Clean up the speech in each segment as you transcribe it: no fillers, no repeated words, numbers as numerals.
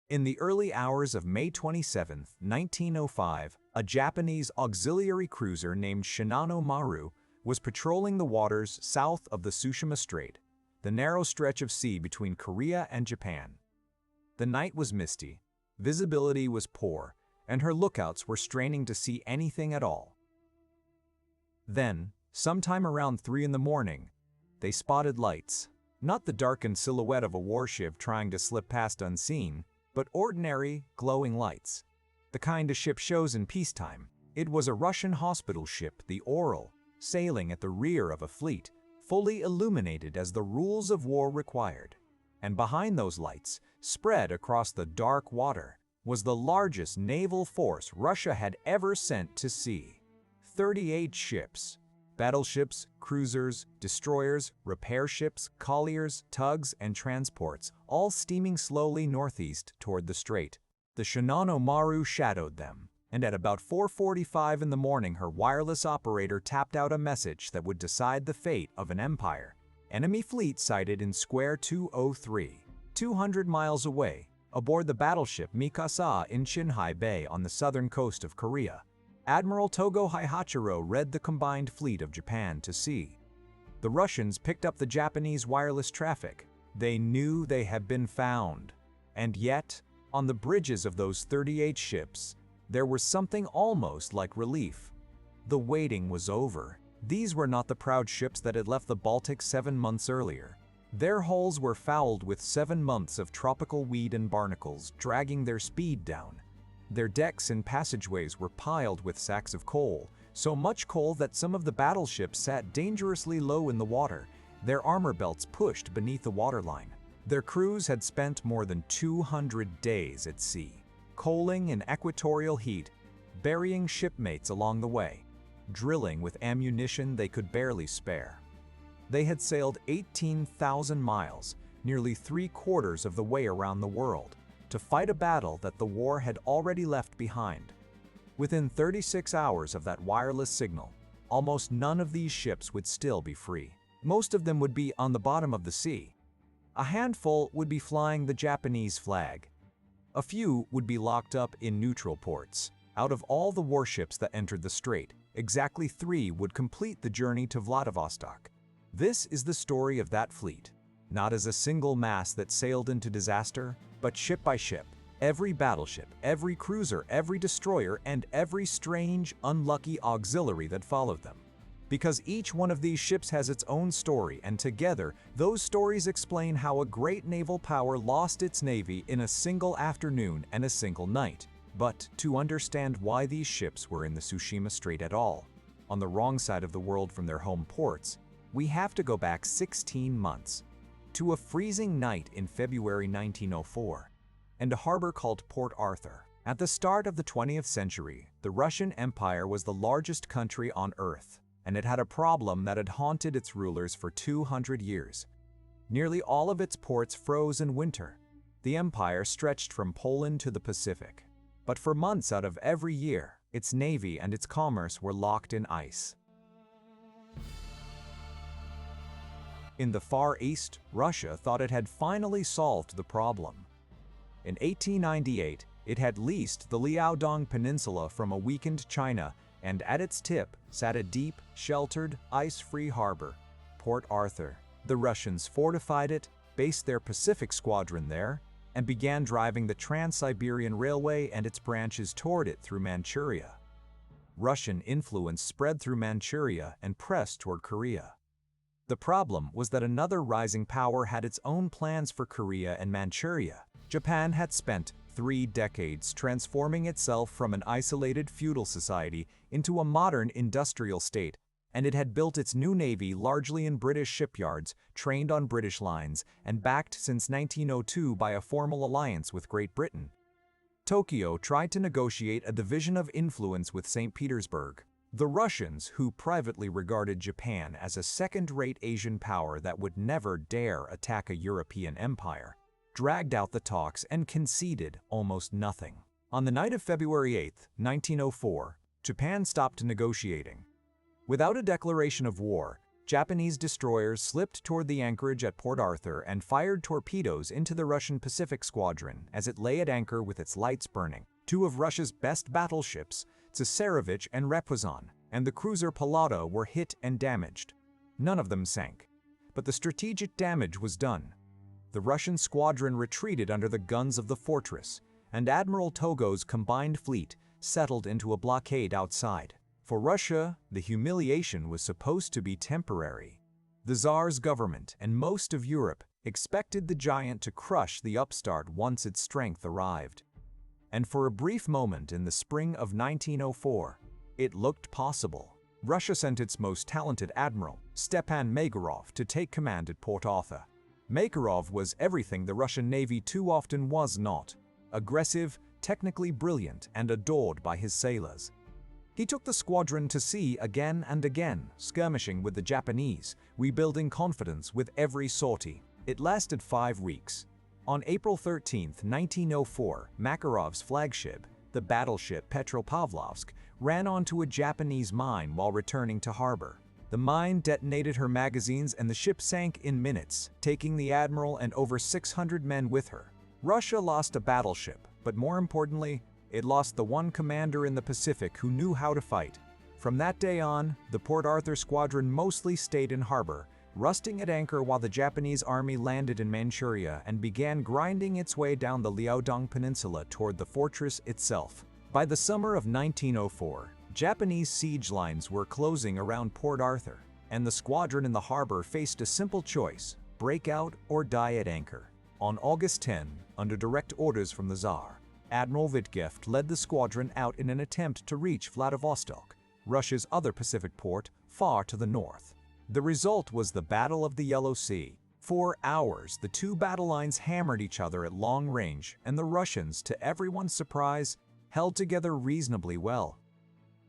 In the early hours of May 27, 1905, a Japanese auxiliary cruiser named Shinano Maru was patrolling the waters south of the Tsushima Strait, the narrow stretch of sea between Korea and Japan. The night was misty, visibility was poor, and her lookouts were straining to see anything at all. Then, sometime around 3 in the morning, they spotted lights. Not the darkened silhouette of a warship trying to slip past unseen, but ordinary, glowing lights. The kind a ship shows in peacetime. It was a Russian hospital ship, the Oral, sailing at the rear of a fleet, fully illuminated as the rules of war required. And behind those lights, spread across the dark water, was the largest naval force Russia had ever sent to sea. 38 ships. Battleships, cruisers, destroyers, repair ships, colliers, tugs, and transports, all steaming slowly northeast toward the strait. The Shinano Maru shadowed them, and at about 4:45 in the morning her wireless operator tapped out a message that would decide the fate of an empire. Enemy fleet sighted in square 203, 200 miles away, aboard the battleship Mikasa in Chinhae Bay on the southern coast of Korea. Admiral Togo Haihachiro read the combined fleet of Japan to sea. The Russians picked up the Japanese wireless traffic. They knew they had been found. And yet, on the bridges of those 38 ships, there was something almost like relief. The waiting was over. These were not the proud ships that had left the Baltic 7 months earlier. Their hulls were fouled with 7 months of tropical weed and barnacles dragging their speed down. Their decks and passageways were piled with sacks of coal, so much coal that some of the battleships sat dangerously low in the water, their armor belts pushed beneath the waterline. Their crews had spent more than 200 days at sea, coaling in equatorial heat, burying shipmates along the way, drilling with ammunition they could barely spare. They had sailed 18,000 miles, nearly 3/4 of the way around the world, to fight a battle that the war had already left behind. Within 36 hours of that wireless signal, almost none of these ships would still be free. Most of them would be on the bottom of the sea. A handful would be flying the Japanese flag. A few would be locked up in neutral ports. Out of all the warships that entered the strait, exactly 3 would complete the journey to Vladivostok. This is the story of that fleet, not as a single mass that sailed into disaster, but ship by ship, every battleship, every cruiser, every destroyer, and every strange, unlucky auxiliary that followed them. Because each one of these ships has its own story, and together, those stories explain how a great naval power lost its navy in a single afternoon and a single night. But to understand why these ships were in the Tsushima Strait at all, on the wrong side of the world from their home ports, we have to go back 16 months. To a freezing night in February 1904, and a harbor called Port Arthur. At the start of the 20th century, the Russian Empire was the largest country on Earth, and it had a problem that had haunted its rulers for 200 years. Nearly all of its ports froze in winter. The empire stretched from Poland to the Pacific. But for months out of every year, its navy and its commerce were locked in ice. In the Far East, Russia thought it had finally solved the problem. In 1898, it had leased the Liaodong Peninsula from a weakened China, and at its tip sat a deep, sheltered, ice-free harbor, Port Arthur. The Russians fortified it, based their Pacific Squadron there, and began driving the Trans-Siberian Railway and its branches toward it through Manchuria. Russian influence spread through Manchuria and pressed toward Korea. The problem was that another rising power had its own plans for Korea and Manchuria. Japan had spent 3 decades transforming itself from an isolated feudal society into a modern industrial state, and it had built its new navy largely in British shipyards, trained on British lines, and backed since 1902 by a formal alliance with Great Britain. Tokyo tried to negotiate a division of influence with St. Petersburg. The Russians, who privately regarded Japan as a second-rate Asian power that would never dare attack a European empire, dragged out the talks and conceded almost nothing. On the night of February 8, 1904, Japan stopped negotiating. Without a declaration of war, Japanese destroyers slipped toward the anchorage at Port Arthur and fired torpedoes into the Russian Pacific Squadron as it lay at anchor with its lights burning. Two of Russia's best battleships, Tsarevich and Reposan, and the cruiser Pallada were hit and damaged. None of them sank, but the strategic damage was done. The Russian squadron retreated under the guns of the fortress, and Admiral Togo's combined fleet settled into a blockade outside. For Russia, the humiliation was supposed to be temporary. The Tsar's government and most of Europe expected the giant to crush the upstart once its strength arrived. And for a brief moment in the spring of 1904, it looked possible. Russia sent its most talented admiral, Stepan Makarov, to take command at Port Arthur. Makarov was everything the Russian Navy too often was not: aggressive, technically brilliant, and adored by his sailors. He took the squadron to sea again and again, skirmishing with the Japanese, rebuilding confidence with every sortie. It lasted 5 weeks. On April 13, 1904, Makarov's flagship, the battleship Petropavlovsk, ran onto a Japanese mine while returning to harbor. The mine detonated her magazines and the ship sank in minutes, taking the admiral and over 600 men with her. Russia lost a battleship, but more importantly, it lost the one commander in the Pacific who knew how to fight. From that day on, the Port Arthur squadron mostly stayed in harbor, rusting at anchor while the Japanese army landed in Manchuria and began grinding its way down the Liaodong Peninsula toward the fortress itself. By the summer of 1904, Japanese siege lines were closing around Port Arthur, and the squadron in the harbor faced a simple choice: break out or die at anchor. On August 10, under direct orders from the Tsar, Admiral Rozhestvensky led the squadron out in an attempt to reach Vladivostok, Russia's other Pacific port, far to the north. The result was the Battle of the Yellow Sea. For hours, the two battle lines hammered each other at long range, and the Russians, to everyone's surprise, held together reasonably well.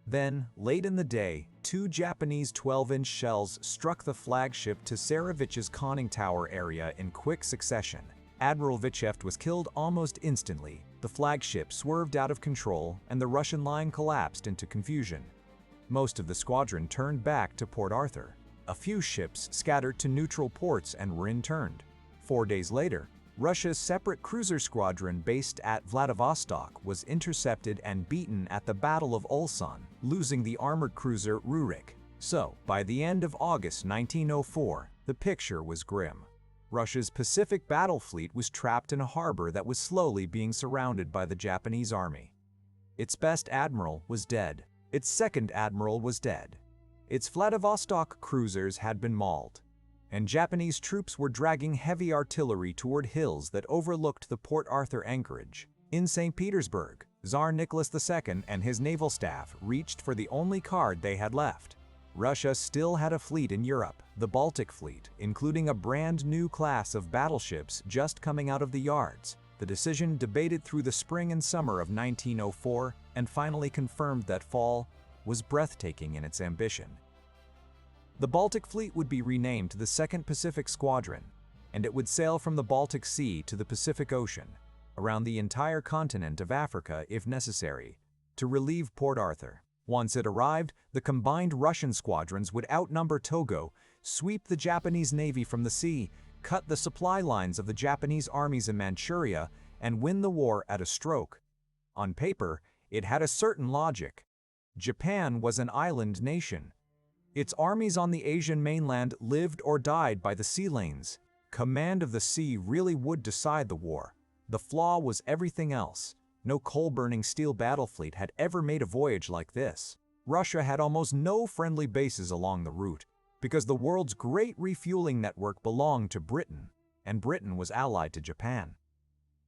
Then, late in the day, 2 Japanese 12-inch shells struck the flagship Tsarevich's conning tower area in quick succession. Admiral Rozhestvensky was killed almost instantly, the flagship swerved out of control, and the Russian line collapsed into confusion. Most of the squadron turned back to Port Arthur. A few ships scattered to neutral ports and were interned. 4 days later, Russia's separate cruiser squadron based at Vladivostok was intercepted and beaten at the Battle of Ulsan, losing the armored cruiser Rurik. So, by the end of August 1904, the picture was grim. Russia's Pacific battle fleet was trapped in a harbor that was slowly being surrounded by the Japanese army. Its best admiral was dead. Its second admiral was dead. Its Vladivostok cruisers had been mauled, and Japanese troops were dragging heavy artillery toward hills that overlooked the Port Arthur anchorage. In St. Petersburg, Tsar Nicholas II and his naval staff reached for the only card they had left. Russia still had a fleet in Europe, the Baltic Fleet, including a brand new class of battleships just coming out of the yards. The decision, debated through the spring and summer of 1904 and finally confirmed that fall, was breathtaking in its ambition. The Baltic Fleet would be renamed the Second Pacific Squadron, and it would sail from the Baltic Sea to the Pacific Ocean, around the entire continent of Africa if necessary, to relieve Port Arthur. Once it arrived, the combined Russian squadrons would outnumber Togo, sweep the Japanese Navy from the sea, cut the supply lines of the Japanese armies in Manchuria, and win the war at a stroke. On paper, it had a certain logic. Japan was an island nation. Its armies on the Asian mainland lived or died by the sea lanes. Command of the sea really would decide the war. The flaw was everything else. No coal-burning steel battle fleet had ever made a voyage like this. Russia had almost no friendly bases along the route, because the world's great refueling network belonged to Britain, and Britain was allied to Japan.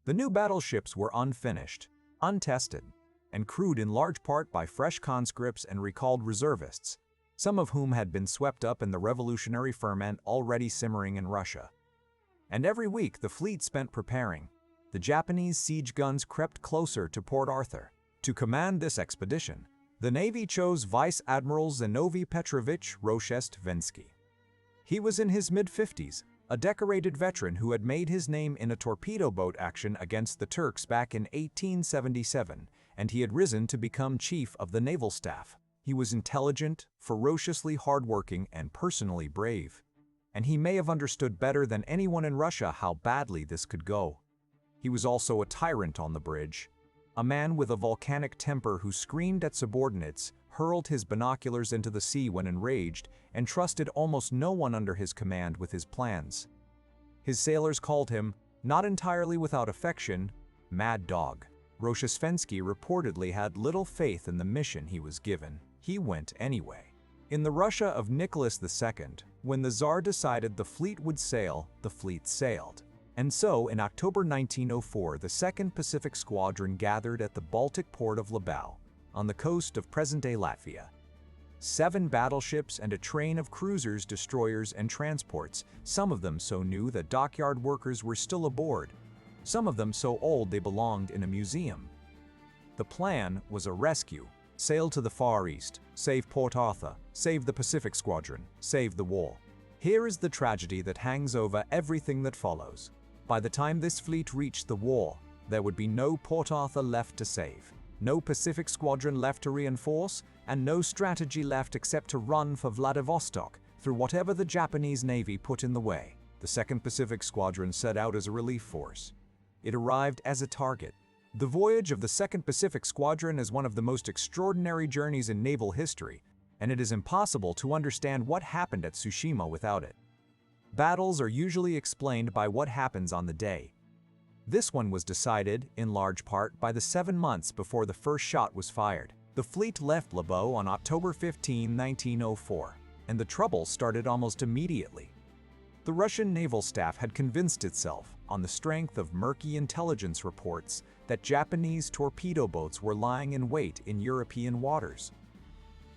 The new battleships were unfinished, untested, and crewed in large part by fresh conscripts and recalled reservists, some of whom had been swept up in the revolutionary ferment already simmering in Russia. And every week the fleet spent preparing. The Japanese siege guns crept closer to Port Arthur. To command this expedition, the Navy chose Vice Admiral Zinovy Petrovich Rozhestvensky. He was in his mid-50s, a decorated veteran who had made his name in a torpedo boat action against the Turks back in 1877, and he had risen to become chief of the naval staff. He was intelligent, ferociously hardworking, and personally brave. And he may have understood better than anyone in Russia how badly this could go. He was also a tyrant on the bridge, a man with a volcanic temper who screamed at subordinates, hurled his binoculars into the sea when enraged, and trusted almost no one under his command with his plans. His sailors called him, not entirely without affection, Mad Dog. Rozhestvensky reportedly had little faith in the mission he was given. He went anyway. In the Russia of Nicholas II, when the Tsar decided the fleet would sail, the fleet sailed. And so, in October 1904, the Second Pacific Squadron gathered at the Baltic port of Libau, on the coast of present-day Latvia. 7 battleships and a train of cruisers, destroyers, and transports, some of them so new that dockyard workers were still aboard, some of them so old they belonged in a museum. The plan was a rescue. Sail to the Far East, save Port Arthur, save the Pacific Squadron, save the war. Here is the tragedy that hangs over everything that follows. By the time this fleet reached the war, there would be no Port Arthur left to save, no Pacific Squadron left to reinforce, and no strategy left except to run for Vladivostok through whatever the Japanese Navy put in the way. The Second Pacific Squadron set out as a relief force. It arrived as a target. The voyage of the Second Pacific Squadron is one of the most extraordinary journeys in naval history, and it is impossible to understand what happened at Tsushima without it. Battles are usually explained by what happens on the day. This one was decided, in large part, by the 7 months before the first shot was fired. The fleet left Libau on October 15, 1904, and the trouble started almost immediately. The Russian naval staff had convinced itself, on the strength of murky intelligence reports, that Japanese torpedo boats were lying in wait in European waters.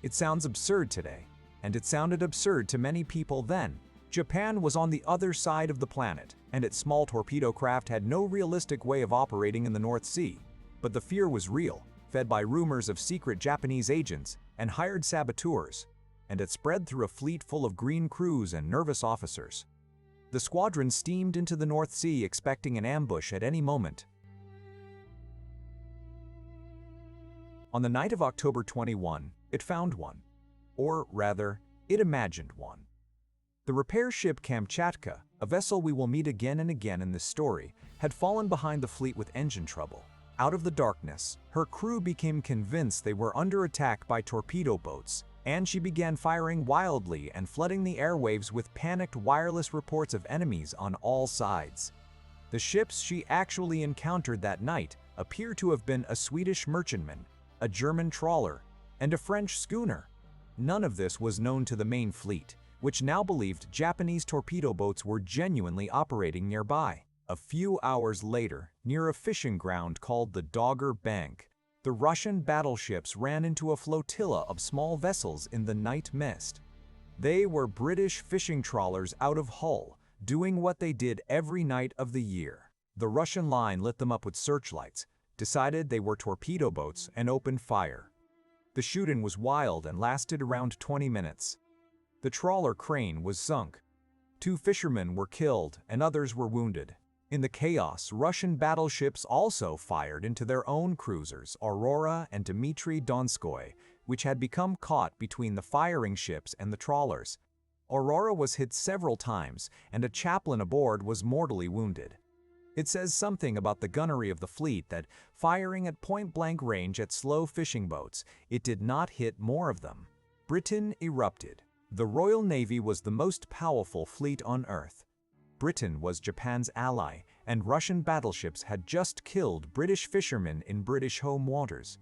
It sounds absurd today, and it sounded absurd to many people then. Japan was on the other side of the planet, and its small torpedo craft had no realistic way of operating in the North Sea. But the fear was real, fed by rumors of secret Japanese agents and hired saboteurs, and it spread through a fleet full of green crews and nervous officers. The squadron steamed into the North Sea expecting an ambush at any moment. On the night of October 21, it found one. Or rather, it imagined one. The repair ship Kamchatka, a vessel we will meet again and again in this story, had fallen behind the fleet with engine trouble. Out of the darkness, her crew became convinced they were under attack by torpedo boats, and she began firing wildly and flooding the airwaves with panicked wireless reports of enemies on all sides. The ships she actually encountered that night appear to have been a Swedish merchantman, a German trawler, and a French schooner. None of this was known to the main fleet, which now believed Japanese torpedo boats were genuinely operating nearby. A few hours later, near a fishing ground called the Dogger Bank, the Russian battleships ran into a flotilla of small vessels in the night mist. They were British fishing trawlers out of Hull, doing what they did every night of the year. The Russian line lit them up with searchlights, decided they were torpedo boats, and opened fire. The shooting was wild and lasted around 20 minutes. The trawler Crane was sunk. 2 fishermen were killed and others were wounded. In the chaos, Russian battleships also fired into their own cruisers, Aurora and Dmitry Donskoy, which had become caught between the firing ships and the trawlers. Aurora was hit several times, and a chaplain aboard was mortally wounded. It says something about the gunnery of the fleet that, firing at point-blank range at slow fishing boats, it did not hit more of them. Britain erupted. The Royal Navy was the most powerful fleet on Earth. Britain was Japan's ally, and Russian battleships had just killed British fishermen in British home waters.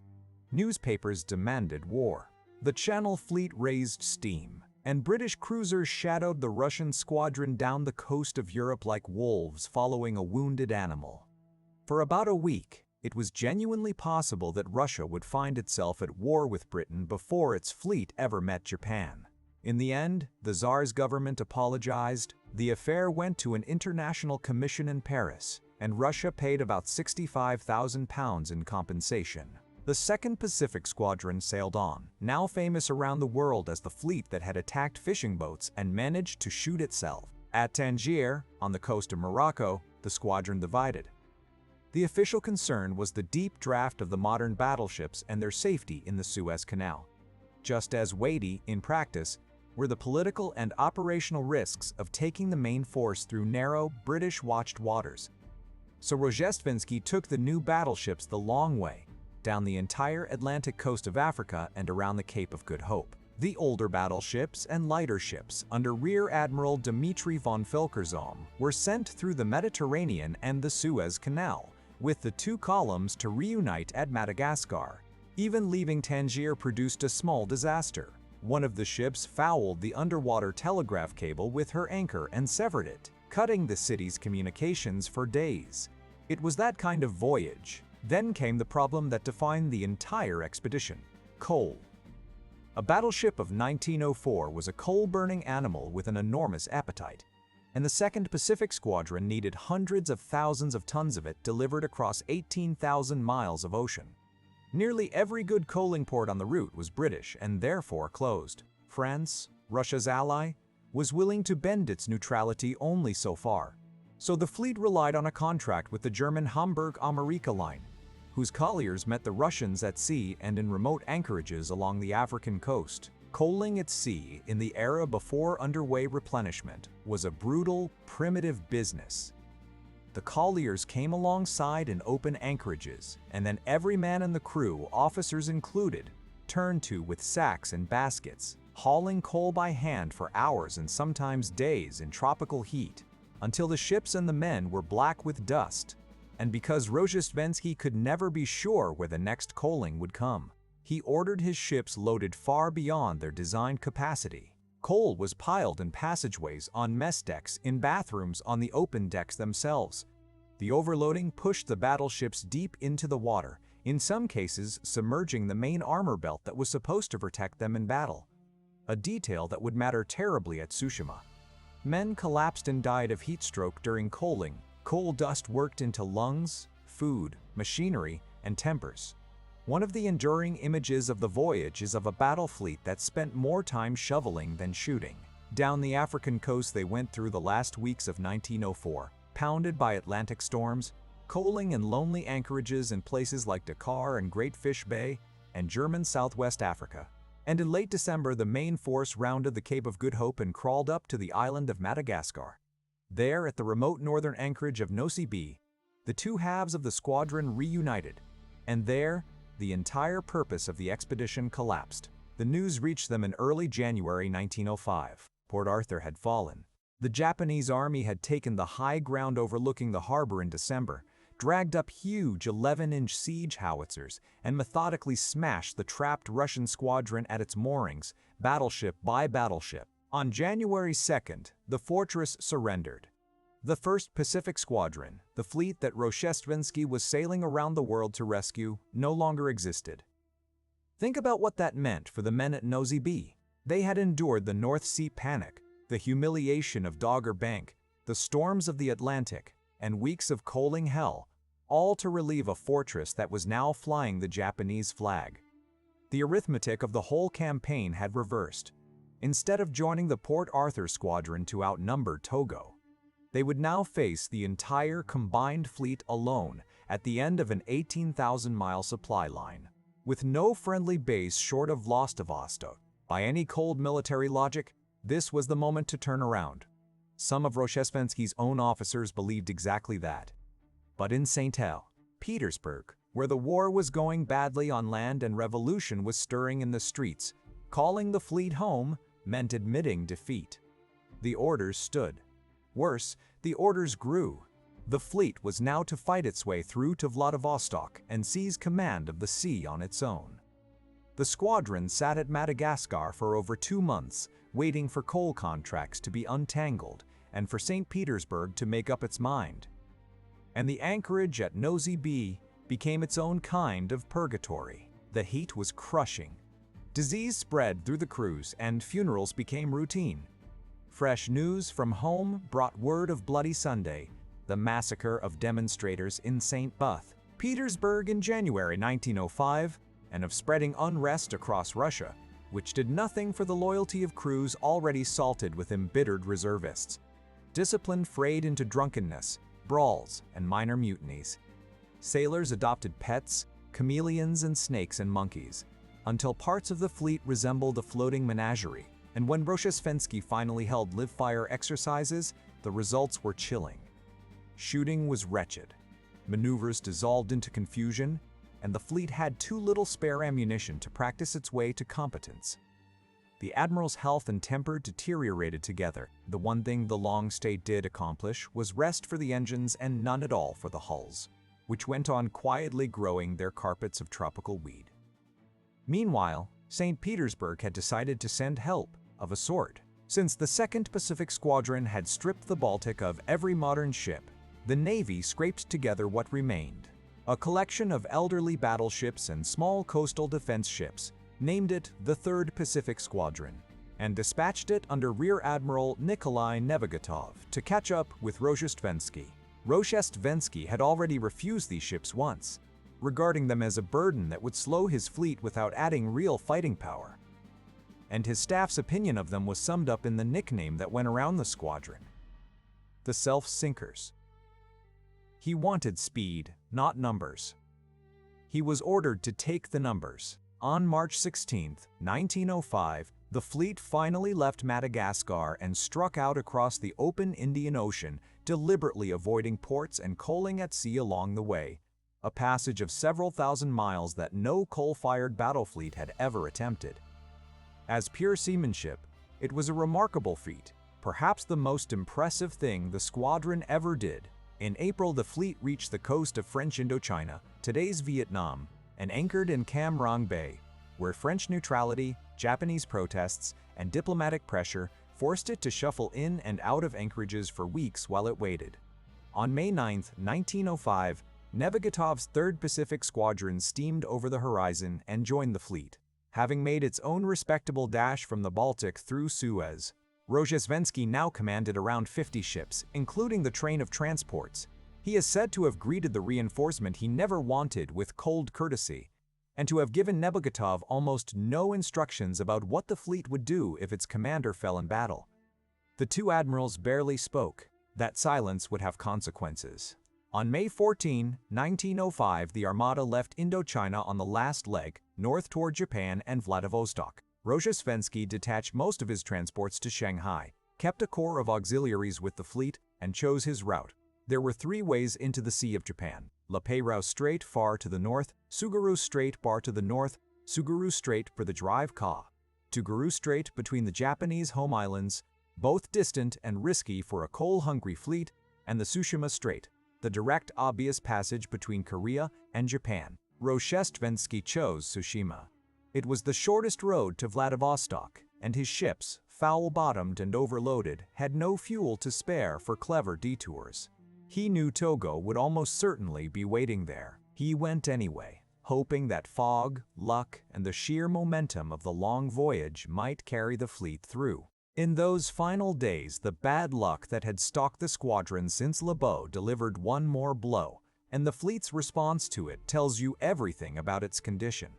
Newspapers demanded war. The Channel Fleet raised steam, and British cruisers shadowed the Russian squadron down the coast of Europe like wolves following a wounded animal. For about a week, it was genuinely possible that Russia would find itself at war with Britain before its fleet ever met Japan. In the end, the Tsar's government apologized, the affair went to an international commission in Paris, and Russia paid about £65,000 in compensation. The Second Pacific Squadron sailed on, now famous around the world as the fleet that had attacked fishing boats and managed to shoot itself. At Tangier, on the coast of Morocco, the squadron divided. The official concern was the deep draft of the modern battleships and their safety in the Suez Canal. Just as weighty, in practice, were the political and operational risks of taking the main force through narrow, British-watched waters. So Rozhestvensky took the new battleships the long way, down the entire Atlantic coast of Africa and around the Cape of Good Hope. The older battleships and lighter ships under Rear Admiral Dmitry von Felkerzom were sent through the Mediterranean and the Suez Canal, with the two columns to reunite at Madagascar. Even leaving Tangier produced a small disaster. One of the ships fouled the underwater telegraph cable with her anchor and severed it, cutting the city's communications for days. It was that kind of voyage. Then came the problem that defined the entire expedition: coal. A battleship of 1904 was a coal-burning animal with an enormous appetite, and the Second Pacific Squadron needed hundreds of thousands of tons of it delivered across 18,000 miles of ocean. Nearly every good coaling port on the route was British and therefore closed. France, Russia's ally, was willing to bend its neutrality only so far, so the fleet relied on a contract with the German Hamburg-Amerika Line, whose colliers met the Russians at sea and in remote anchorages along the African coast. Coaling at sea in the era before underway replenishment was a brutal, primitive business. The colliers came alongside in open anchorages, and then every man in the crew, officers included, turned to with sacks and baskets, hauling coal by hand for hours and sometimes days in tropical heat, until the ships and the men were black with dust. And because Rozhestvensky could never be sure where the next coaling would come, he ordered his ships loaded far beyond their designed capacity. Coal was piled in passageways, on mess decks, in bathrooms, on the open decks themselves. The overloading pushed the battleships deep into the water, in some cases submerging the main armor belt that was supposed to protect them in battle, a detail that would matter terribly at Tsushima. Men collapsed and died of heat stroke during coaling. Coal dust worked into lungs, food, machinery, and tempers. One of the enduring images of the voyage is of a battle fleet that spent more time shoveling than shooting. Down the African coast they went through the last weeks of 1904, pounded by Atlantic storms, coaling in lonely anchorages in places like Dakar and Great Fish Bay and German Southwest Africa. And in late December, the main force rounded the Cape of Good Hope and crawled up to the island of Madagascar. There, at the remote northern anchorage of Nosy Be, the two halves of the squadron reunited, and there, the entire purpose of the expedition collapsed. The news reached them in early January 1905. Port Arthur had fallen. The Japanese army had taken the high ground overlooking the harbor in December, dragged up huge 11-inch siege howitzers, and methodically smashed the trapped Russian squadron at its moorings, battleship by battleship. On January 2nd, the fortress surrendered. The 1st Pacific Squadron, the fleet that Rozhestvensky was sailing around the world to rescue, no longer existed. Think about what that meant for the men at Nosy Be. They had endured the North Sea panic, the humiliation of Dogger Bank, the storms of the Atlantic, and weeks of coaling hell, all to relieve a fortress that was now flying the Japanese flag. The arithmetic of the whole campaign had reversed. Instead of joining the Port Arthur squadron to outnumber Togo, they would now face the entire combined fleet alone at the end of an 18,000-mile supply line, with no friendly base short of Vostok. By any cold military logic, this was the moment to turn around. Some of Rozhestvensky's own officers believed exactly that. But in St. Petersburg, where the war was going badly on land and revolution was stirring in the streets, calling the fleet home meant admitting defeat. The orders stood. Worse, the orders grew. The fleet was now to fight its way through to Vladivostok and seize command of the sea on its own. The squadron sat at Madagascar for over 2 months, waiting for coal contracts to be untangled and for St. Petersburg to make up its mind. And the anchorage at Nosy Be became its own kind of purgatory. The heat was crushing. Disease spread through the crews and funerals became routine. Fresh news from home brought word of Bloody Sunday, the massacre of demonstrators in St. Petersburg in January 1905, and of spreading unrest across Russia, which did nothing for the loyalty of crews already salted with embittered reservists. Discipline frayed into drunkenness, brawls, and minor mutinies. Sailors adopted pets, chameleons and snakes and monkeys, until parts of the fleet resembled a floating menagerie, and when Rozhestvensky finally held live-fire exercises, the results were chilling. Shooting was wretched, maneuvers dissolved into confusion, and the fleet had too little spare ammunition to practice its way to competence. The admiral's health and temper deteriorated together. The one thing the long stay did accomplish was rest for the engines and none at all for the hulls, which went on quietly growing their carpets of tropical weed. Meanwhile, St. Petersburg had decided to send help of a sort. Since the Second Pacific Squadron had stripped the Baltic of every modern ship, the Navy scraped together what remained. A collection of elderly battleships and small coastal defense ships, named it the Third Pacific Squadron, and dispatched it under Rear Admiral Nikolai Nevagatov to catch up with Rozhestvensky. Rozhestvensky had already refused these ships once, regarding them as a burden that would slow his fleet without adding real fighting power. And his staff's opinion of them was summed up in the nickname that went around the squadron: the self-sinkers. He wanted speed, not numbers. He was ordered to take the numbers. On March 16, 1905, the fleet finally left Madagascar and struck out across the open Indian Ocean, deliberately avoiding ports and coaling at sea along the way, a passage of several thousand miles that no coal-fired battle fleet had ever attempted. As pure seamanship, it was a remarkable feat, perhaps the most impressive thing the squadron ever did. In April, the fleet reached the coast of French Indochina, today's Vietnam, and anchored in Cam Ranh Bay, where French neutrality, Japanese protests, and diplomatic pressure forced it to shuffle in and out of anchorages for weeks while it waited. On May 9, 1905, Nevagatov's 3rd Pacific Squadron steamed over the horizon and joined the fleet. Having made its own respectable dash from the Baltic through Suez, Rozhestvensky now commanded around 50 ships, including the train of transports. He is said to have greeted the reinforcement he never wanted with cold courtesy, and to have given Nebagatov almost no instructions about what the fleet would do if its commander fell in battle. The two admirals barely spoke. That silence would have consequences. On May 14, 1905, the Armada left Indochina on the last leg, north toward Japan and Vladivostok. Rozhestvensky detached most of his transports to Shanghai, kept a corps of auxiliaries with the fleet, and chose his route. There were 3 ways into the Sea of Japan: Lepeirao Strait far to the north, Tsugaru Strait far to the north, Tsugaru Strait for the Drive Ka, Tsugaru Strait between the Japanese home islands, both distant and risky for a coal-hungry fleet, and the Tsushima Strait, the direct obvious passage between Korea and Japan. Rozhestvensky chose Tsushima. It was the shortest road to Vladivostok, and his ships, foul-bottomed and overloaded, had no fuel to spare for clever detours. He knew Togo would almost certainly be waiting there. He went anyway, hoping that fog, luck, and the sheer momentum of the long voyage might carry the fleet through. In those final days, the bad luck that had stalked the squadron since Lebeau delivered one more blow, and the fleet's response to it tells you everything about its condition.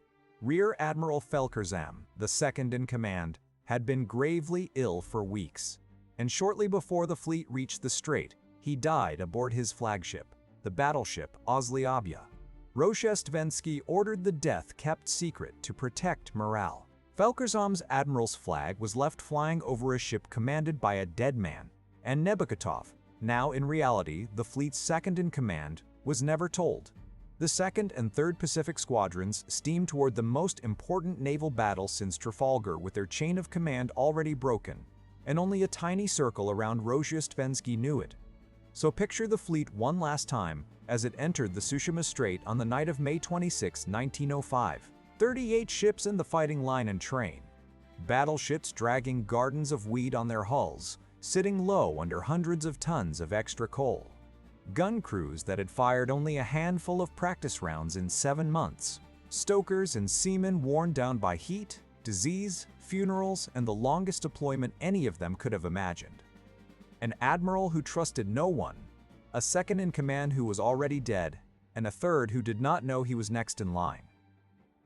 Rear Admiral Felkersam, the second in command, had been gravely ill for weeks, and shortly before the fleet reached the strait, he died aboard his flagship, the battleship Ozlyabya. Rozhestvensky ordered the death kept secret to protect morale. Felkersam's admiral's flag was left flying over a ship commanded by a dead man, and Nebagatov, now in reality the fleet's second-in-command, was never told. The 2nd and 3rd Pacific Squadrons steamed toward the most important naval battle since Trafalgar with their chain of command already broken, and only a tiny circle around Rozhestvensky knew it. So picture the fleet one last time as it entered the Tsushima Strait on the night of May 26, 1905. 38 ships in the fighting line and train. Battleships dragging gardens of weed on their hulls, sitting low under hundreds of tons of extra coal. Gun crews that had fired only a handful of practice rounds in 7 months. Stokers and seamen worn down by heat, disease, funerals, and the longest deployment any of them could have imagined. An admiral who trusted no one, a second-in-command who was already dead, and a third who did not know he was next in line.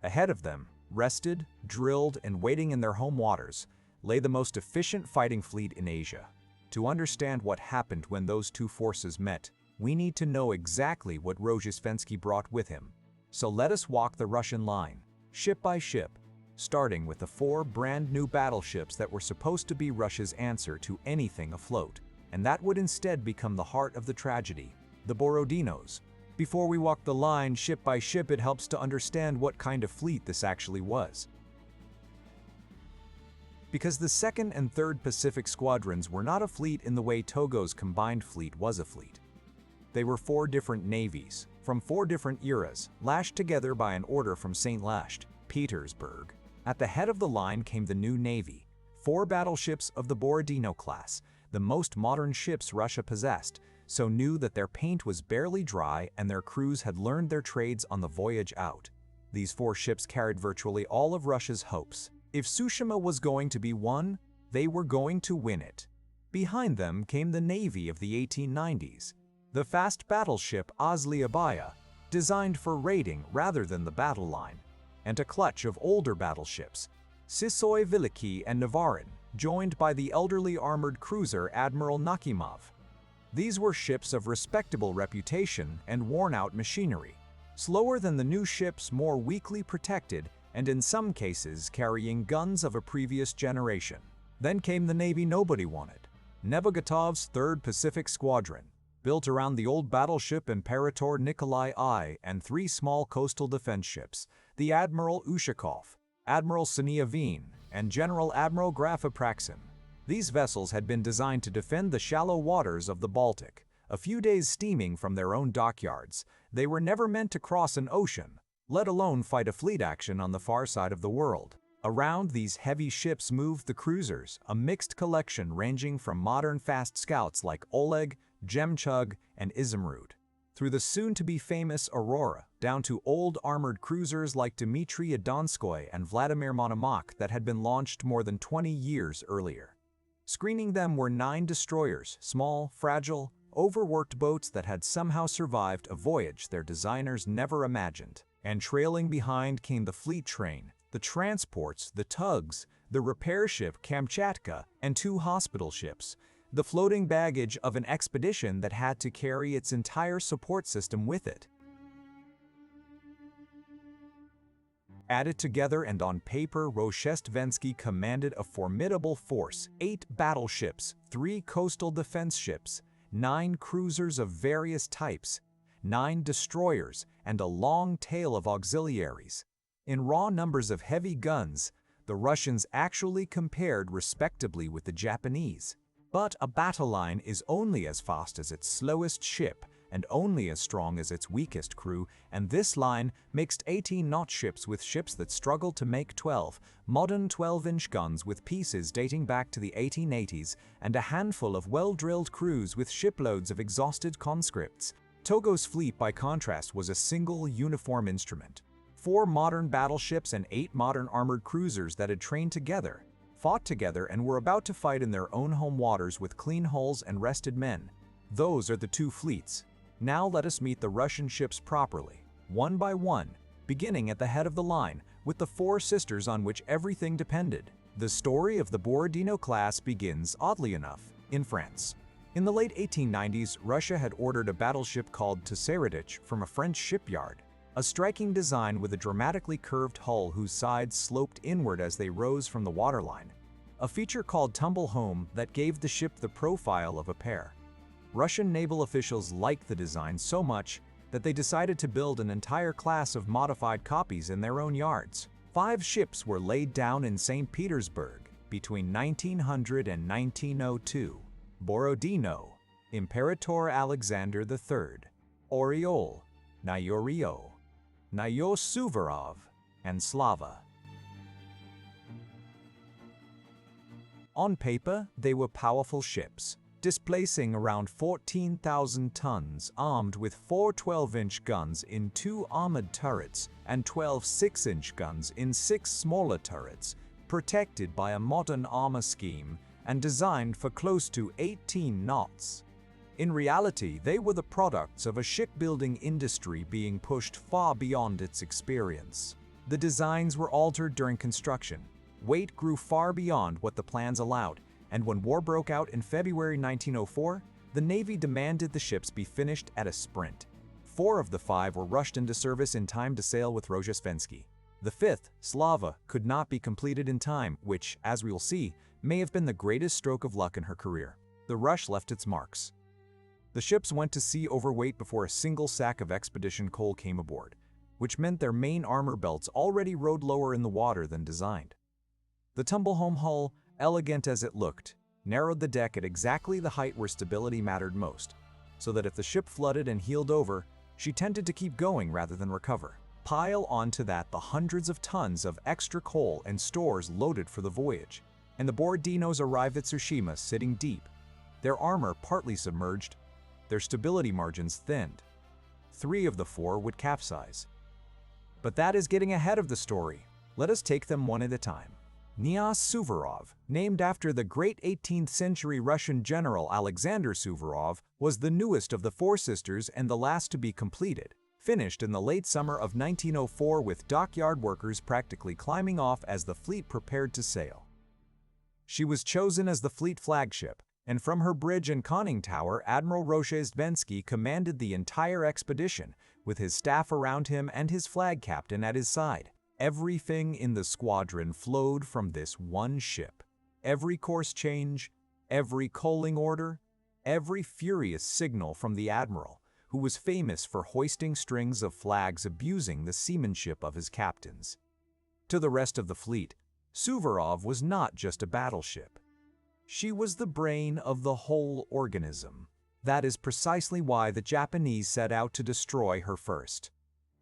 Ahead of them, rested, drilled, and waiting in their home waters, lay the most efficient fighting fleet in Asia. To understand what happened when those two forces met, we need to know exactly what Rozhestvensky brought with him. So let us walk the Russian line, ship by ship, starting with the 4 brand-new battleships that were supposed to be Russia's answer to anything afloat, and that would instead become the heart of the tragedy, the Borodinos. Before we walk the line ship by ship, it helps to understand what kind of fleet this actually was. Because the Second and Third Pacific Squadrons were not a fleet in the way Togo's combined fleet was a fleet. They were 4 different navies, from 4 different eras, lashed together by an order from St. Petersburg. At the head of the line came the new navy, 4 battleships of the Borodino class, the most modern ships Russia possessed, so new that their paint was barely dry and their crews had learned their trades on the voyage out. These 4 ships carried virtually all of Russia's hopes. If Tsushima was going to be won, they were going to win it. Behind them came the navy of the 1890s, the fast battleship Azliabaya, designed for raiding rather than the battle line, and a clutch of older battleships, Sysoy Veliki and Navarin, joined by the elderly armored cruiser Admiral Nakimov. These were ships of respectable reputation and worn-out machinery, slower than the new ships, more weakly protected, and in some cases carrying guns of a previous generation. Then came the navy nobody wanted, Nebogatov's Third Pacific Squadron, built around the old battleship Imperator Nikolai I and 3 small coastal defense ships, the Admiral Ushakov, Admiral Siniavin, and General Admiral Graf Apraxin. These vessels had been designed to defend the shallow waters of the Baltic, a few days steaming from their own dockyards. They were never meant to cross an ocean, let alone fight a fleet action on the far side of the world. Around these heavy ships moved the cruisers, a mixed collection ranging from modern fast scouts like Oleg, Jemchug, and Izumrud, through the soon-to-be famous Aurora, down to old armored cruisers like Dmitry Donskoy and Vladimir Monomakh that had been launched more than 20 years earlier. Screening them were 9 destroyers, small, fragile, overworked boats that had somehow survived a voyage their designers never imagined. And trailing behind came the fleet train, the transports, the tugs, the repair ship Kamchatka, and 2 hospital ships, the floating baggage of an expedition that had to carry its entire support system with it. Added together and on paper, Rozhestvensky commanded a formidable force, 8 battleships, 3 coastal defense ships, 9 cruisers of various types, 9 destroyers, and a long tail of auxiliaries. In raw numbers of heavy guns, the Russians actually compared respectably with the Japanese. But a battle line is only as fast as its slowest ship and only as strong as its weakest crew, and this line mixed 18-knot ships with ships that struggled to make 12, modern 12-inch guns with pieces dating back to the 1880s, and a handful of well-drilled crews with shiploads of exhausted conscripts. Togo's fleet, by contrast, was a single, uniform instrument. 4 modern battleships and 8 modern armored cruisers that had trained together, fought together, and were about to fight in their own home waters with clean hulls and rested men. Those are the 2 fleets. Now let us meet the Russian ships properly, one by one, beginning at the head of the line, with the 4 sisters on which everything depended. The story of the Borodino class begins, oddly enough, in France. In the late 1890s, Russia had ordered a battleship called Tsushima from a French shipyard, a striking design with a dramatically curved hull whose sides sloped inward as they rose from the waterline, a feature called tumble home that gave the ship the profile of a pear. Russian naval officials liked the design so much that they decided to build an entire class of modified copies in their own yards. 5 ships were laid down in St. Petersburg between 1900 and 1902. Borodino, Imperator Alexander III, Oriol, Nyorio, Suvorov, and Slava. On paper, they were powerful ships, displacing around 14,000 tons, armed with 4 12-inch guns in 2 armored turrets and 12 6-inch guns in 6 smaller turrets, protected by a modern armor scheme and designed for close to 18 knots. In reality, they were the products of a shipbuilding industry being pushed far beyond its experience. The designs were altered during construction. Weight grew far beyond what the plans allowed, and when war broke out in February 1904, the Navy demanded the ships be finished at a sprint. 4 of the 5 were rushed into service in time to sail with Rozhestvensky. The fifth, Slava, could not be completed in time, which, as we will see, may have been the greatest stroke of luck in her career. The rush left its marks. The ships went to sea overweight before a single sack of expedition coal came aboard, which meant their main armor belts already rode lower in the water than designed. The tumble-home hull, elegant as it looked, narrowed the deck at exactly the height where stability mattered most, so that if the ship flooded and heeled over, she tended to keep going rather than recover. Pile onto that the hundreds of tons of extra coal and stores loaded for the voyage, and the Bordinos arrived at Tsushima sitting deep, their armor partly submerged, their stability margins thinned. 3 of the 4 would capsize. But that is getting ahead of the story. Let us take them one at a time. Knyaz Suvorov, named after the great 18th century Russian general Alexander Suvorov, was the newest of the 4 sisters and the last to be completed, finished in the late summer of 1904 with dockyard workers practically climbing off as the fleet prepared to sail. She was chosen as the fleet flagship, and from her bridge and conning tower, Admiral Rozhestvensky commanded the entire expedition, with his staff around him and his flag captain at his side. Everything in the squadron flowed from this one ship. Every course change, every coaling order, every furious signal from the admiral, who was famous for hoisting strings of flags abusing the seamanship of his captains. To the rest of the fleet, Suvorov was not just a battleship. She was the brain of the whole organism. That is precisely why the Japanese set out to destroy her first.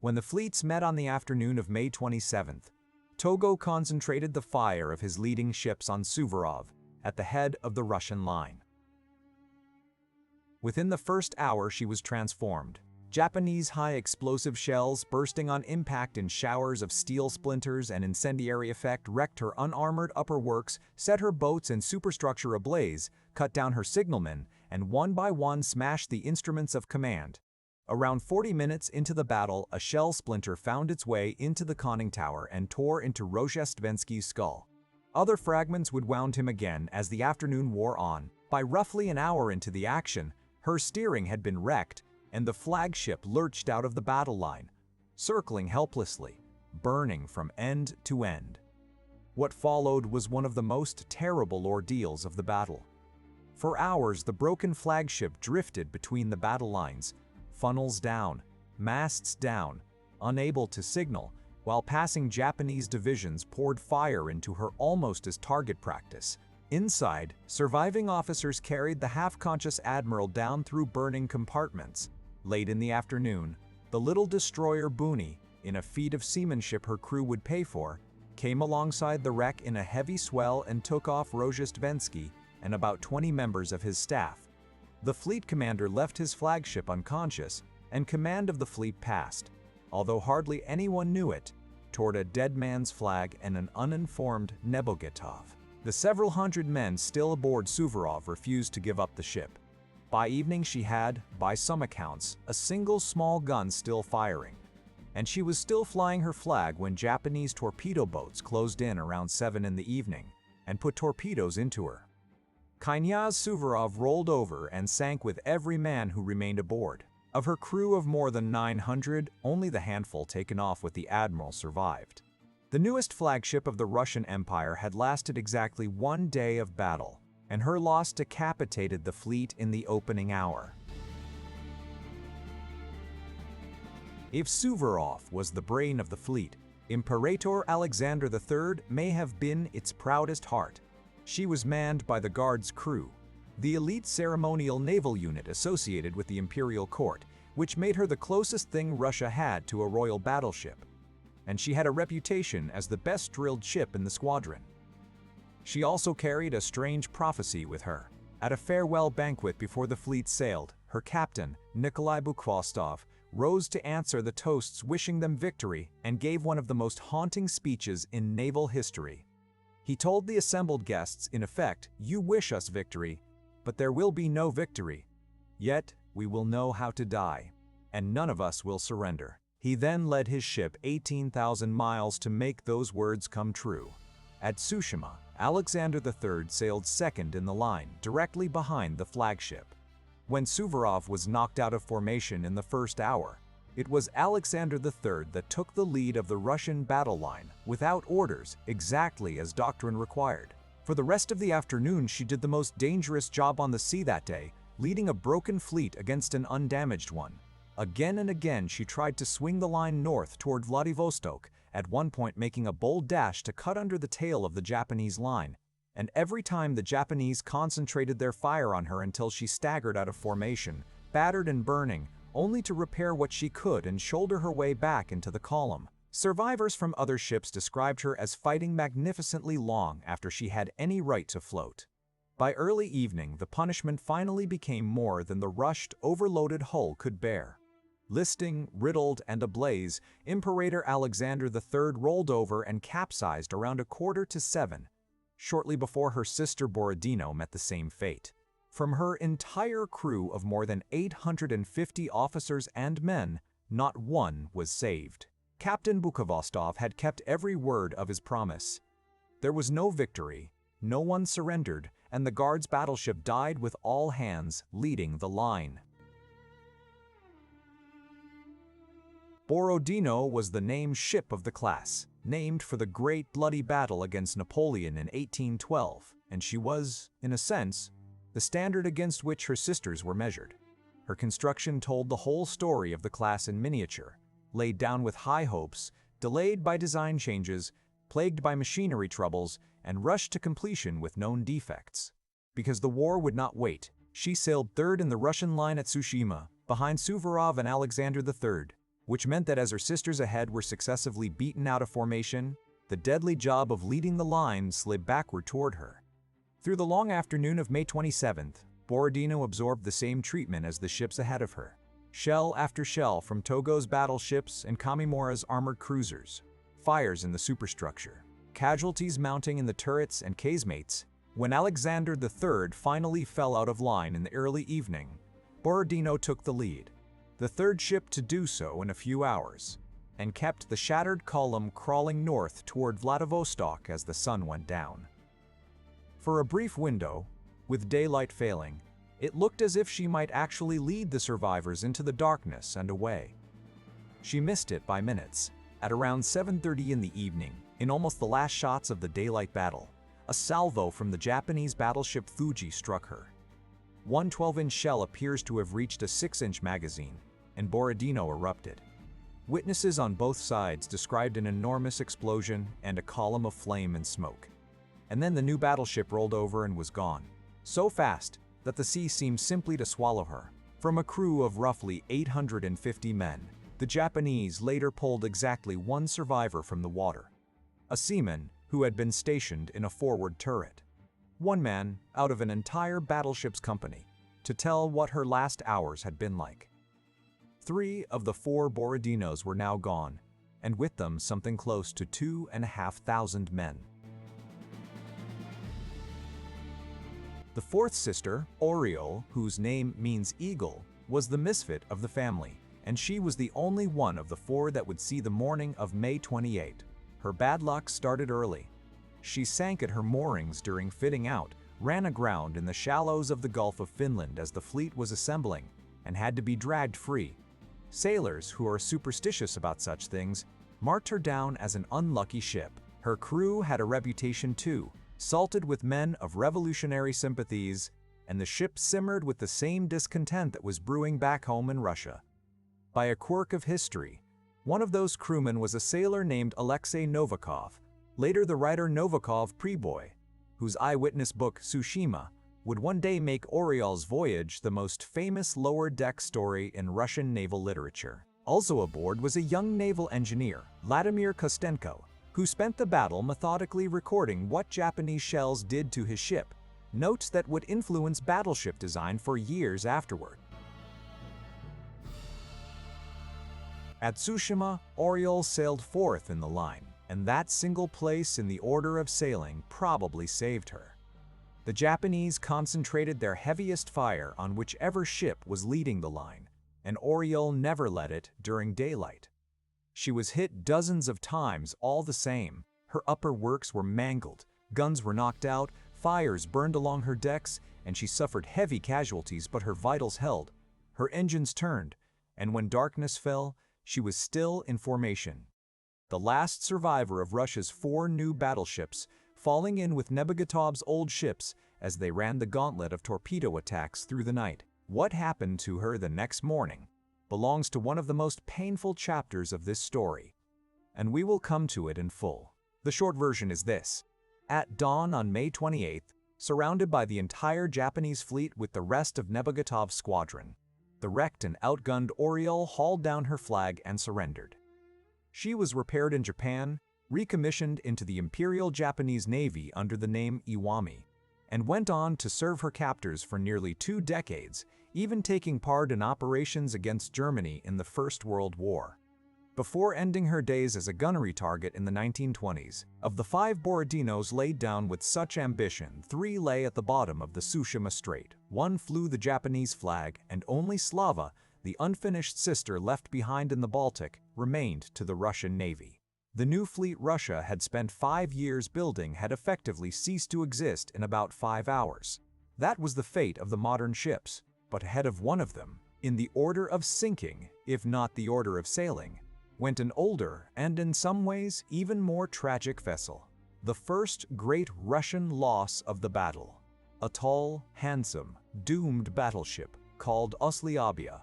When the fleets met on the afternoon of May 27th, Togo concentrated the fire of his leading ships on Suvorov at the head of the Russian line. Within the first hour she was transformed. Japanese high-explosive shells bursting on impact in showers of steel splinters and incendiary effect wrecked her unarmored upper works, set her boats and superstructure ablaze, cut down her signalmen, and one by one smashed the instruments of command. Around 40 minutes into the battle, a shell splinter found its way into the conning tower and tore into Rozhestvensky's skull. Other fragments would wound him again as the afternoon wore on. By roughly an hour into the action, her steering had been wrecked, and the flagship lurched out of the battle line, circling helplessly, burning from end to end. What followed was one of the most terrible ordeals of the battle. For hours, the broken flagship drifted between the battle lines, funnels down, masts down, unable to signal, while passing Japanese divisions poured fire into her almost as target practice. Inside, surviving officers carried the half-conscious admiral down through burning compartments. Late in the afternoon, the little destroyer Buni, in a feat of seamanship her crew would pay for, came alongside the wreck in a heavy swell and took off Rozhestvensky and about 20 members of his staff. The fleet commander left his flagship unconscious, and command of the fleet passed, although hardly anyone knew it, toward a dead man's flag and an uninformed Nebogotov. The several hundred men still aboard Suvorov refused to give up the ship. By evening she had, by some accounts, a single small gun still firing, and she was still flying her flag when Japanese torpedo boats closed in around 7 in the evening and put torpedoes into her. Knyaz Suvorov rolled over and sank with every man who remained aboard. Of her crew of more than 900, only the handful taken off with the admiral survived. The newest flagship of the Russian Empire had lasted exactly 1 day of battle, and her loss decapitated the fleet in the opening hour. If Suvorov was the brain of the fleet, Imperator Alexander III may have been its proudest heart. She was manned by the Guards crew, the elite ceremonial naval unit associated with the imperial court, which made her the closest thing Russia had to a royal battleship. And she had a reputation as the best drilled ship in the squadron. She also carried a strange prophecy with her. At a farewell banquet before the fleet sailed, her captain, Nikolai Bukhvostov, rose to answer the toasts wishing them victory and gave one of the most haunting speeches in naval history. He told the assembled guests, in effect, "You wish us victory, but there will be no victory. Yet we will know how to die, and none of us will surrender." He then led his ship 18,000 miles to make those words come true. At Tsushima, Alexander III sailed second in the line, directly behind the flagship. When Suvorov was knocked out of formation in the first hour, It was Alexander III that took the lead of the Russian battle line, without orders, exactly as doctrine required. For the rest of the afternoon, she did the most dangerous job on the sea that day, leading a broken fleet against an undamaged one. Again and again, she tried to swing the line north toward Vladivostok, at one point making a bold dash to cut under the tail of the Japanese line. And every time the Japanese concentrated their fire on her until she staggered out of formation, battered and burning, only to repair what she could and shoulder her way back into the column. Survivors from other ships described her as fighting magnificently long after she had any right to float. By early evening, the punishment finally became more than the rushed, overloaded hull could bear. Listing, riddled, and ablaze, Imperator Alexander III rolled over and capsized around 6:45, shortly before her sister Borodino met the same fate. From her entire crew of more than 850 officers and men, not one was saved. Captain Bukovostov had kept every word of his promise. There was no victory, no one surrendered, and the Guard's battleship died with all hands leading the line. Borodino was the named ship of the class, named for the great bloody battle against Napoleon in 1812, and she was, in a sense, the standard against which her sisters were measured. Her construction told the whole story of the class in miniature, laid down with high hopes, delayed by design changes, plagued by machinery troubles, and rushed to completion with known defects. Because the war would not wait, she sailed third in the Russian line at Tsushima, behind Suvorov and Alexander III, which meant that as her sisters ahead were successively beaten out of formation, the deadly job of leading the line slid backward toward her. Through the long afternoon of May 27th, Borodino absorbed the same treatment as the ships ahead of her. Shell after shell from Togo's battleships and Kamimura's armored cruisers, fires in the superstructure, casualties mounting in the turrets and casemates. When Alexander III finally fell out of line in the early evening, Borodino took the lead, the third ship to do so in a few hours, and kept the shattered column crawling north toward Vladivostok as the sun went down. For a brief window, with daylight failing, it looked as if she might actually lead the survivors into the darkness and away. She missed it by minutes. At around 7:30 in the evening, in almost the last shots of the daylight battle, a salvo from the Japanese battleship Fuji struck her. One 12-inch shell appears to have reached a 6-inch magazine, and Borodino erupted. Witnesses on both sides described an enormous explosion and a column of flame and smoke. And then the new battleship rolled over and was gone, so fast that the sea seemed simply to swallow her. From a crew of roughly 850 men, the Japanese later pulled exactly one survivor from the water, a seaman who had been stationed in a forward turret. One man out of an entire battleship's company, to tell what her last hours had been like. 3 of the 4 Borodinos were now gone, and with them something close to 2,500 men. The fourth sister, Oriole, whose name means eagle, was the misfit of the family, and she was the only one of the 4 that would see the morning of May 28. Her bad luck started early. She sank at her moorings during fitting out, ran aground in the shallows of the Gulf of Finland as the fleet was assembling, and had to be dragged free. Sailors, who are superstitious about such things, marked her down as an unlucky ship. Her crew had a reputation too, salted with men of revolutionary sympathies, and the ship simmered with the same discontent that was brewing back home in Russia. By a quirk of history, one of those crewmen was a sailor named Alexei Novikov, later the writer Novikov Preboy, whose eyewitness book Tsushima would one day make Oriole's Voyage the most famous lower-deck story in Russian naval literature. Also aboard was a young naval engineer, Vladimir Kostenko, who spent the battle methodically recording what Japanese shells did to his ship, notes that would influence battleship design for years afterward. At Tsushima, Oriole sailed 4th in the line, and that single place in the order of sailing probably saved her. The Japanese concentrated their heaviest fire on whichever ship was leading the line, and Oriole never let it during daylight. She was hit dozens of times all the same. Her upper works were mangled, guns were knocked out, fires burned along her decks, and she suffered heavy casualties, but her vitals held. Her engines turned, and when darkness fell, she was still in formation. The last survivor of Russia's 4 new battleships, falling in with Nebagotov's old ships as they ran the gauntlet of torpedo attacks through the night. What happened to her the next morning belongs to one of the most painful chapters of this story, and we will come to it in full. The short version is this. At dawn on May 28th, surrounded by the entire Japanese fleet with the rest of Nebagotov's squadron, the wrecked and outgunned Oriole hauled down her flag and surrendered. She was repaired in Japan, recommissioned into the Imperial Japanese Navy under the name Iwami, and went on to serve her captors for nearly 2 decades, even taking part in operations against Germany in the First World War. Before ending her days as a gunnery target in the 1920s, of the 5 Borodinos laid down with such ambition, 3 lay at the bottom of the Tsushima Strait, 1 flew the Japanese flag, and only Slava, the unfinished sister left behind in the Baltic, remained to the Russian Navy. The new fleet Russia had spent 5 years building had effectively ceased to exist in about 5 hours. That was the fate of the modern ships, but ahead of one of them, in the order of sinking, if not the order of sailing, went an older and in some ways even more tragic vessel, the first great Russian loss of the battle, a tall, handsome, doomed battleship called Osliabya.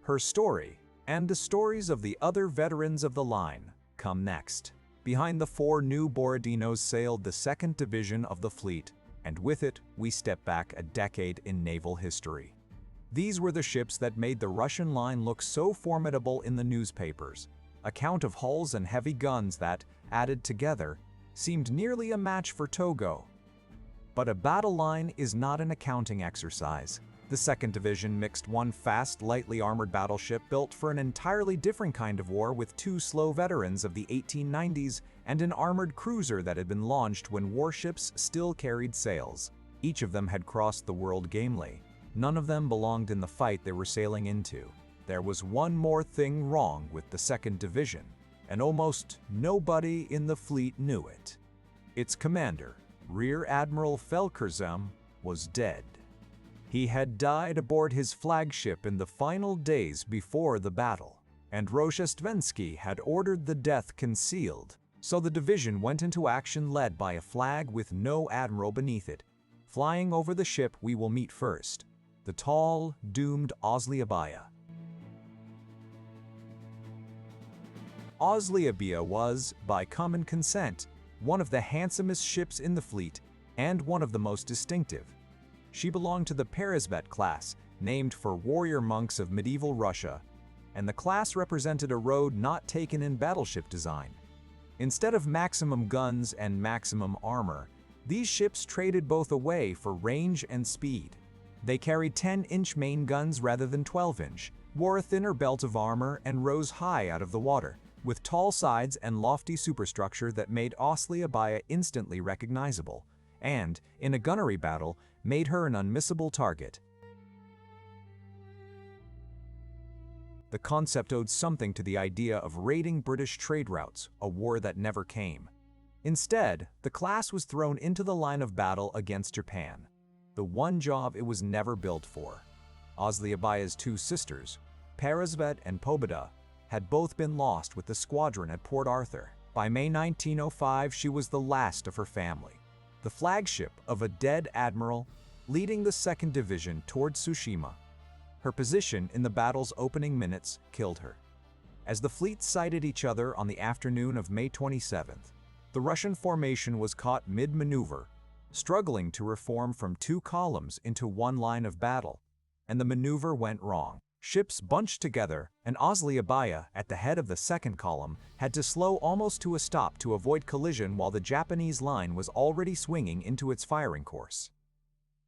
Her story, and the stories of the other veterans of the line, come next. Behind the 4 new Borodinos sailed the 2nd Division of the fleet, and with it we step back a decade in naval history. These were the ships that made the Russian line look so formidable in the newspapers, a count of hulls and heavy guns that, added together, seemed nearly a match for Togo. But a battle line is not an accounting exercise. The 2nd Division mixed 1 fast, lightly armored battleship built for an entirely different kind of war with 2 slow veterans of the 1890s and an armored cruiser that had been launched when warships still carried sails. Each of them had crossed the world gamely. None of them belonged in the fight they were sailing into. There was one more thing wrong with the 2nd Division, and almost nobody in the fleet knew it. Its commander, Rear Admiral Felkersam, was dead. He had died aboard his flagship in the final days before the battle, and Rozhestvensky had ordered the death concealed, so the division went into action led by a flag with no admiral beneath it, flying over the ship we will meet first, the tall, doomed Osliabya. Osliabya was, by common consent, one of the handsomest ships in the fleet and one of the most distinctive. She belonged to the Peresvet class, named for warrior monks of medieval Russia, and the class represented a road not taken in battleship design. Instead of maximum guns and maximum armor, these ships traded both away for range and speed. They carried 10-inch main guns rather than 12-inch, wore a thinner belt of armor, and rose high out of the water, with tall sides and lofty superstructure that made Osliabya instantly recognizable, and, in a gunnery battle, made her an unmissable target. The concept owed something to the idea of raiding British trade routes, a war that never came. Instead, the class was thrown into the line of battle against Japan, the one job it was never built for. Osliabya's 2 sisters, Peresvet and Pobeda, had both been lost with the squadron at Port Arthur. By May 1905, she was the last of her family, the flagship of a dead admiral, leading the 2nd Division toward Tsushima. Her position in the battle's opening minutes killed her. As the fleets sighted each other on the afternoon of May 27th, the Russian formation was caught mid-maneuver, struggling to reform from 2 columns into 1 line of battle, and the maneuver went wrong. Ships bunched together, and Osliabya, at the head of the 2nd column, had to slow almost to a stop to avoid collision while the Japanese line was already swinging into its firing course.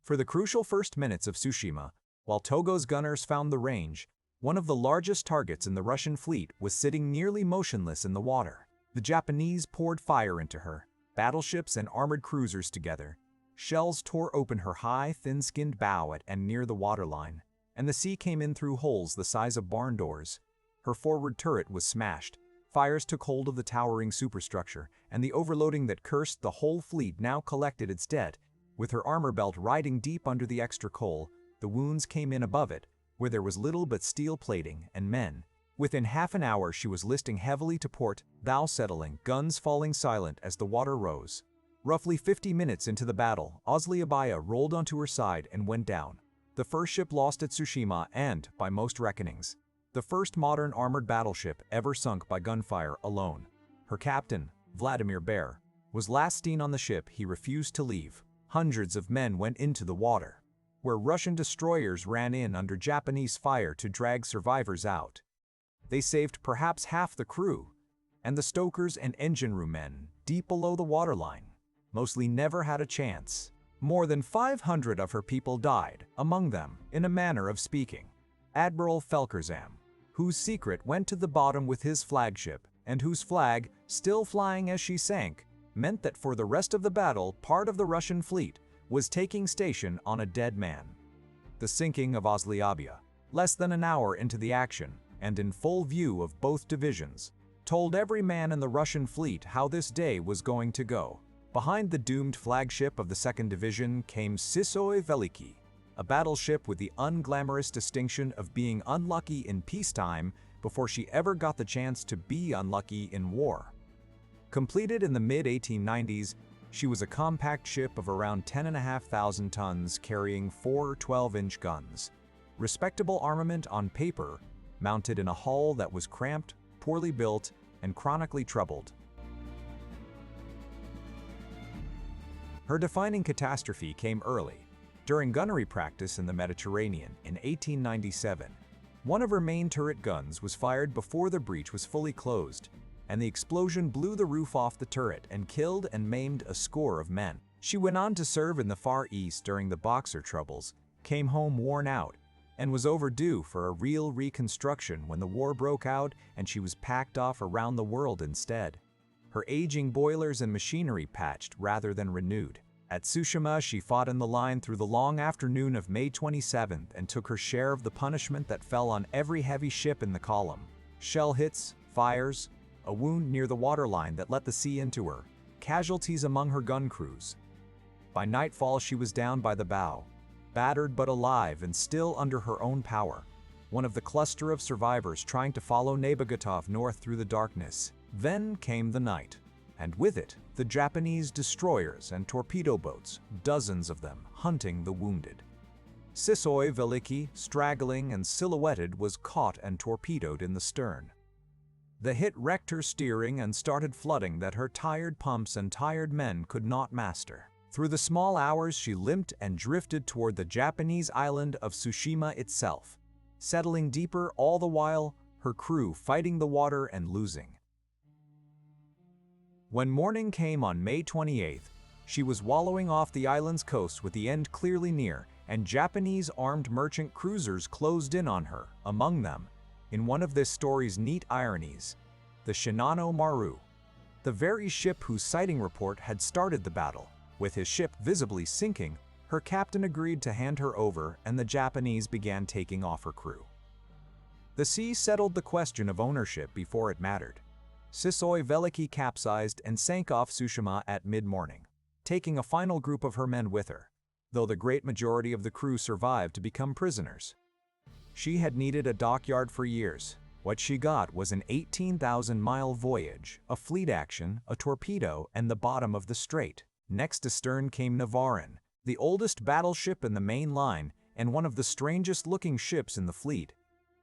For the crucial first minutes of Tsushima, while Togo's gunners found the range, one of the largest targets in the Russian fleet was sitting nearly motionless in the water. The Japanese poured fire into her, battleships and armored cruisers together. Shells tore open her high, thin-skinned bow at and near the waterline, and the sea came in through holes the size of barn doors. Her forward turret was smashed. Fires took hold of the towering superstructure, and the overloading that cursed the whole fleet now collected its dead. With her armor belt riding deep under the extra coal, the wounds came in above it, where there was little but steel plating and men. Within half an hour she was listing heavily to port, bow settling, guns falling silent as the water rose. Roughly 50 minutes into the battle, Rozhestvensky rolled onto her side and went down. The first ship lost at Tsushima and, by most reckonings, the first modern armored battleship ever sunk by gunfire alone. Her captain, Vladimir Bear, was last seen on the ship. He refused to leave. Hundreds of men went into the water, where Russian destroyers ran in under Japanese fire to drag survivors out. They saved perhaps half the crew, and the stokers and engine room men, deep below the waterline, mostly never had a chance. More than 500 of her people died, among them, in a manner of speaking, Admiral Felkersam, whose secret went to the bottom with his flagship, and whose flag, still flying as she sank, meant that for the rest of the battle part of the Russian fleet was taking station on a dead man. The sinking of Rozhestvensky, less than an hour into the action, and in full view of both divisions, told every man in the Russian fleet how this day was going to go. Behind the doomed flagship of the 2nd Division came Tsushima Veliki, a battleship with the unglamorous distinction of being unlucky in peacetime before she ever got the chance to be unlucky in war. Completed in the mid-1890s, she was a compact ship of around 10,500 tons carrying 4 12-inch guns. Respectable armament on paper, mounted in a hull that was cramped, poorly built, and chronically troubled. Her defining catastrophe came early. During gunnery practice in the Mediterranean in 1897, one of her main turret guns was fired before the breach was fully closed, and the explosion blew the roof off the turret and killed and maimed a score of men. She went on to serve in the Far East during the Boxer troubles, came home worn out, and was overdue for a real reconstruction when the war broke out and she was packed off around the world instead. Her aging boilers and machinery patched rather than renewed. At Tsushima, she fought in the line through the long afternoon of May 27th and took her share of the punishment that fell on every heavy ship in the column. Shell hits, fires, a wound near the waterline that let the sea into her, casualties among her gun crews. By nightfall she was down by the bow, battered but alive and still under her own power, one of the cluster of survivors trying to follow Nabogatov north through the darkness. Then came the night, and with it, the Japanese destroyers and torpedo boats, dozens of them, hunting the wounded. Tsushima Veliki, straggling and silhouetted, was caught and torpedoed in the stern. The hit wrecked her steering and started flooding that her tired pumps and tired men could not master. Through the small hours she limped and drifted toward the Japanese island of Tsushima itself, settling deeper all the while, her crew fighting the water and losing. When morning came on May 28th, she was wallowing off the island's coast with the end clearly near, and Japanese armed merchant cruisers closed in on her, among them, in one of this story's neat ironies, the Shinano Maru, the very ship whose sighting report had started the battle. With his ship visibly sinking, her captain agreed to hand her over and the Japanese began taking off her crew. The sea settled the question of ownership before it mattered. Tsushima Veliki capsized and sank off Tsushima at mid-morning, taking a final group of her men with her, though the great majority of the crew survived to become prisoners. She had needed a dockyard for years. What she got was an 18,000-mile voyage, a fleet action, a torpedo, and the bottom of the strait. Next astern came Navarin, the oldest battleship in the main line and one of the strangest-looking ships in the fleet.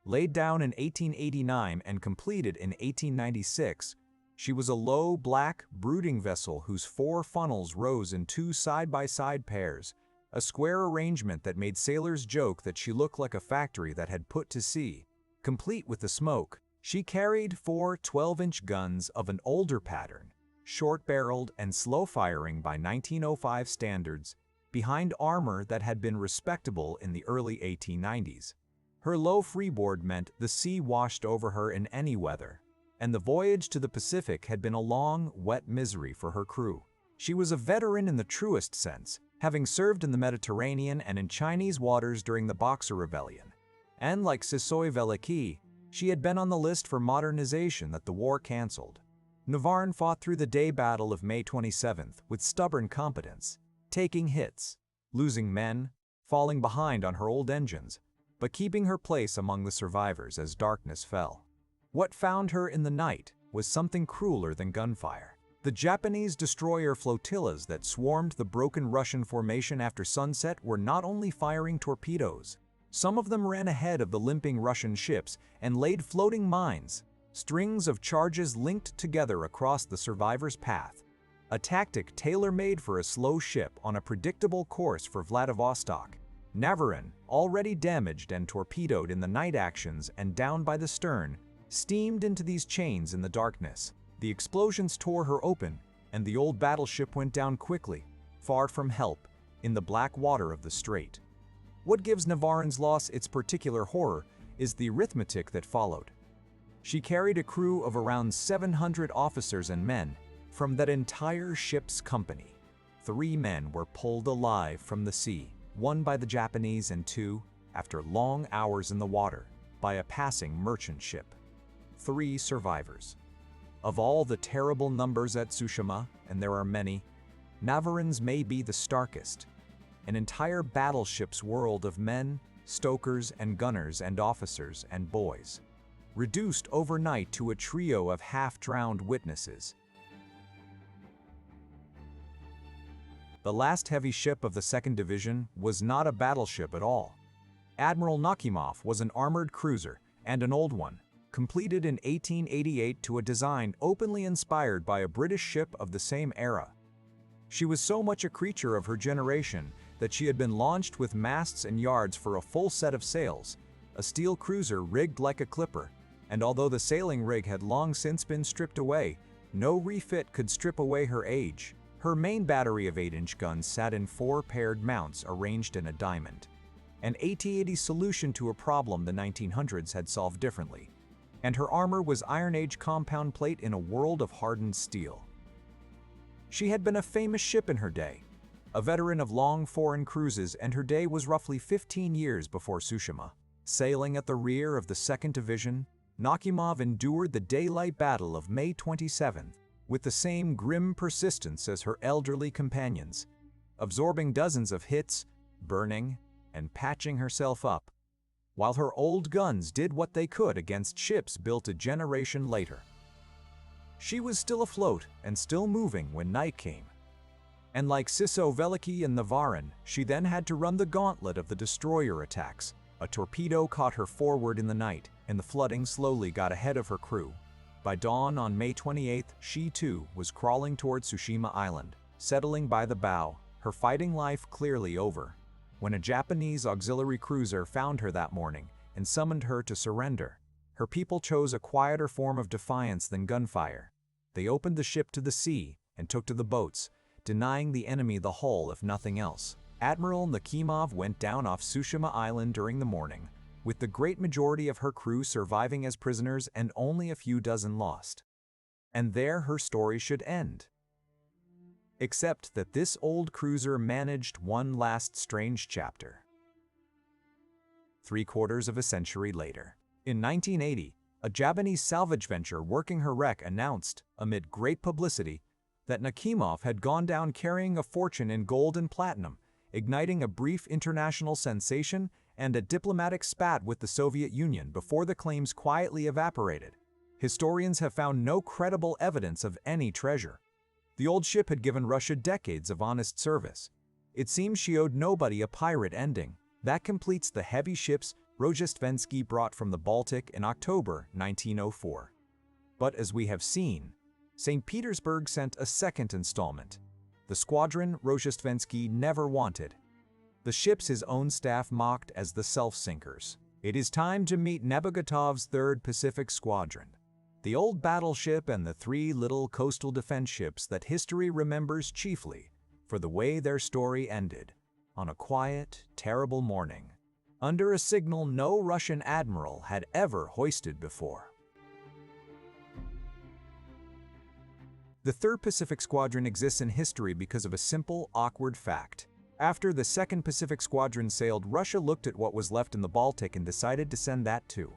Laid down in 1889 and completed in 1896, she was a low, black, brooding vessel whose 4 funnels rose in 2 side-by-side pairs, a square arrangement that made sailors joke that she looked like a factory that had put to sea. Complete with the smoke, she carried 4 12-inch guns of an older pattern, short-barreled and slow-firing by 1905 standards, behind armor that had been respectable in the early 1890s. Her low freeboard meant the sea washed over her in any weather, and the voyage to the Pacific had been a long, wet misery for her crew. She was a veteran in the truest sense, having served in the Mediterranean and in Chinese waters during the Boxer Rebellion. And like Tsushima Veliki, she had been on the list for modernization that the war canceled. Navarin fought through the day battle of May 27th with stubborn competence, taking hits, losing men, falling behind on her old engines, but keeping her place among the survivors as darkness fell. What found her in the night was something crueler than gunfire. The Japanese destroyer flotillas that swarmed the broken Russian formation after sunset were not only firing torpedoes. Some of them ran ahead of the limping Russian ships and laid floating mines, strings of charges linked together across the survivors' path. A tactic tailor-made for a slow ship on a predictable course for Vladivostok. Navarin, already damaged and torpedoed in the night actions and down by the stern, steamed into these chains in the darkness. The explosions tore her open, and the old battleship went down quickly, far from help, in the black water of the strait. What gives Navarin's loss its particular horror is the arithmetic that followed. She carried a crew of around 700 officers and men from that entire ship's company. 3 men were pulled alive from the sea, 1 by the Japanese and 2, after long hours in the water, by a passing merchant ship. 3 survivors. Of all the terrible numbers at Tsushima, and there are many, Navarin's may be the starkest. An entire battleship's world of men, stokers and gunners and officers and boys, reduced overnight to a trio of half-drowned witnesses. The last heavy ship of the 2nd Division was not a battleship at all. Admiral Nakimov was an armored cruiser, and an old one, completed in 1888 to a design openly inspired by a British ship of the same era. She was so much a creature of her generation that she had been launched with masts and yards for a full set of sails, a steel cruiser rigged like a clipper, and although the sailing rig had long since been stripped away, no refit could strip away her age. Her main battery of 8-inch guns sat in 4 paired mounts arranged in a diamond. An AT-80 solution to a problem the 1900s had solved differently, and her armor was Iron Age compound plate in a world of hardened steel. She had been a famous ship in her day, a veteran of long foreign cruises, and her day was roughly 15 years before Tsushima. Sailing at the rear of the 2nd Division, Nakimov endured the daylight battle of May 27th with the same grim persistence as her elderly companions, absorbing dozens of hits, burning, and patching herself up, while her old guns did what they could against ships built a generation later. She was still afloat and still moving when night came. And like Siso Veliki and Navarin, she then had to run the gauntlet of the destroyer attacks. A torpedo caught her forward in the night, and the flooding slowly got ahead of her crew. By dawn on May 28th, she too was crawling toward Tsushima Island, settling by the bow, her fighting life clearly over, when a Japanese auxiliary cruiser found her that morning and summoned her to surrender. Her people chose a quieter form of defiance than gunfire. They opened the ship to the sea and took to the boats, denying the enemy the hull if nothing else. Admiral Nakimov went down off Tsushima Island during the morning, with the great majority of her crew surviving as prisoners and only a few dozen lost. And there her story should end. Except that this old cruiser managed one last strange chapter. 3/4 of a century later, in 1980, a Japanese salvage venture working her wreck announced, amid great publicity, that Nakimov had gone down carrying a fortune in gold and platinum, igniting a brief international sensation and a diplomatic spat with the Soviet Union before the claims quietly evaporated. Historians have found no credible evidence of any treasure. The old ship had given Russia decades of honest service. It seems she owed nobody a pirate ending. That completes the heavy ships Rozhestvensky brought from the Baltic in October 1904. But as we have seen, St. Petersburg sent a second installment, the squadron Rozhestvensky never wanted. The ships his own staff mocked as the self-sinkers. It is time to meet Nebagotov's 3rd Pacific Squadron, the old battleship and the 3 little coastal defense ships that history remembers chiefly for the way their story ended, on a quiet, terrible morning, under a signal no Russian admiral had ever hoisted before. The 3rd Pacific Squadron exists in history because of a simple, awkward fact. After the 2nd Pacific Squadron sailed, Russia looked at what was left in the Baltic and decided to send that too.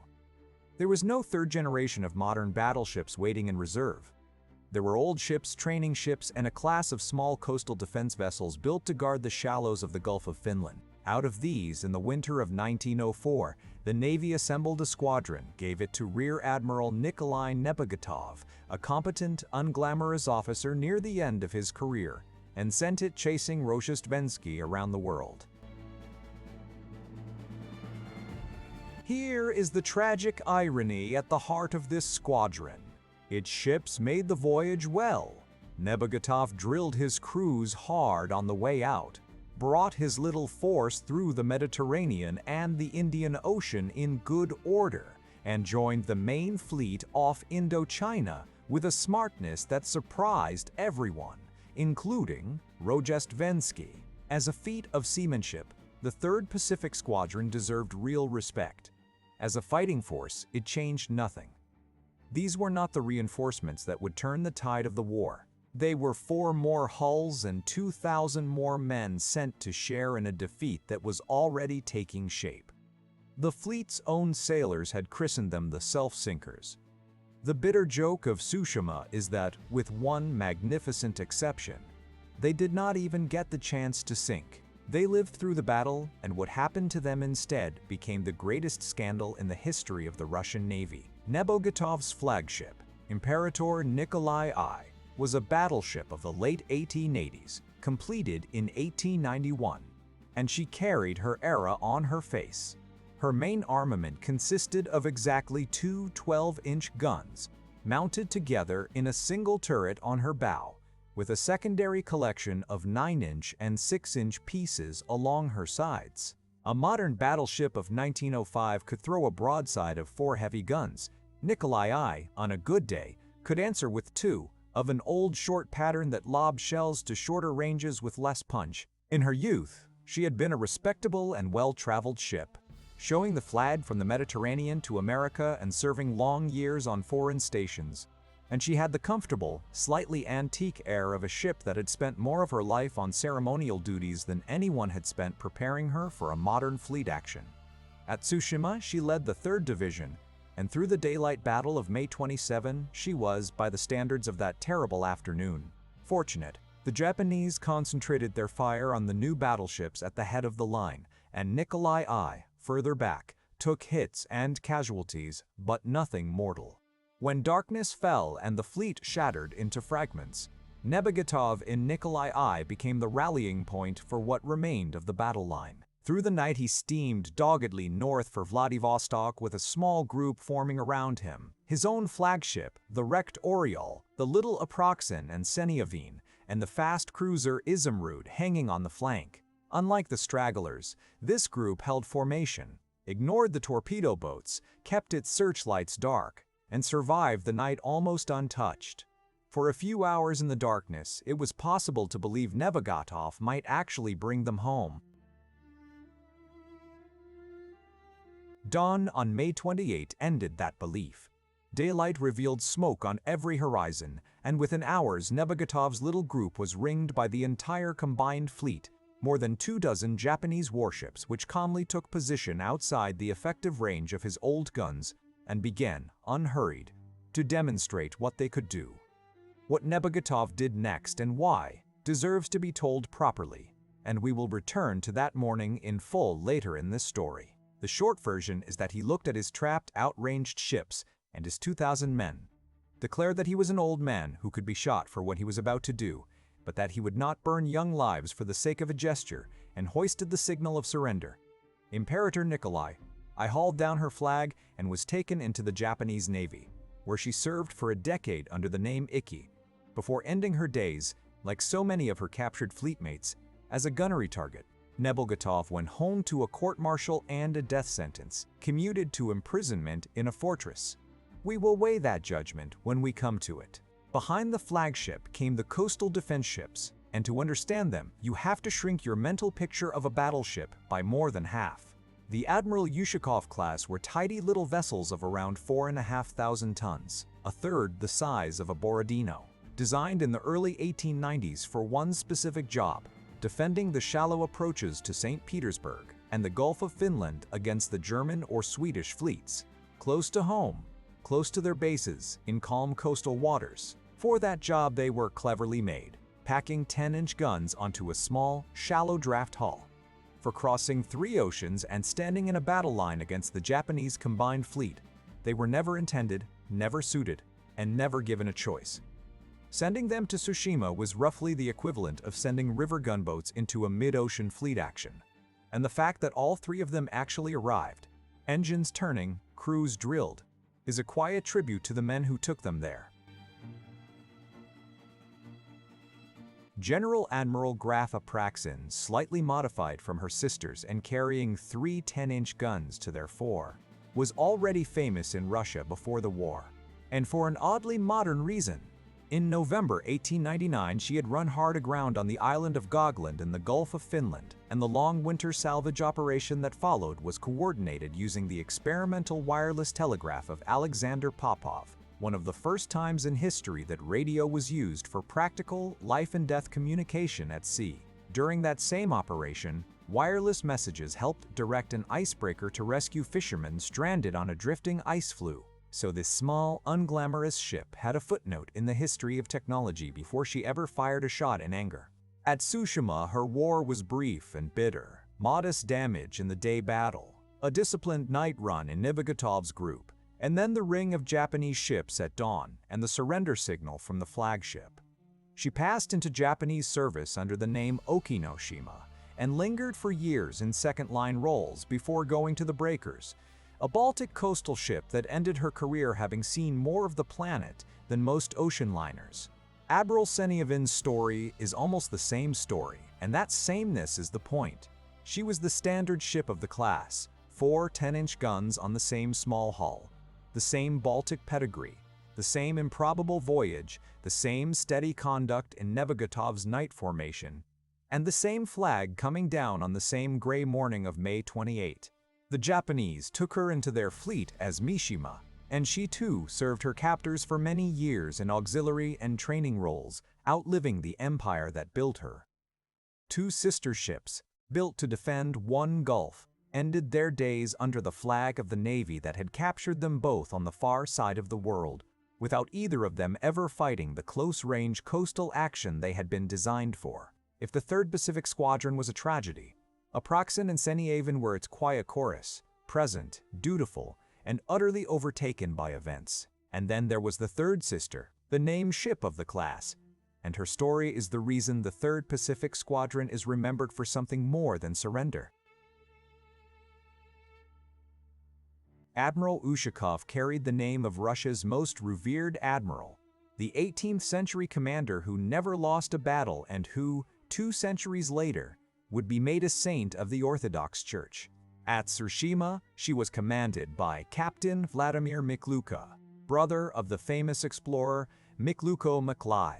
There was no 3rd generation of modern battleships waiting in reserve. There were old ships, training ships, and a class of small coastal defense vessels built to guard the shallows of the Gulf of Finland. Out of these, in the winter of 1904, the Navy assembled a squadron, gave it to Rear Admiral Nikolai Nebogotov, a competent, unglamorous officer near the end of his career, and sent it chasing Rozhestvensky around the world. Here is the tragic irony at the heart of this squadron. Its ships made the voyage well. Nebogotov drilled his crews hard on the way out, brought his little force through the Mediterranean and the Indian Ocean in good order, and joined the main fleet off Indochina with a smartness that surprised everyone, including Rozhestvensky. As a feat of seamanship, the Third Pacific Squadron deserved real respect. As a fighting force, it changed nothing. These were not the reinforcements that would turn the tide of the war. They were 4 more hulls and 2,000 more men sent to share in a defeat that was already taking shape. The fleet's own sailors had christened them the self-sinkers. The bitter joke of Tsushima is that, with one magnificent exception, they did not even get the chance to sink. They lived through the battle, and what happened to them instead became the greatest scandal in the history of the Russian Navy. Nebogotov's flagship, Imperator Nikolai I, was a battleship of the late 1880s, completed in 1891, and she carried her era on her face. Her main armament consisted of exactly 2 12-inch guns, mounted together in a single turret on her bow, with a secondary collection of 9-inch and 6-inch pieces along her sides. A modern battleship of 1905 could throw a broadside of 4 heavy guns. Nikolai I, on a good day, could answer with 2, of an old short pattern that lobbed shells to shorter ranges with less punch. In her youth, she had been a respectable and well-traveled ship, showing the flag from the Mediterranean to America and serving long years on foreign stations. And she had the comfortable, slightly antique air of a ship that had spent more of her life on ceremonial duties than anyone had spent preparing her for a modern fleet action. At Tsushima, she led the 3rd Division, and through the daylight battle of May 27, she was, by the standards of that terrible afternoon, fortunate. The Japanese concentrated their fire on the new battleships at the head of the line, and Nikolai I, further back, took hits and casualties, but nothing mortal. When darkness fell and the fleet shattered into fragments, Nebogotov in Nikolai I became the rallying point for what remained of the battle line. Through the night he steamed doggedly north for Vladivostok with a small group forming around him. His own flagship, the wrecked Oriol, the little Apraxin and Seniavine, and the fast cruiser Izumrud hanging on the flank. Unlike the stragglers, this group held formation, ignored the torpedo boats, kept its searchlights dark, and survived the night almost untouched. For a few hours in the darkness, it was possible to believe Nebogotov might actually bring them home. Dawn on May 28 ended that belief. Daylight revealed smoke on every horizon, and within hours Nebogotov's little group was ringed by the entire combined fleet, more than 24 Japanese warships which calmly took position outside the effective range of his old guns and began, unhurried, to demonstrate what they could do. What Nebogotov did next and why deserves to be told properly, and we will return to that morning in full later in this story. The short version is that he looked at his trapped, outranged ships and his 2,000 men, declared that he was an old man who could be shot for what he was about to do, but that he would not burn young lives for the sake of a gesture, and hoisted the signal of surrender. Imperator Nikolai I hauled down her flag and was taken into the Japanese Navy, where she served for a decade under the name Ikki, before ending her days, like so many of her captured fleetmates, as a gunnery target. Nebogotov went home to a court-martial and a death sentence, commuted to imprisonment in a fortress. We will weigh that judgment when we come to it. Behind the flagship came the coastal defense ships, and to understand them, you have to shrink your mental picture of a battleship by more than half. The Admiral Yushikov class were tidy little vessels of around 4,500 tons, a third the size of a Borodino, designed in the early 1890s for one specific job: defending the shallow approaches to St. Petersburg and the Gulf of Finland against the German or Swedish fleets, close to home, close to their bases in calm coastal waters. For that job they were cleverly made, packing 10-inch guns onto a small, shallow draft hull. for crossing 3 oceans and standing in a battle line against the Japanese combined fleet. They were never intended, never suited, and never given a choice. Sending them to Tsushima was roughly the equivalent of sending river gunboats into a mid-ocean fleet action. And the fact that all 3 of them actually arrived, engines turning, crews drilled, is a quiet tribute to the men who took them there. General Admiral Graf Apraxin, slightly modified from her sisters and carrying 3 10-inch guns to their 4, was already famous in Russia before the war, and for an oddly modern reason. In November 1899, she had run hard aground on the island of Gotland in the Gulf of Finland, and the long winter salvage operation that followed was coordinated using the experimental wireless telegraph of Alexander Popov, one of the first times in history that radio was used for practical, life-and-death communication at sea. During that same operation, wireless messages helped direct an icebreaker to rescue fishermen stranded on a drifting ice flue. So this small, unglamorous ship had a footnote in the history of technology before she ever fired a shot in anger. At Tsushima, her war was brief and bitter. Modest damage in the day battle, a disciplined night run in Navigatov's group, and then the ring of Japanese ships at dawn and the surrender signal from the flagship. She passed into Japanese service under the name Okinoshima and lingered for years in second-line roles before going to the breakers, a Baltic coastal ship that ended her career having seen more of the planet than most ocean liners. Admiral Senyevin's story is almost the same story, and that sameness is the point. She was the standard ship of the class, 4 10-inch guns on the same small hull, the same Baltic pedigree, the same improbable voyage, the same steady conduct in Navigatov's night formation, and the same flag coming down on the same gray morning of May 28. The Japanese took her into their fleet as Mishima, and she too served her captors for many years in auxiliary and training roles, outliving the empire that built her. 2 sister ships, built to defend one gulf, ended their days under the flag of the Navy that had captured them both on the far side of the world, without either of them ever fighting the close-range coastal action they had been designed for. If the Third Pacific Squadron was a tragedy, Apraxin and Senyavin were its quiet chorus, present, dutiful, and utterly overtaken by events. And then there was the third sister, the named ship of the class, and her story is the reason the Third Pacific Squadron is remembered for something more than surrender. Admiral Ushakov carried the name of Russia's most revered admiral, the 18th century commander who never lost a battle and who, 2 centuries later, would be made a saint of the Orthodox Church. At Tsushima, she was commanded by Captain Vladimir Mikluka, brother of the famous explorer Mikluko Maklai,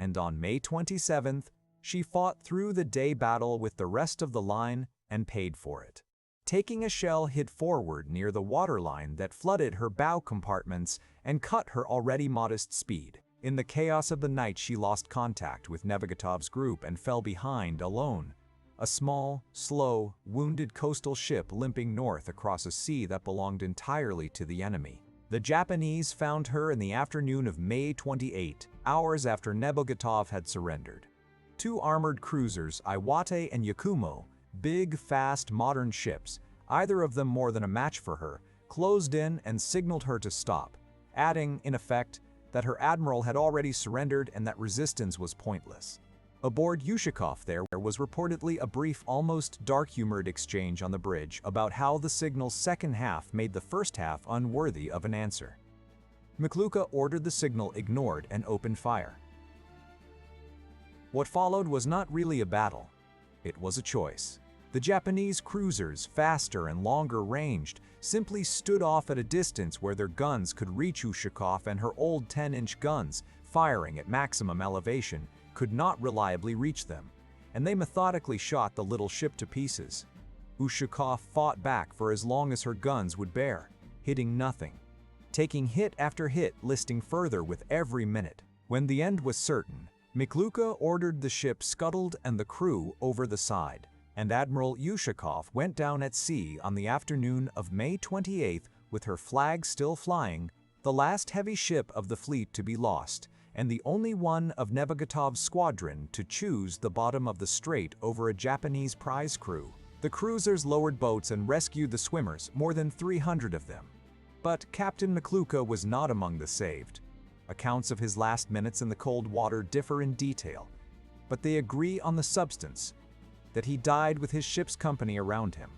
and on May 27th, she fought through the day battle with the rest of the line and paid for it, taking a shell hit forward near the waterline that flooded her bow compartments and cut her already modest speed. In the chaos of the night, she lost contact with Navigatov's group and fell behind alone, a small, slow, wounded coastal ship limping north across a sea that belonged entirely to the enemy. The Japanese found her in the afternoon of May 28, hours after Navigatov had surrendered. 2 armored cruisers, Iwate and Yakumo, big, fast, modern ships, either of them more than a match for her, closed in and signaled her to stop, adding, in effect, that her admiral had already surrendered and that resistance was pointless. Aboard Ushakov there was reportedly a brief, almost dark-humored exchange on the bridge about how the signal's second half made the first half unworthy of an answer. Mikluka ordered the signal ignored and opened fire. What followed was not really a battle. It was a choice. The Japanese cruisers, faster and longer ranged, simply stood off at a distance where their guns could reach Ushakov, and her old 10-inch guns, firing at maximum elevation, could not reliably reach them, and they methodically shot the little ship to pieces. Ushakov fought back for as long as her guns would bear, hitting nothing, taking hit after hit, listing further with every minute. When the end was certain, Mikluka ordered the ship scuttled and the crew over the side, and Admiral Ushakov went down at sea on the afternoon of May 28th with her flag still flying, the last heavy ship of the fleet to be lost, and the only one of Navigatov's squadron to choose the bottom of the strait over a Japanese prize crew. The cruisers lowered boats and rescued the swimmers, more than 300 of them. But Captain McCluka was not among the saved. Accounts of his last minutes in the cold water differ in detail, but they agree on the substance, that he died with his ship's company around him,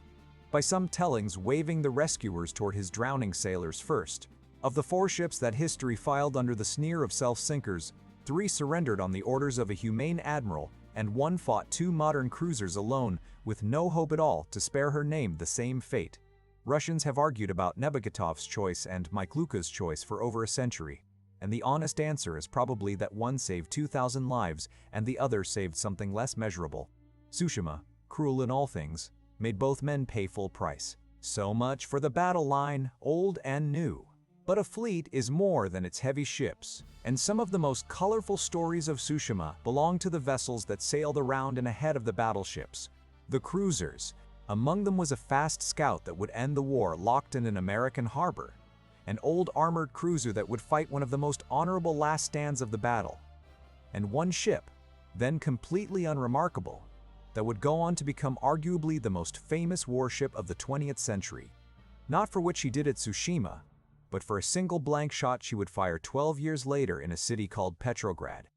by some tellings waving the rescuers toward his drowning sailors first. Of the 4 ships that history filed under the sneer of self-sinkers, 3 surrendered on the orders of a humane admiral, and 1 fought 2 modern cruisers alone, with no hope at all to spare her name the same fate. Russians have argued about Nebagotov's choice and Mykluka's choice for over a century, and the honest answer is probably that one saved 2,000 lives and the other saved something less measurable. Tsushima, cruel in all things, made both men pay full price. So much for the battle line, old and new. But a fleet is more than its heavy ships, and some of the most colorful stories of Tsushima belong to the vessels that sailed around and ahead of the battleships, the cruisers. Among them was a fast scout that would end the war locked in an American harbor, an old armored cruiser that would fight one of the most honorable last stands of the battle, and one ship, then completely unremarkable, that would go on to become arguably the most famous warship of the 20th century, not for what she did at Tsushima, but for a single blank shot she would fire 12 years later in a city called Petrograd.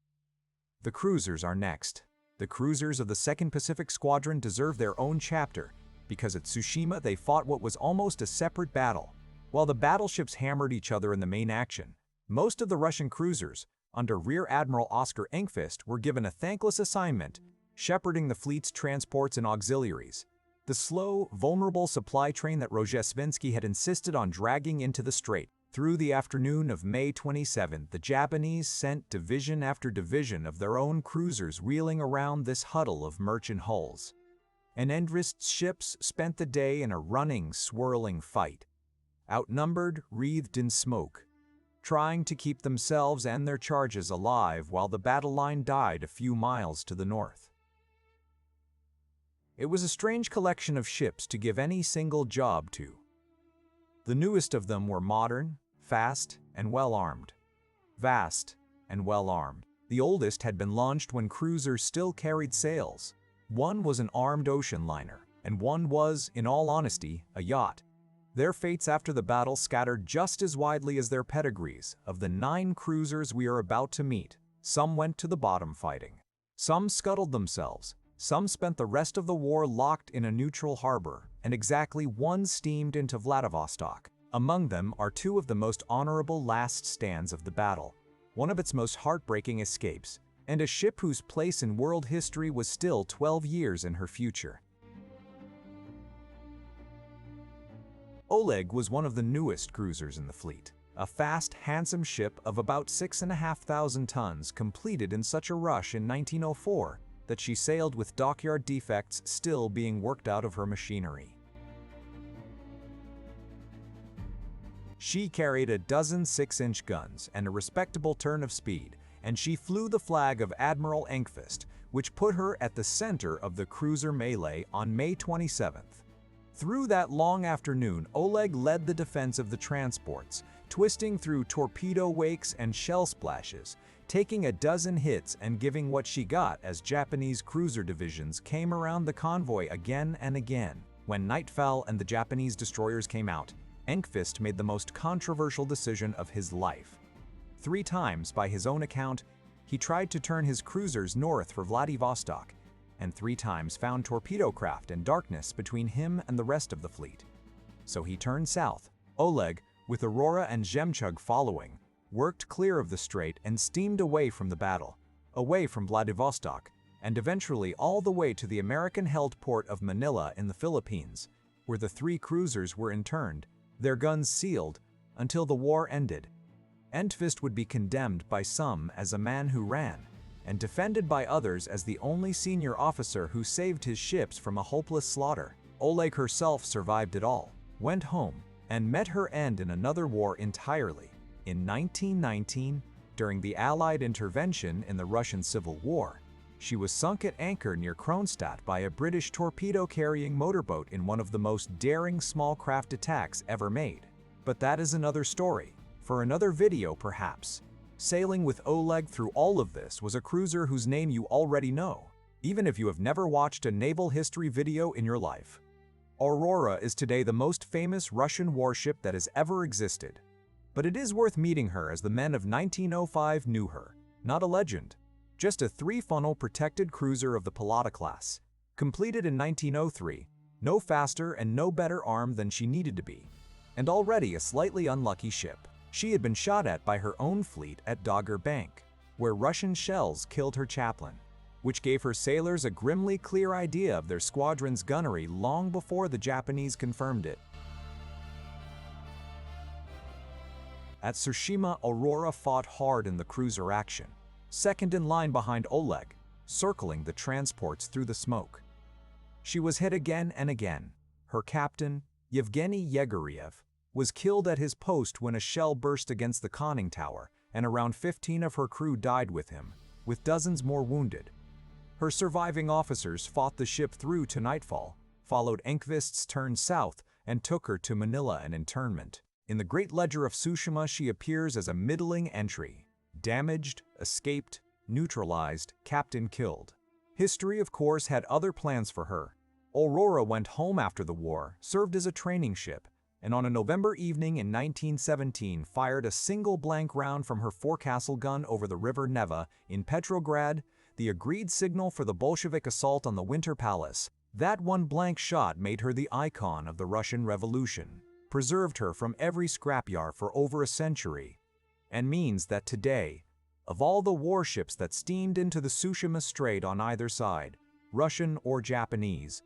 The cruisers are next. The cruisers of the Second Pacific Squadron deserve their own chapter, because at Tsushima they fought what was almost a separate battle. While the battleships hammered each other in the main action, most of the Russian cruisers, under Rear Admiral Oscar Engqvist, were given a thankless assignment, shepherding the fleet's transports and auxiliaries. The slow, vulnerable supply train that Rozhestvensky had insisted on dragging into the strait. Through the afternoon of May 27, the Japanese sent division after division of their own cruisers reeling around this huddle of merchant hulls. And Engqvist's ships spent the day in a running, swirling fight, outnumbered, wreathed in smoke, trying to keep themselves and their charges alive while the battle line died a few miles to the north. It was a strange collection of ships to give any single job to. The newest of them were modern, fast, and well-armed. Vast and well-armed. The oldest had been launched when cruisers still carried sails. One was an armed ocean liner, and one was, in all honesty, a yacht. Their fates after the battle scattered just as widely as their pedigrees. Of the 9 cruisers we are about to meet, some went to the bottom fighting. Some scuttled themselves. Some spent the rest of the war locked in a neutral harbor, and exactly 1 steamed into Vladivostok. Among them are 2 of the most honorable last stands of the battle, one of its most heartbreaking escapes, and a ship whose place in world history was still 12 years in her future. Oleg was one of the newest cruisers in the fleet, a fast, handsome ship of about 6,500 tons completed in such a rush in 1904 that she sailed with dockyard defects still being worked out of her machinery. She carried a dozen 6-inch guns and a respectable turn of speed, and she flew the flag of Admiral Engqvist, which put her at the center of the cruiser melee on May 27th. Through that long afternoon, Oleg led the defense of the transports, twisting through torpedo wakes and shell splashes, taking a dozen hits and giving what she got as Japanese cruiser divisions came around the convoy again and again. When night fell and the Japanese destroyers came out, Engqvist made the most controversial decision of his life. 3 times, by his own account, he tried to turn his cruisers north for Vladivostok, and 3 times found torpedo craft and darkness between him and the rest of the fleet. So he turned south. Oleg, with Aurora and Zhemchug following, worked clear of the strait and steamed away from the battle, away from Vladivostok, and eventually all the way to the American-held port of Manila in the Philippines, where the 3 cruisers were interned, their guns sealed, until the war ended. Engqvist would be condemned by some as a man who ran, and defended by others as the only senior officer who saved his ships from a hopeless slaughter. Oleg herself survived it all, went home, and met her end in another war entirely. In 1919, during the Allied intervention in the Russian Civil War, she was sunk at anchor near Kronstadt by a British torpedo-carrying motorboat in one of the most daring small craft attacks ever made. But that is another story, for another video perhaps. Sailing with Oleg through all of this was a cruiser whose name you already know, even if you have never watched a naval history video in your life. Aurora is today the most famous Russian warship that has ever existed. But it is worth meeting her as the men of 1905 knew her, not a legend. Just a three-funnel protected cruiser of the Pallada class, completed in 1903, no faster and no better armed than she needed to be, and already a slightly unlucky ship. She had been shot at by her own fleet at Dogger Bank, where Russian shells killed her chaplain, which gave her sailors a grimly clear idea of their squadron's gunnery long before the Japanese confirmed it. At Tsushima, Aurora fought hard in the cruiser action, second in line behind Oleg, circling the transports through the smoke. She was hit again and again. Her captain, Yevgeny Yegoriev, was killed at his post when a shell burst against the conning tower, and around 15 of her crew died with him, with dozens more wounded. Her surviving officers fought the ship through to nightfall, followed Enquist's turn south, and took her to Manila and internment. In the Great Ledger of Tsushima, she appears as a middling entry: damaged, escaped, neutralized, captain killed. History, of course, had other plans for her. Aurora went home after the war, served as a training ship, and on a November evening in 1917 fired a single blank round from her forecastle gun over the river Neva in Petrograd, the agreed signal for the Bolshevik assault on the Winter Palace. That one blank shot made her the icon of the Russian Revolution, preserved her from every scrapyard for over a century, and means that today, of all the warships that steamed into the Tsushima Strait on either side, Russian or Japanese,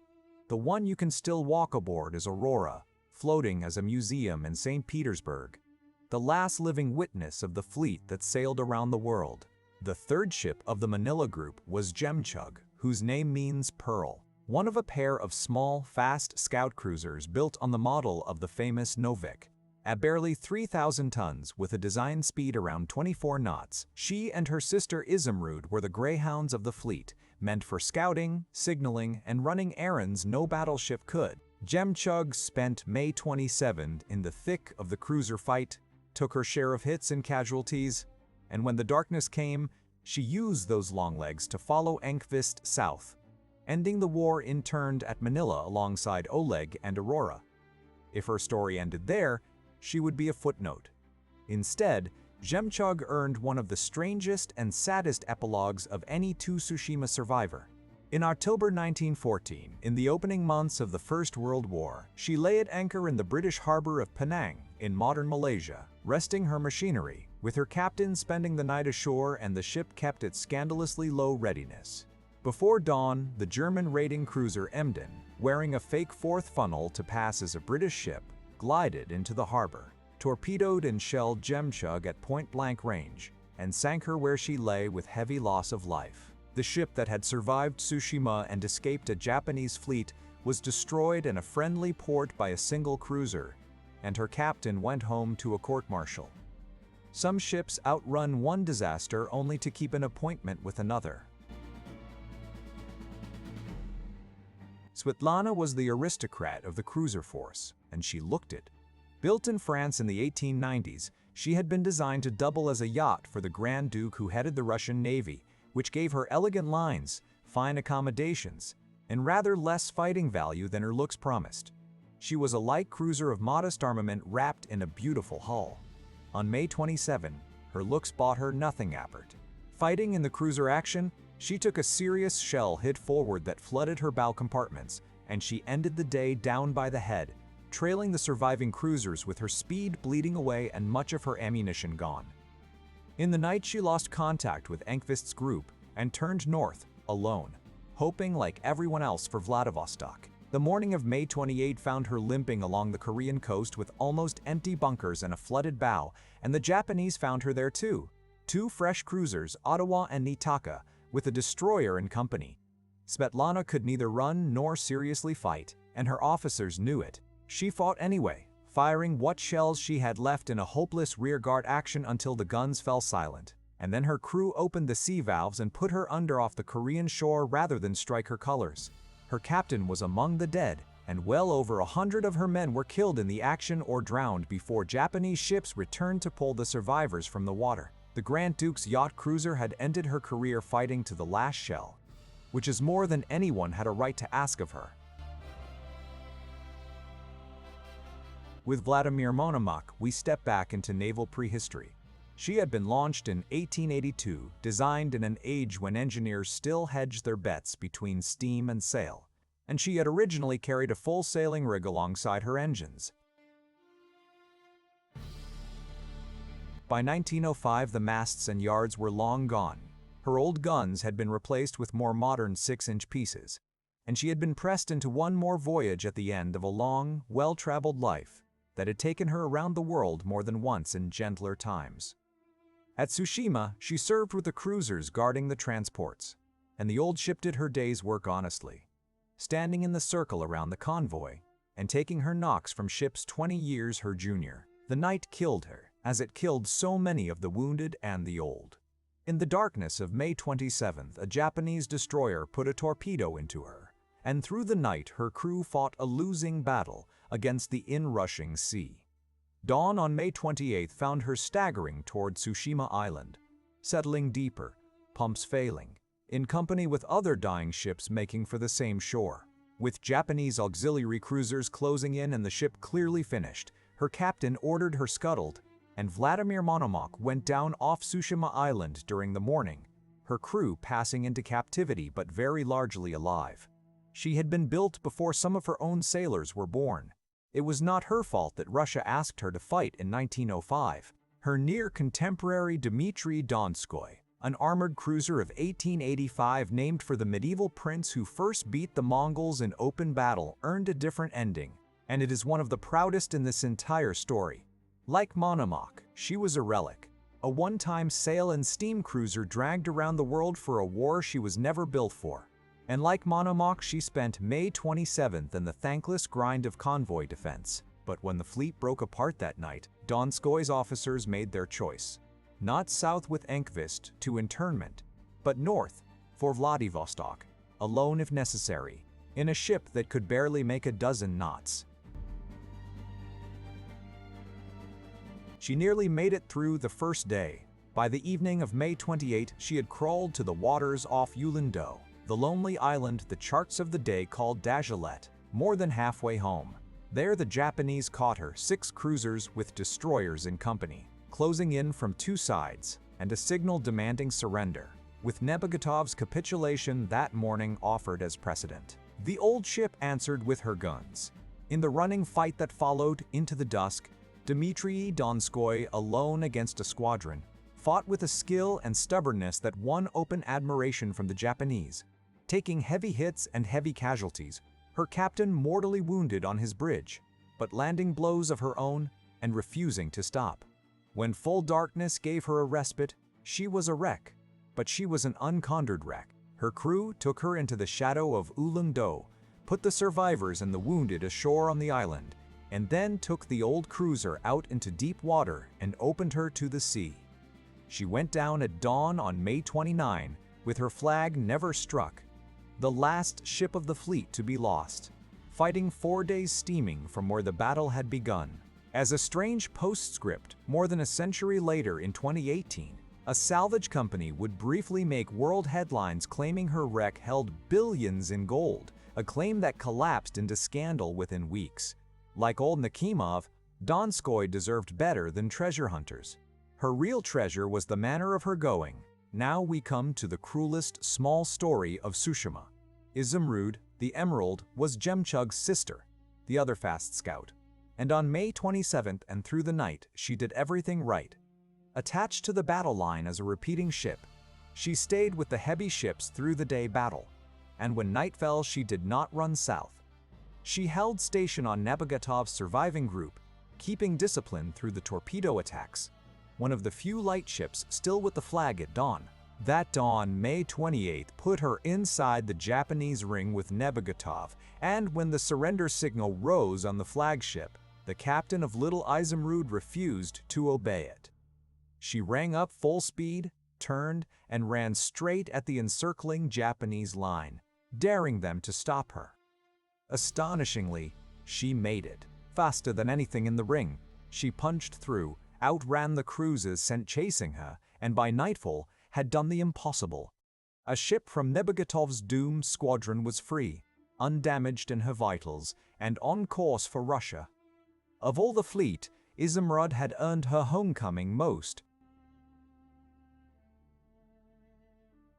the one you can still walk aboard is Aurora, floating as a museum in St. Petersburg, the last living witness of the fleet that sailed around the world. The third ship of the Manila group was Jemchug, whose name means pearl, one of a pair of small, fast scout cruisers built on the model of the famous Novik. At barely 3,000 tons, with a design speed around 24 knots, she and her sister Izumrud were the greyhounds of the fleet, meant for scouting, signaling, and running errands no battleship could. Jemchug spent May 27 in the thick of the cruiser fight, took her share of hits and casualties, and when the darkness came, she used those long legs to follow Enquist south, ending the war interned at Manila alongside Oleg and Aurora. If her story ended there, she would be a footnote. Instead, Jemchug earned one of the strangest and saddest epilogues of any Tsushima survivor. In October 1914, in the opening months of the First World War, she lay at anchor in the British harbor of Penang, in modern Malaysia, resting her machinery, with her captain spending the night ashore and the ship kept at scandalously low readiness. Before dawn, the German raiding cruiser Emden, wearing a fake fourth funnel to pass as a British ship, glided into the harbor, torpedoed and shelled Jemchug at point-blank range, and sank her where she lay with heavy loss of life. The ship that had survived Tsushima and escaped a Japanese fleet was destroyed in a friendly port by a single cruiser, and her captain went home to a court-martial. Some ships outrun one disaster only to keep an appointment with another. Svetlana was the aristocrat of the cruiser force, and she looked it. Built in France in the 1890s, she had been designed to double as a yacht for the Grand Duke who headed the Russian Navy, which gave her elegant lines, fine accommodations, and rather less fighting value than her looks promised. She was a light cruiser of modest armament wrapped in a beautiful hull. On May 27, her looks bought her nothing apart. Fighting in the cruiser action, she took a serious shell hit forward that flooded her bow compartments, and she ended the day down by the head, trailing the surviving cruisers with her speed bleeding away and much of her ammunition gone. In the night, she lost contact with Enquist's group and turned north, alone, hoping like everyone else for Vladivostok. The morning of May 28 found her limping along the Korean coast with almost empty bunkers and a flooded bow, and the Japanese found her there too. Two fresh cruisers, Ottawa and Nitaka, with a destroyer in company. Svetlana could neither run nor seriously fight, and her officers knew it. She fought anyway, firing what shells she had left in a hopeless rearguard action until the guns fell silent, and then her crew opened the sea valves and put her under off the Korean shore rather than strike her colors. Her captain was among the dead, and well over 100 of her men were killed in the action or drowned before Japanese ships returned to pull the survivors from the water. The Grand Duke's yacht cruiser had ended her career fighting to the last shell. which is more than anyone had a right to ask of her. With Vladimir Monomakh, we step back into naval prehistory. She had been launched in 1882, designed in an age when engineers still hedged their bets between steam and sail, and she had originally carried a full sailing rig alongside her engines. By 1905, the masts and yards were long gone. Her old guns had been replaced with more modern 6-inch pieces, and she had been pressed into one more voyage at the end of a long, well-traveled life that had taken her around the world more than once in gentler times. At Tsushima, she served with the cruisers guarding the transports, and the old ship did her day's work honestly, standing in the circle around the convoy and taking her knocks from ships 20 years her junior. The night killed her, as it killed so many of the wounded and the old. In the darkness of May 27th, a Japanese destroyer put a torpedo into her, and through the night her crew fought a losing battle against the inrushing sea. Dawn on May 28th found her staggering toward Tsushima Island, settling deeper, pumps failing, in company with other dying ships making for the same shore. With Japanese auxiliary cruisers closing in and the ship clearly finished, her captain ordered her scuttled, and Vladimir Monomakh went down off Tsushima Island during the morning, her crew passing into captivity but very largely alive. She had been built before some of her own sailors were born. It was not her fault that Russia asked her to fight in 1905. Her near-contemporary Dmitry Donskoy, an armored cruiser of 1885 named for the medieval prince who first beat the Mongols in open battle, earned a different ending, and it is one of the proudest in this entire story. Like Monomakh, she was a relic, a one-time sail and steam cruiser dragged around the world for a war she was never built for. And like Monomakh, she spent May 27th in the thankless grind of convoy defense. But when the fleet broke apart that night, Donskoy's officers made their choice. Not south with Enquist to internment, but north for Vladivostok, alone if necessary, in a ship that could barely make a dozen knots. She nearly made it through the first day. By the evening of May 28, she had crawled to the waters off Ulindo, the lonely island the charts of the day called Dajalet, more than halfway home. There the Japanese caught her, 6 cruisers with destroyers in company, closing in from 2 sides, and a signal demanding surrender, with Nebagotov's capitulation that morning offered as precedent. The old ship answered with her guns. In the running fight that followed into the dusk, Dmitry Donskoy, alone against a squadron, fought with a skill and stubbornness that won open admiration from the Japanese. Taking heavy hits and heavy casualties, her captain mortally wounded on his bridge, but landing blows of her own and refusing to stop. When full darkness gave her a respite, she was a wreck, but she was an unconquered wreck. Her crew took her into the shadow of Ulindo, put the survivors and the wounded ashore on the island, and then took the old cruiser out into deep water and opened her to the sea. She went down at dawn on May 29, with her flag never struck, the last ship of the fleet to be lost, fighting 4 days steaming from where the battle had begun. As a strange postscript, more than a century later in 2018, a salvage company would briefly make world headlines claiming her wreck held billions in gold, a claim that collapsed into scandal within weeks. Like old Nakhimov, Donskoy deserved better than treasure hunters. Her real treasure was the manner of her going. Now we come to the cruelest small story of Tsushima. Izumrud, the Emerald, was Jemchug's sister, the other fast scout. And on May 27th and through the night, she did everything right. Attached to the battle line as a repeating ship, she stayed with the heavy ships through the day battle. And when night fell, she did not run south. She held station on Nebagotov's surviving group, keeping discipline through the torpedo attacks, one of the few light ships still with the flag at dawn. That dawn, May 28th, put her inside the Japanese ring with Nebogotov, and when the surrender signal rose on the flagship, the captain of Little Izumrud refused to obey it. She rang up full speed, turned, and ran straight at the encircling Japanese line, daring them to stop her. Astonishingly, she made it. Faster than anything in the ring, she punched through, outran the cruisers sent chasing her, and by nightfall had done the impossible. A ship from Nebagotov's doomed squadron was free, undamaged in her vitals, and on course for Russia. Of all the fleet, Izumrud had earned her homecoming most.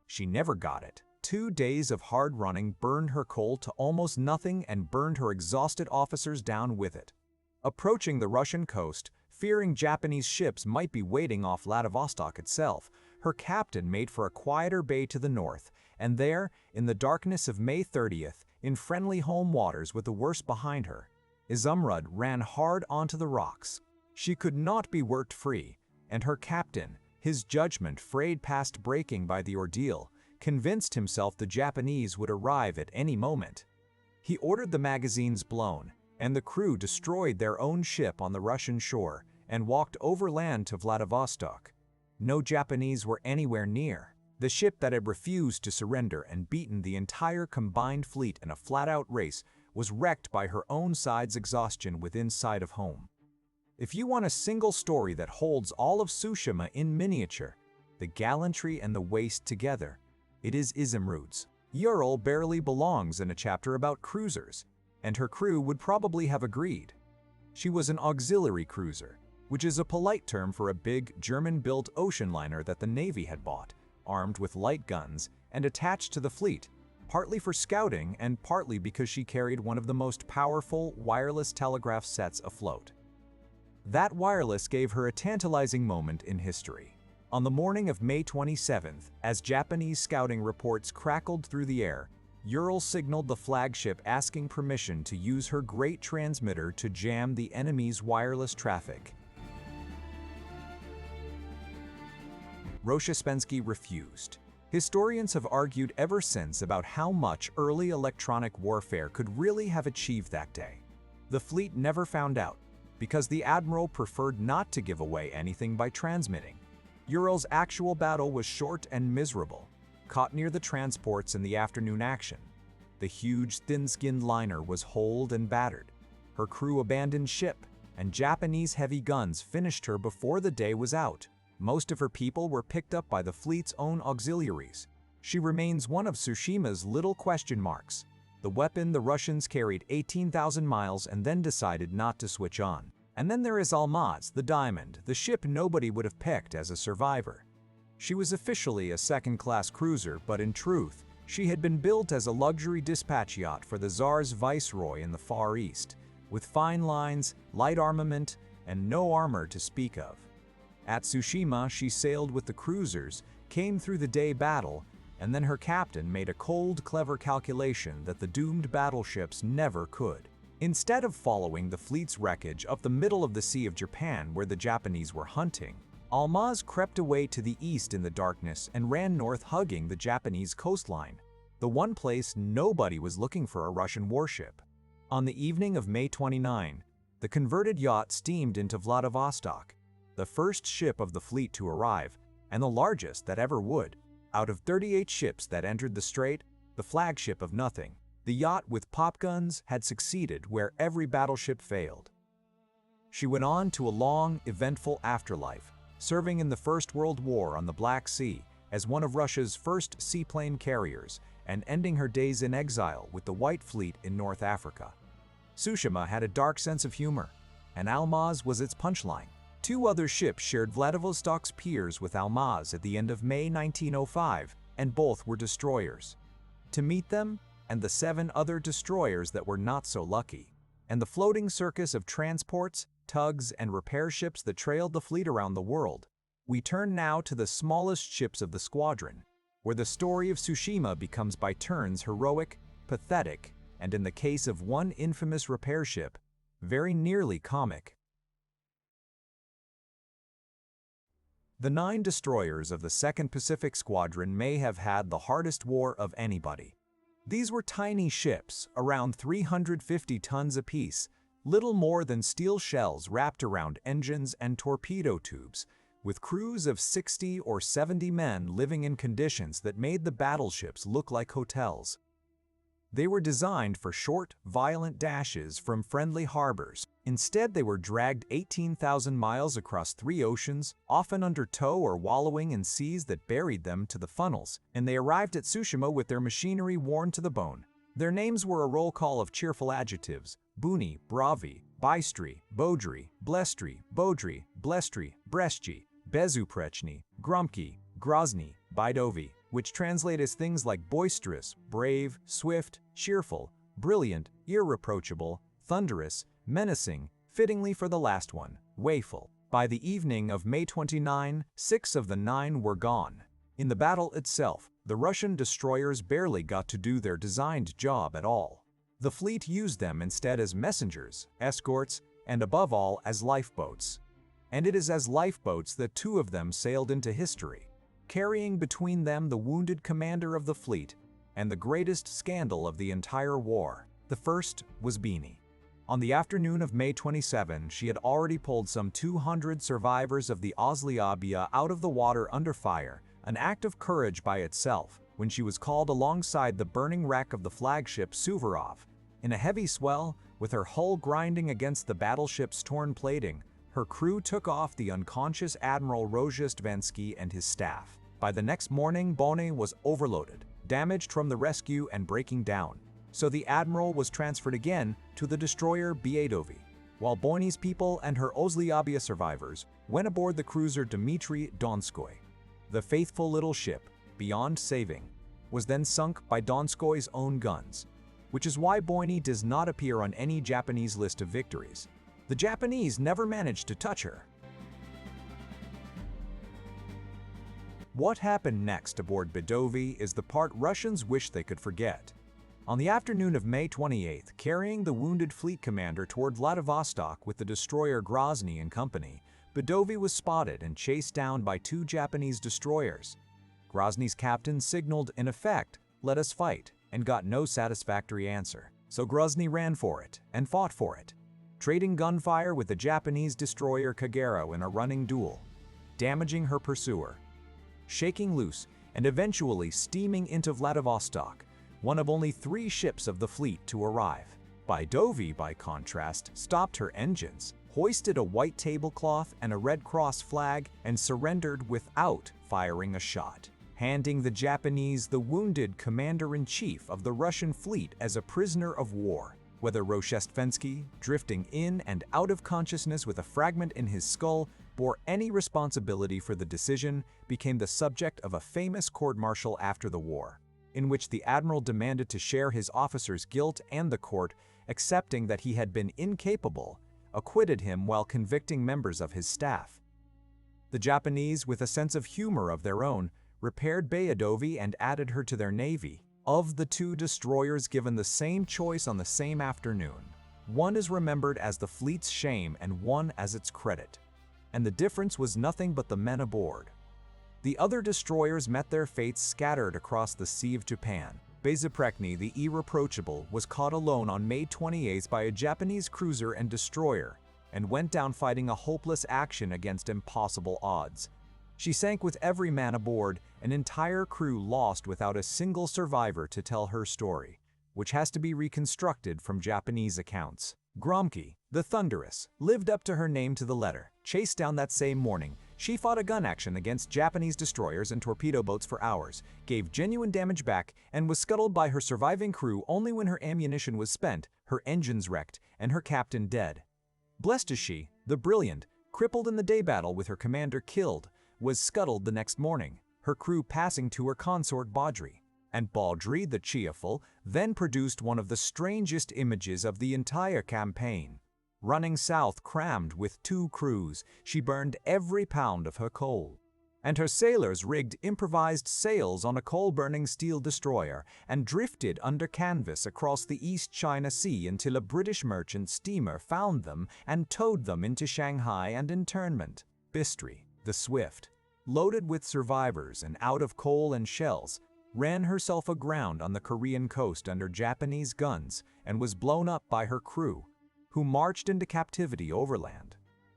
She never got it. 2 days of hard running burned her coal to almost nothing and burned her exhausted officers down with it. Approaching the Russian coast, fearing Japanese ships might be waiting off Vladivostok itself, her captain made for a quieter bay to the north, and there, in the darkness of May 30th, in friendly home waters with the worst behind her, Izumrud ran hard onto the rocks. She could not be worked free, and her captain, his judgment frayed past breaking by the ordeal, convinced himself the Japanese would arrive at any moment. He ordered the magazines blown, and the crew destroyed their own ship on the Russian shore and walked overland to Vladivostok. No Japanese were anywhere near. The ship that had refused to surrender and beaten the entire combined fleet in a flat-out race was wrecked by her own side's exhaustion within sight of home. If you want a single story that holds all of Tsushima in miniature, the gallantry and the waste together, it is Izumrud's. Ural barely belongs in a chapter about cruisers, and her crew would probably have agreed. She was an auxiliary cruiser, which is a polite term for a big German-built ocean liner that the Navy had bought, armed with light guns and attached to the fleet, partly for scouting and partly because she carried one of the most powerful wireless telegraph sets afloat. That wireless gave her a tantalizing moment in history. On the morning of May 27th, as Japanese scouting reports crackled through the air, Ural signaled the flagship asking permission to use her great transmitter to jam the enemy's wireless traffic. Rozhestvensky refused. Historians have argued ever since about how much early electronic warfare could really have achieved that day. The fleet never found out, because the admiral preferred not to give away anything by transmitting. Ural's actual battle was short and miserable, caught near the transports in the afternoon action. The huge, thin-skinned liner was holed and battered. Her crew abandoned ship, and Japanese heavy guns finished her before the day was out. Most of her people were picked up by the fleet's own auxiliaries. She remains one of Tsushima's little question marks. The weapon the Russians carried 18,000 miles and then decided not to switch on. And then there is Almaz, the Diamond, the ship nobody would have picked as a survivor. She was officially a second-class cruiser, but in truth, she had been built as a luxury dispatch yacht for the Tsar's viceroy in the Far East, with fine lines, light armament, and no armor to speak of. At Tsushima, she sailed with the cruisers, came through the day battle, and then her captain made a cold, clever calculation that the doomed battleships never could. Instead of following the fleet's wreckage up the middle of the Sea of Japan where the Japanese were hunting, Almaz crept away to the east in the darkness and ran north hugging the Japanese coastline, the one place nobody was looking for a Russian warship. On the evening of May 29, the converted yacht steamed into Vladivostok, the first ship of the fleet to arrive, and the largest that ever would. Out of 38 ships that entered the strait, the flagship of nothing, the yacht with pop guns had succeeded where every battleship failed. She went on to a long, eventful afterlife, serving in the First World War on the Black Sea as one of Russia's first seaplane carriers, and ending her days in exile with the White Fleet in North Africa. Tsushima had a dark sense of humor, and Almaz was its punchline. 2 other ships shared Vladivostok's piers with Almaz at the end of May 1905, and both were destroyers. To meet them, and the 7 other destroyers that were not so lucky, and the floating circus of transports, tugs, and repair ships that trailed the fleet around the world, we turn now to the smallest ships of the squadron, where the story of Tsushima becomes by turns heroic, pathetic, and in the case of one infamous repair ship, very nearly comic. The 9 destroyers of the Second Pacific Squadron may have had the hardest war of anybody. These were tiny ships, around 350 tons apiece, little more than steel shells wrapped around engines and torpedo tubes, with crews of 60 or 70 men living in conditions that made the battleships look like hotels. They were designed for short, violent dashes from friendly harbors, Instead, they were dragged 18,000 miles across 3 oceans, often under tow or wallowing in seas that buried them to the funnels, and they arrived at Tsushima with their machinery worn to the bone. Their names were a roll call of cheerful adjectives: Buni, Bravi, Bystri, Bodri, Blestri, Bodri, Blestri, Brestji, Bezuprechny, Gromki, Grozny, Bidovi, which translate as things like boisterous, brave, swift, cheerful, brilliant, irreproachable, thunderous, menacing, fittingly for the last one, wayful. By the evening of May 29, 6 of the 9 were gone. In the battle itself, the Russian destroyers barely got to do their designed job at all. The fleet used them instead as messengers, escorts, and above all as lifeboats. And it is as lifeboats that 2 of them sailed into history, carrying between them the wounded commander of the fleet and the greatest scandal of the entire war. The first was Beanie. On the afternoon of May 27, she had already pulled some 200 survivors of the Osliabia out of the water under fire, an act of courage by itself, when she was called alongside the burning wreck of the flagship Suvorov. In a heavy swell, with her hull grinding against the battleship's torn plating, her crew took off the unconscious Admiral Rozhestvensky and his staff. By the next morning, Bonny was overloaded, damaged from the rescue and breaking down. So the Admiral was transferred again to the destroyer Biadovi, while Bonny's people and her Osliabia survivors went aboard the cruiser Dmitry Donskoy. The faithful little ship, beyond saving, was then sunk by Donskoy's own guns, which is why Bonny does not appear on any Japanese list of victories. The Japanese never managed to touch her. What happened next aboard Biadovi is the part Russians wish they could forget. On the afternoon of May 28, carrying the wounded fleet commander toward Vladivostok with the destroyer Grozny and company, Biadovi was spotted and chased down by 2 Japanese destroyers. Grozny's captain signaled, in effect, "Let us fight," and got no satisfactory answer. So Grozny ran for it and fought for it, trading gunfire with the Japanese destroyer Kagero in a running duel, damaging her pursuer, shaking loose, and eventually steaming into Vladivostok, one of only 3 ships of the fleet to arrive. Biadovi, by contrast, stopped her engines, hoisted a white tablecloth and a Red Cross flag, and surrendered without firing a shot, handing the Japanese the wounded commander-in-chief of the Russian fleet as a prisoner of war. Whether Rozhestvensky, drifting in and out of consciousness with a fragment in his skull, bore any responsibility for the decision became the subject of a famous court-martial after the war, in which the admiral demanded to share his officer's guilt, and the court, accepting that he had been incapable, acquitted him while convicting members of his staff. The Japanese, with a sense of humor of their own, repaired Biadovi and added her to their navy. Of the 2 destroyers given the same choice on the same afternoon, one is remembered as the fleet's shame and one as its credit, and the difference was nothing but the men aboard. The other destroyers met their fates scattered across the Sea of Japan. Bezuprechny, the irreproachable, was caught alone on May 28 by a Japanese cruiser and destroyer, and went down fighting a hopeless action against impossible odds. She sank with every man aboard, an entire crew lost without a single survivor to tell her story, which has to be reconstructed from Japanese accounts. Gromki, the Thunderous, lived up to her name to the letter. Chased down that same morning, she fought a gun action against Japanese destroyers and torpedo boats for hours, gave genuine damage back, and was scuttled by her surviving crew only when her ammunition was spent, her engines wrecked, and her captain dead. Blessed is she, the Brilliant, crippled in the day battle with her commander killed, was scuttled the next morning, her crew passing to her consort Bodri. And Baudry, the Cheerful, then produced one of the strangest images of the entire campaign. Running south crammed with 2 crews, she burned every pound of her coal. And her sailors rigged improvised sails on a coal-burning steel destroyer and drifted under canvas across the East China Sea until a British merchant steamer found them and towed them into Shanghai and internment. Bistri, the Swift, loaded with survivors and out of coal and shells, ran herself aground on the Korean coast under Japanese guns and was blown up by her crew, who marched into captivity overland.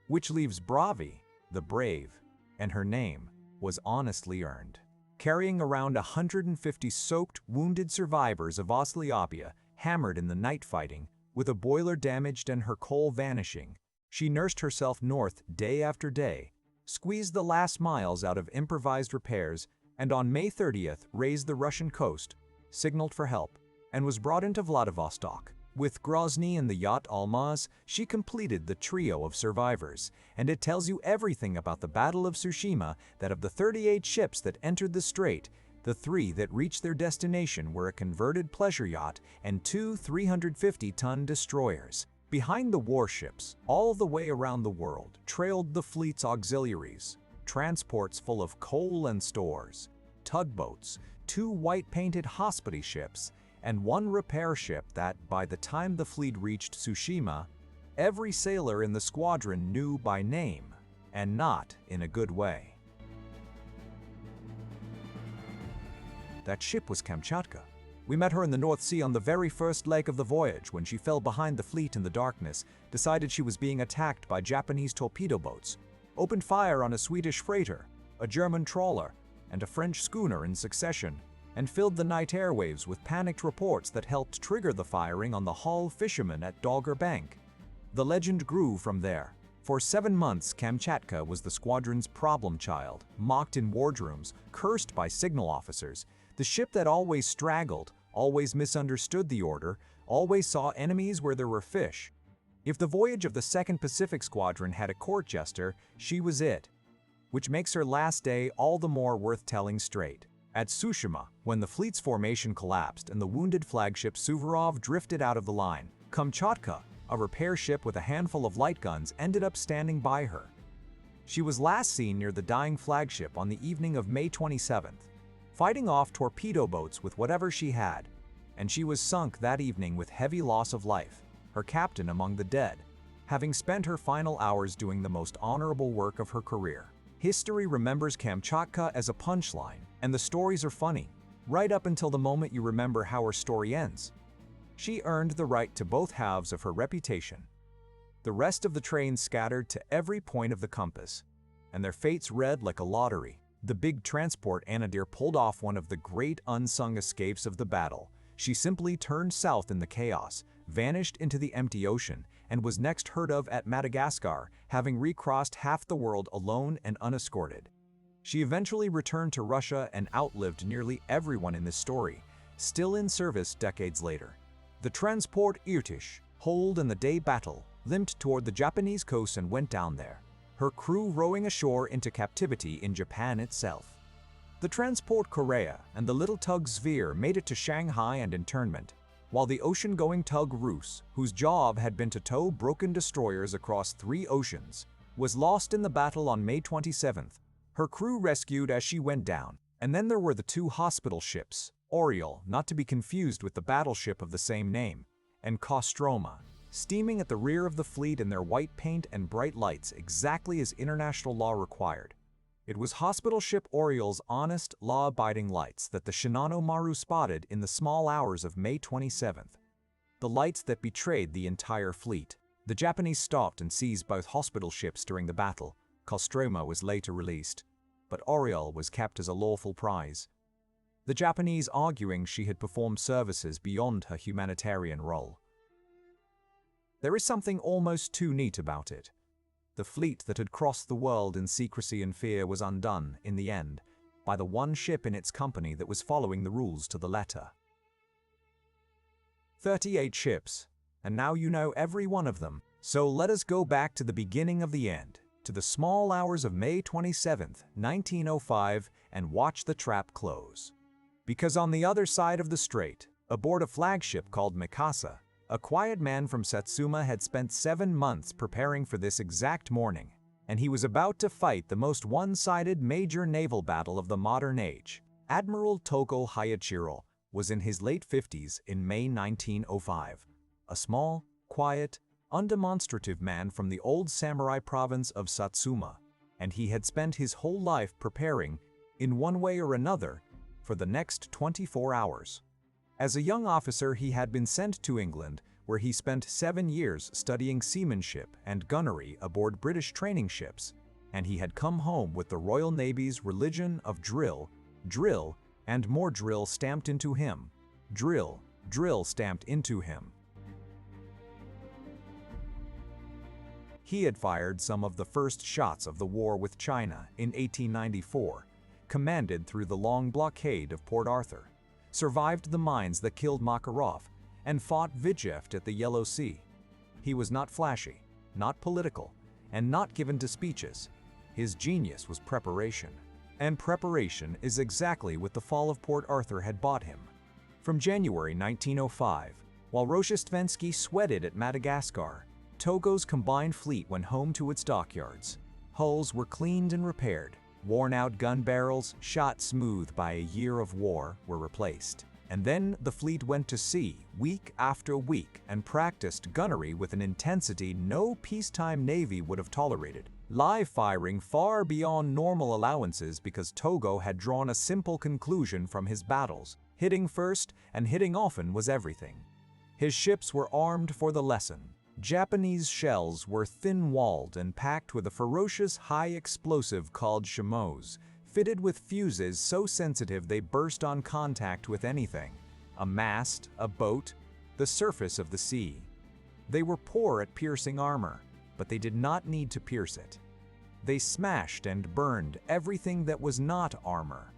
Which leaves Bravi, the Brave, and her name was honestly earned. Carrying around 150 soaked, wounded survivors of Osliabia, hammered in the night fighting, With a boiler damaged and her coal vanishing, she nursed herself north day after day, squeezed the last miles out of improvised repairs, and on May 30th raised the Russian coast, signaled for help, and was brought into Vladivostok. With Grozny and the yacht Almaz, she completed the trio of survivors, and it tells you everything about the Battle of Tsushima that of the 38 ships that entered the strait, the 3 that reached their destination were a converted pleasure yacht and 2 350-ton destroyers. Behind the warships, all the way around the world, trailed the fleet's auxiliaries, transports full of coal and stores, tugboats, 2 white-painted hospital ships, and 1 repair ship that, by the time the fleet reached Tsushima, every sailor in the squadron knew by name, and not in a good way. That ship was Kamchatka. We met her in the North Sea on the very first leg of the voyage when she fell behind the fleet in the darkness, decided she was being attacked by Japanese torpedo boats, opened fire on a Swedish freighter, a German trawler, and a French schooner in succession, and filled the night airwaves with panicked reports that helped trigger the firing on the Hull fishermen at Dogger Bank. The legend grew from there. For 7 months, Kamchatka was the squadron's problem child, mocked in wardrooms, cursed by signal officers, the ship that always straggled, always misunderstood the order, always saw enemies where there were fish. If the Voyage of the Second Pacific Squadron had a court jester, she was it, which makes her last day all the more worth telling straight. At Tsushima, when the fleet's formation collapsed and the wounded flagship Suvorov drifted out of the line, Kamchatka, a repair ship with a handful of light guns, ended up standing by her. She was last seen near the dying flagship on the evening of May 27th, fighting off torpedo boats with whatever she had, and she was sunk that evening with heavy loss of life, her captain among the dead, having spent her final hours doing the most honorable work of her career. History remembers Kamchatka as a punchline, and the stories are funny, right up until the moment you remember how her story ends. She earned the right to both halves of her reputation. The rest of the train scattered to every point of the compass, and their fates read like a lottery. The big transport Anadir pulled off one of the great unsung escapes of the battle. She simply turned south in the chaos, vanished into the empty ocean, and was next heard of at Madagascar, having recrossed half the world alone and unescorted. She eventually returned to Russia and outlived nearly everyone in this story, still in service decades later. The transport Irtish, holed in the day battle, limped toward the Japanese coast and went down there, her crew rowing ashore into captivity in Japan itself. The transport Korea and the little tug Svir made it to Shanghai and internment, while the ocean-going tug Rus, whose job had been to tow broken destroyers across 3 oceans, was lost in the battle on May 27th, her crew rescued as she went down. And then there were the 2 hospital ships, Oriole, not to be confused with the battleship of the same name, and Kostroma, steaming at the rear of the fleet in their white paint and bright lights exactly as international law required. It was hospital ship Oriole's honest, law-abiding lights that the Shinano Maru spotted in the small hours of May 27th. The lights that betrayed the entire fleet. The Japanese stopped and seized both hospital ships during the battle. Kostroma was later released, but Oriole was kept as a lawful prize. The Japanese arguing she had performed services beyond her humanitarian role. There is something almost too neat about it. The fleet that had crossed the world in secrecy and fear was undone, in the end, by the one ship in its company that was following the rules to the letter. 38 ships, and now you know every one of them. So let us go back to the beginning of the end, to the small hours of May 27th, 1905, and watch the trap close. Because on the other side of the strait, aboard a flagship called Mikasa, a quiet man from Satsuma had spent 7 months preparing for this exact morning, and he was about to fight the most one-sided major naval battle of the modern age. Admiral Togo Hayachiro was in his late 50s in May 1905, a small, quiet, undemonstrative man from the old samurai province of Satsuma, and he had spent his whole life preparing, in one way or another, for the next 24 hours. As a young officer, he had been sent to England, where he spent 7 years studying seamanship and gunnery aboard British training ships, and he had come home with the Royal Navy's religion of drill, drill, and more drill stamped into him. Drill, drill stamped into him. He had fired some of the first shots of the war with China in 1894, commanded through the long blockade of Port Arthur, survived the mines that killed Makarov, and fought Vyshevt at the Yellow Sea. He was not flashy, not political, and not given to speeches. His genius was preparation. And preparation is exactly what the fall of Port Arthur had bought him. From January 1905, while Rozhestvensky sweated at Madagascar, Togo's combined fleet went home to its dockyards. Hulls were cleaned and repaired. Worn-out gun barrels, shot smooth by a year of war, were replaced. And then the fleet went to sea week after week and practiced gunnery with an intensity no peacetime navy would have tolerated. Live firing far beyond normal allowances because Togo had drawn a simple conclusion from his battles. Hitting first and hitting often was everything. His ships were armed for the lesson. Japanese shells were thin-walled and packed with a ferocious high explosive called shimos, fitted with fuses so sensitive they burst on contact with anything: a mast, a boat, the surface of the sea. They were poor at piercing armor, but they did not need to pierce it. They smashed and burned everything that was not armor.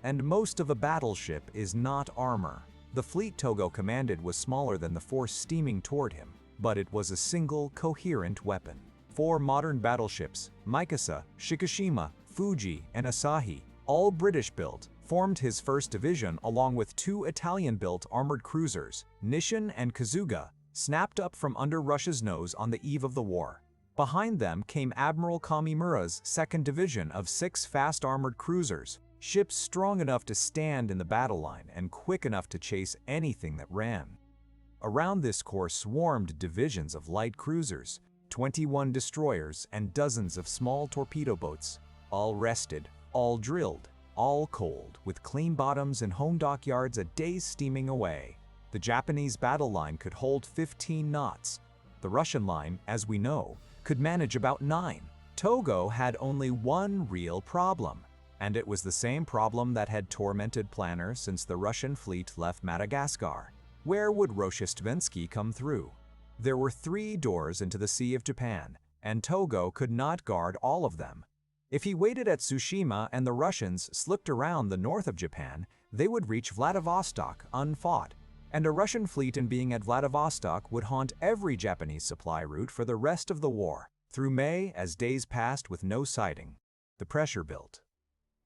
And most of a battleship is not armor. The fleet Togo commanded was smaller than the force steaming toward him, but it was a single, coherent weapon. 4 modern battleships, Mikasa, Shikishima, Fuji, and Asahi, all British-built, formed his first division along with 2 Italian-built armored cruisers, Nishin and Kazuga, snapped up from under Russia's nose on the eve of the war. Behind them came Admiral Kamimura's 2nd Division of 6 fast armored cruisers, ships strong enough to stand in the battle line and quick enough to chase anything that ran. Around this corps swarmed divisions of light cruisers, 21 destroyers, and dozens of small torpedo boats, all rested, all drilled, all cold, with clean bottoms and home dockyards a day's steaming away. The Japanese battle line could hold 15 knots. The Russian line, as we know, could manage about 9. Togo had only one real problem, and it was the same problem that had tormented planners since the Russian fleet left Madagascar. Where would Rozhestvensky come through? There were 3 doors into the Sea of Japan, and Togo could not guard all of them. If he waited at Tsushima and the Russians slipped around the north of Japan, they would reach Vladivostok unfought, and a Russian fleet in being at Vladivostok would haunt every Japanese supply route for the rest of the war. Through May, as days passed with no sighting, the pressure built.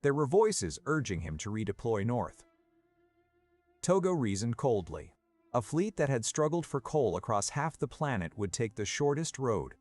There were voices urging him to redeploy north. Togo reasoned coldly. A fleet that had struggled for coal across half the planet would take the shortest road.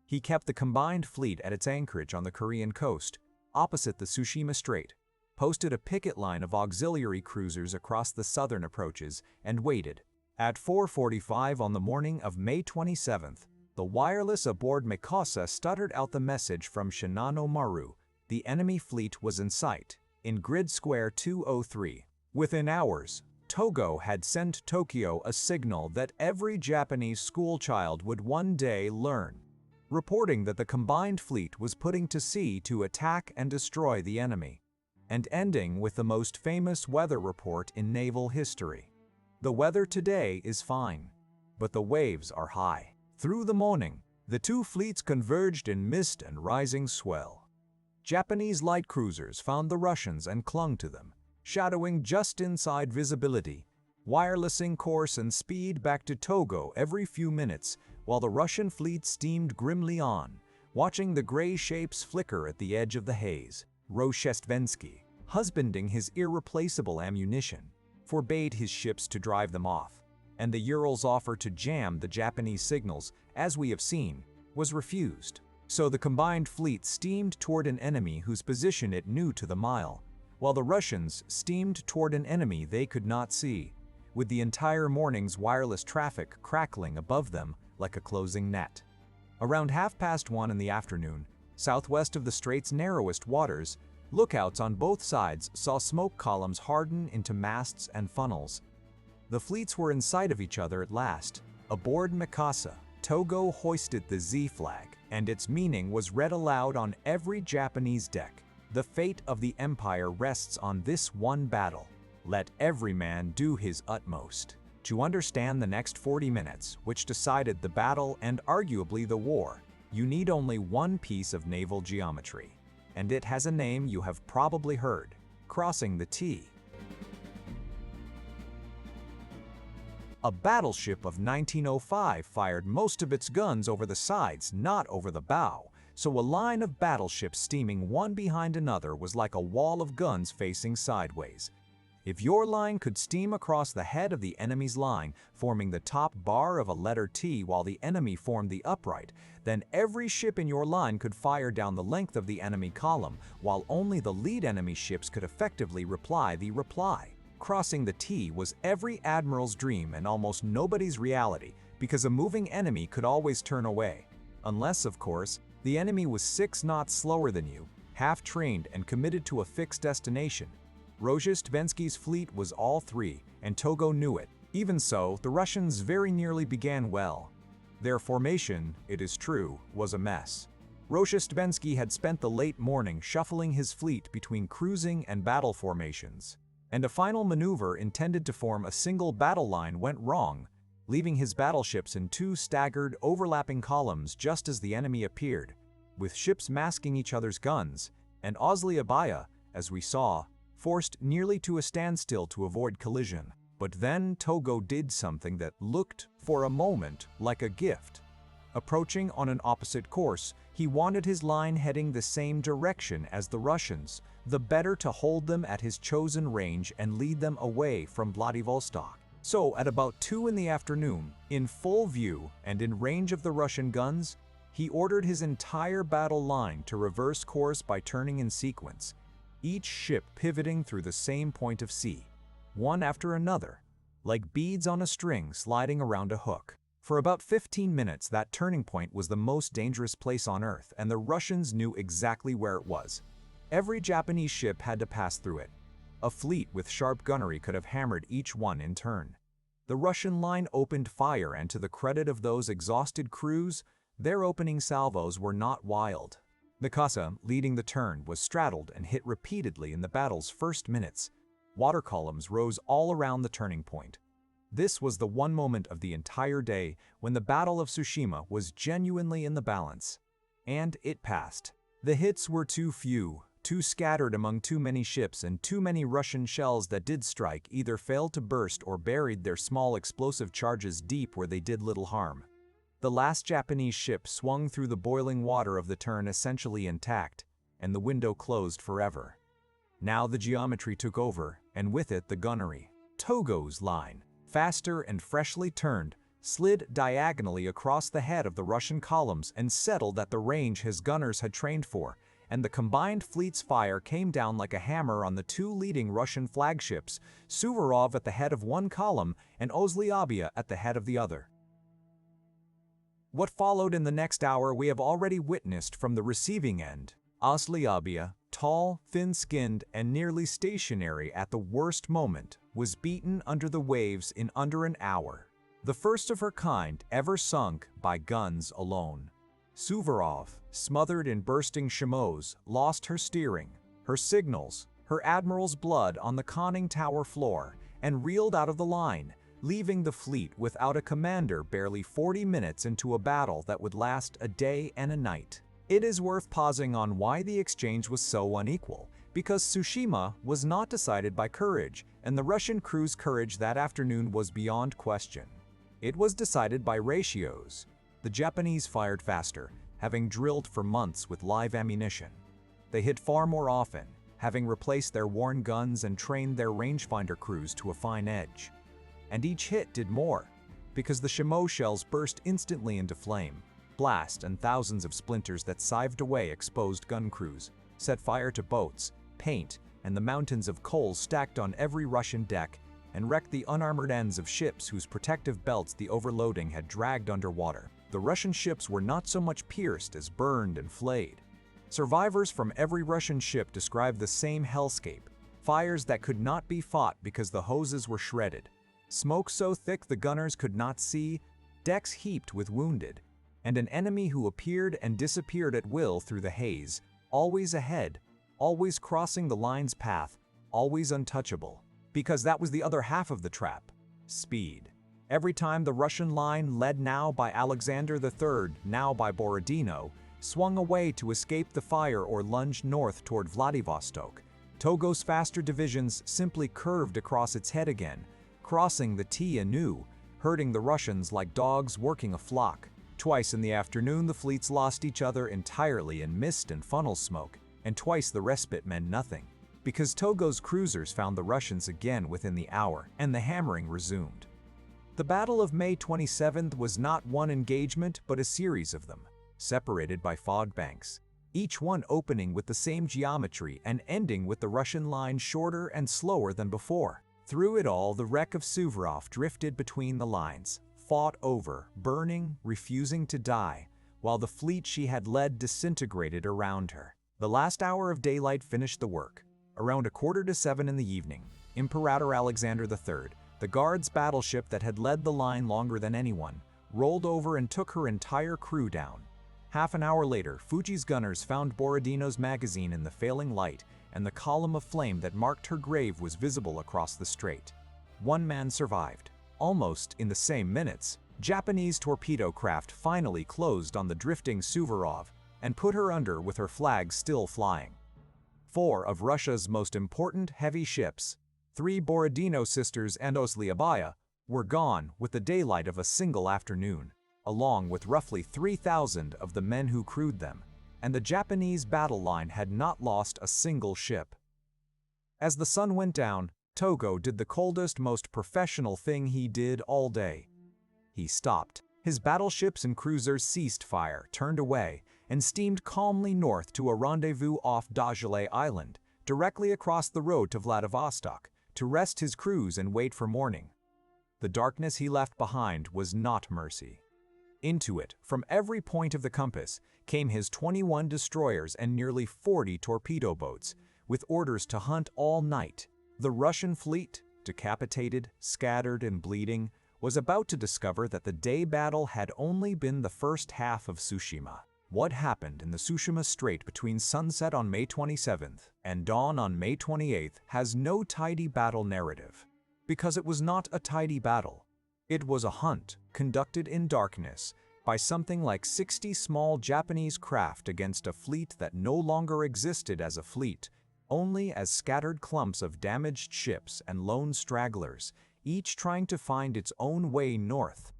He kept the combined fleet at its anchorage on the Korean coast, opposite the Tsushima Strait, posted a picket line of auxiliary cruisers across the southern approaches, and waited. At 4:45 on the morning of May 27th, the wireless aboard Mikasa stuttered out the message from Shinano Maru. The enemy fleet was in sight, in grid square 203. Within hours, Togo had sent Tokyo a signal that every Japanese schoolchild would one day learn, reporting that the combined fleet was putting to sea to attack and destroy the enemy, and ending with the most famous weather report in naval history. The weather today is fine, but the waves are high. Through the morning, the 2 fleets converged in mist and rising swell. Japanese light cruisers found the Russians and clung to them, shadowing just inside visibility, wirelessing course and speed back to Togo every few minutes, while the Russian fleet steamed grimly on, watching the gray shapes flicker at the edge of the haze. Rozhestvensky, husbanding his irreplaceable ammunition, forbade his ships to drive them off, and the Urals' offer to jam the Japanese signals, as we have seen, was refused. So the combined fleet steamed toward an enemy whose position it knew to the mile, while the Russians steamed toward an enemy they could not see, with the entire morning's wireless traffic crackling above them like a closing net. Around 1:30 in the afternoon, southwest of the strait's narrowest waters, lookouts on both sides saw smoke columns harden into masts and funnels. The fleets were in sight of each other at last. Aboard Mikasa, Togo hoisted the Z flag, and its meaning was read aloud on every Japanese deck. The fate of the empire rests on this one battle. Let every man do his utmost. To understand the next 40 minutes, which decided the battle and arguably the war, You need only one piece of naval geometry, and it has a name you have probably heard: crossing the T. A battleship of 1905 fired most of its guns over the sides, not over the bow, so a line of battleships steaming one behind another was like a wall of guns facing sideways. If your line could steam across the head of the enemy's line, forming the top bar of a letter T while the enemy formed the upright, then every ship in your line could fire down the length of the enemy column, while only the lead enemy ships could effectively reply the reply. Crossing the T was every admiral's dream and almost nobody's reality, because a moving enemy could always turn away. Unless, of course, the enemy was 6 knots slower than you, half-trained and committed to a fixed destination. Rozhestvensky's fleet was all 3, and Togo knew it. Even so, the Russians very nearly began well. Their formation, it is true, was a mess. Rozhestvensky had spent the late morning shuffling his fleet between cruising and battle formations, and a final maneuver intended to form a single battle line went wrong, leaving his battleships in 2 staggered, overlapping columns just as the enemy appeared, with ships masking each other's guns, and Ozliabaya, as we saw, forced nearly to a standstill to avoid collision. But then Togo did something that looked, for a moment, like a gift. Approaching on an opposite course, he wanted his line heading the same direction as the Russians, the better to hold them at his chosen range and lead them away from Vladivostok. So at about 2 in the afternoon, in full view and in range of the Russian guns, he ordered his entire battle line to reverse course by turning in sequence, each ship pivoting through the same point of sea, one after another, like beads on a string sliding around a hook. For about 15 minutes, that turning point was the most dangerous place on Earth, and the Russians knew exactly where it was. Every Japanese ship had to pass through it. A fleet with sharp gunnery could have hammered each one in turn. The Russian line opened fire, and to the credit of those exhausted crews, their opening salvos were not wild. Mikasa, leading the turn, was straddled and hit repeatedly in the battle's first minutes. Water columns rose all around the turning point. This was the one moment of the entire day when the Battle of Tsushima was genuinely in the balance. And it passed. The hits were too few, too scattered among too many ships, and too many Russian shells that did strike either failed to burst or buried their small explosive charges deep where they did little harm. The last Japanese ship swung through the boiling water of the turn essentially intact, and the window closed forever. Now the geometry took over, and with it the gunnery. Togo's line, faster and freshly turned, slid diagonally across the head of the Russian columns and settled at the range his gunners had trained for, and the combined fleet's fire came down like a hammer on the 2 leading Russian flagships, Suvorov at the head of one column and Ozliabaya at the head of the other. What followed in the next hour we have already witnessed from the receiving end. Ozliabaya, tall, thin-skinned, and nearly stationary at the worst moment, was beaten under the waves in under an hour, the first of her kind ever sunk by guns alone. Suvorov, smothered in bursting chameaux, lost her steering, her signals, her admiral's blood on the conning tower floor, and reeled out of the line, leaving the fleet without a commander barely 40 minutes into a battle that would last a day and a night. It is worth pausing on why the exchange was so unequal, because Tsushima was not decided by courage, and the Russian crew's courage that afternoon was beyond question. It was decided by ratios. The Japanese fired faster, having drilled for months with live ammunition. They hit far more often, having replaced their worn guns and trained their rangefinder crews to a fine edge. And each hit did more, because the chameau shells burst instantly into flame, blast, and thousands of splinters that sived away exposed gun crews, set fire to boats, paint, and the mountains of coal stacked on every Russian deck, and wrecked the unarmored ends of ships whose protective belts the overloading had dragged underwater. The Russian ships were not so much pierced as burned and flayed. Survivors from every Russian ship described the same hellscape: fires that could not be fought because the hoses were shredded, smoke so thick the gunners could not see, decks heaped with wounded, and an enemy who appeared and disappeared at will through the haze, always ahead, always crossing the line's path, always untouchable. Because that was the other half of the trap: speed. Every time the Russian line, led now by Alexander III, now by Borodino, swung away to escape the fire or lunged north toward Vladivostok, Togo's faster divisions simply curved across its head again, crossing the T anew, herding the Russians like dogs working a flock. Twice in the afternoon the fleets lost each other entirely in mist and funnel smoke, and twice the respite meant nothing, because Togo's cruisers found the Russians again within the hour, and the hammering resumed. The Battle of May 27th was not one engagement but a series of them, separated by fog banks, each one opening with the same geometry and ending with the Russian line shorter and slower than before. Through it all, the wreck of Suvorov drifted between the lines, fought over, burning, refusing to die, while the fleet she had led disintegrated around her. The last hour of daylight finished the work. Around 6:45 in the evening, Imperator Alexander III, the Guards battleship that had led the line longer than anyone, rolled over and took her entire crew down. Half an hour later, Fuji's gunners found Borodino's magazine in the failing light, and the column of flame that marked her grave was visible across the strait. One man survived. Almost in the same minutes, Japanese torpedo craft finally closed on the drifting Suvorov and put her under with her flag still flying. 4 of Russia's most important heavy ships, 3 Borodino sisters and Osliabaya, were gone with the daylight of a single afternoon, along with roughly 3,000 of the men who crewed them, and the Japanese battle line had not lost a single ship. As the sun went down, Togo did the coldest, most professional thing he did all day. He stopped. His battleships and cruisers ceased fire, turned away, and steamed calmly north to a rendezvous off Dajale Island, directly across the road to Vladivostok, to rest his crews and wait for morning. The darkness he left behind was not mercy. Into it, from every point of the compass, came his 21 destroyers and nearly 40 torpedo boats, with orders to hunt all night. The Russian fleet, decapitated, scattered, and bleeding, was about to discover that the day battle had only been the first half of Tsushima. What happened in the Tsushima Strait between sunset on May 27th and dawn on May 28th has no tidy battle narrative, because it was not a tidy battle. It was a hunt conducted in darkness by something like 60 small Japanese craft against a fleet that no longer existed as a fleet, only as scattered clumps of damaged ships and lone stragglers, each trying to find its own way north.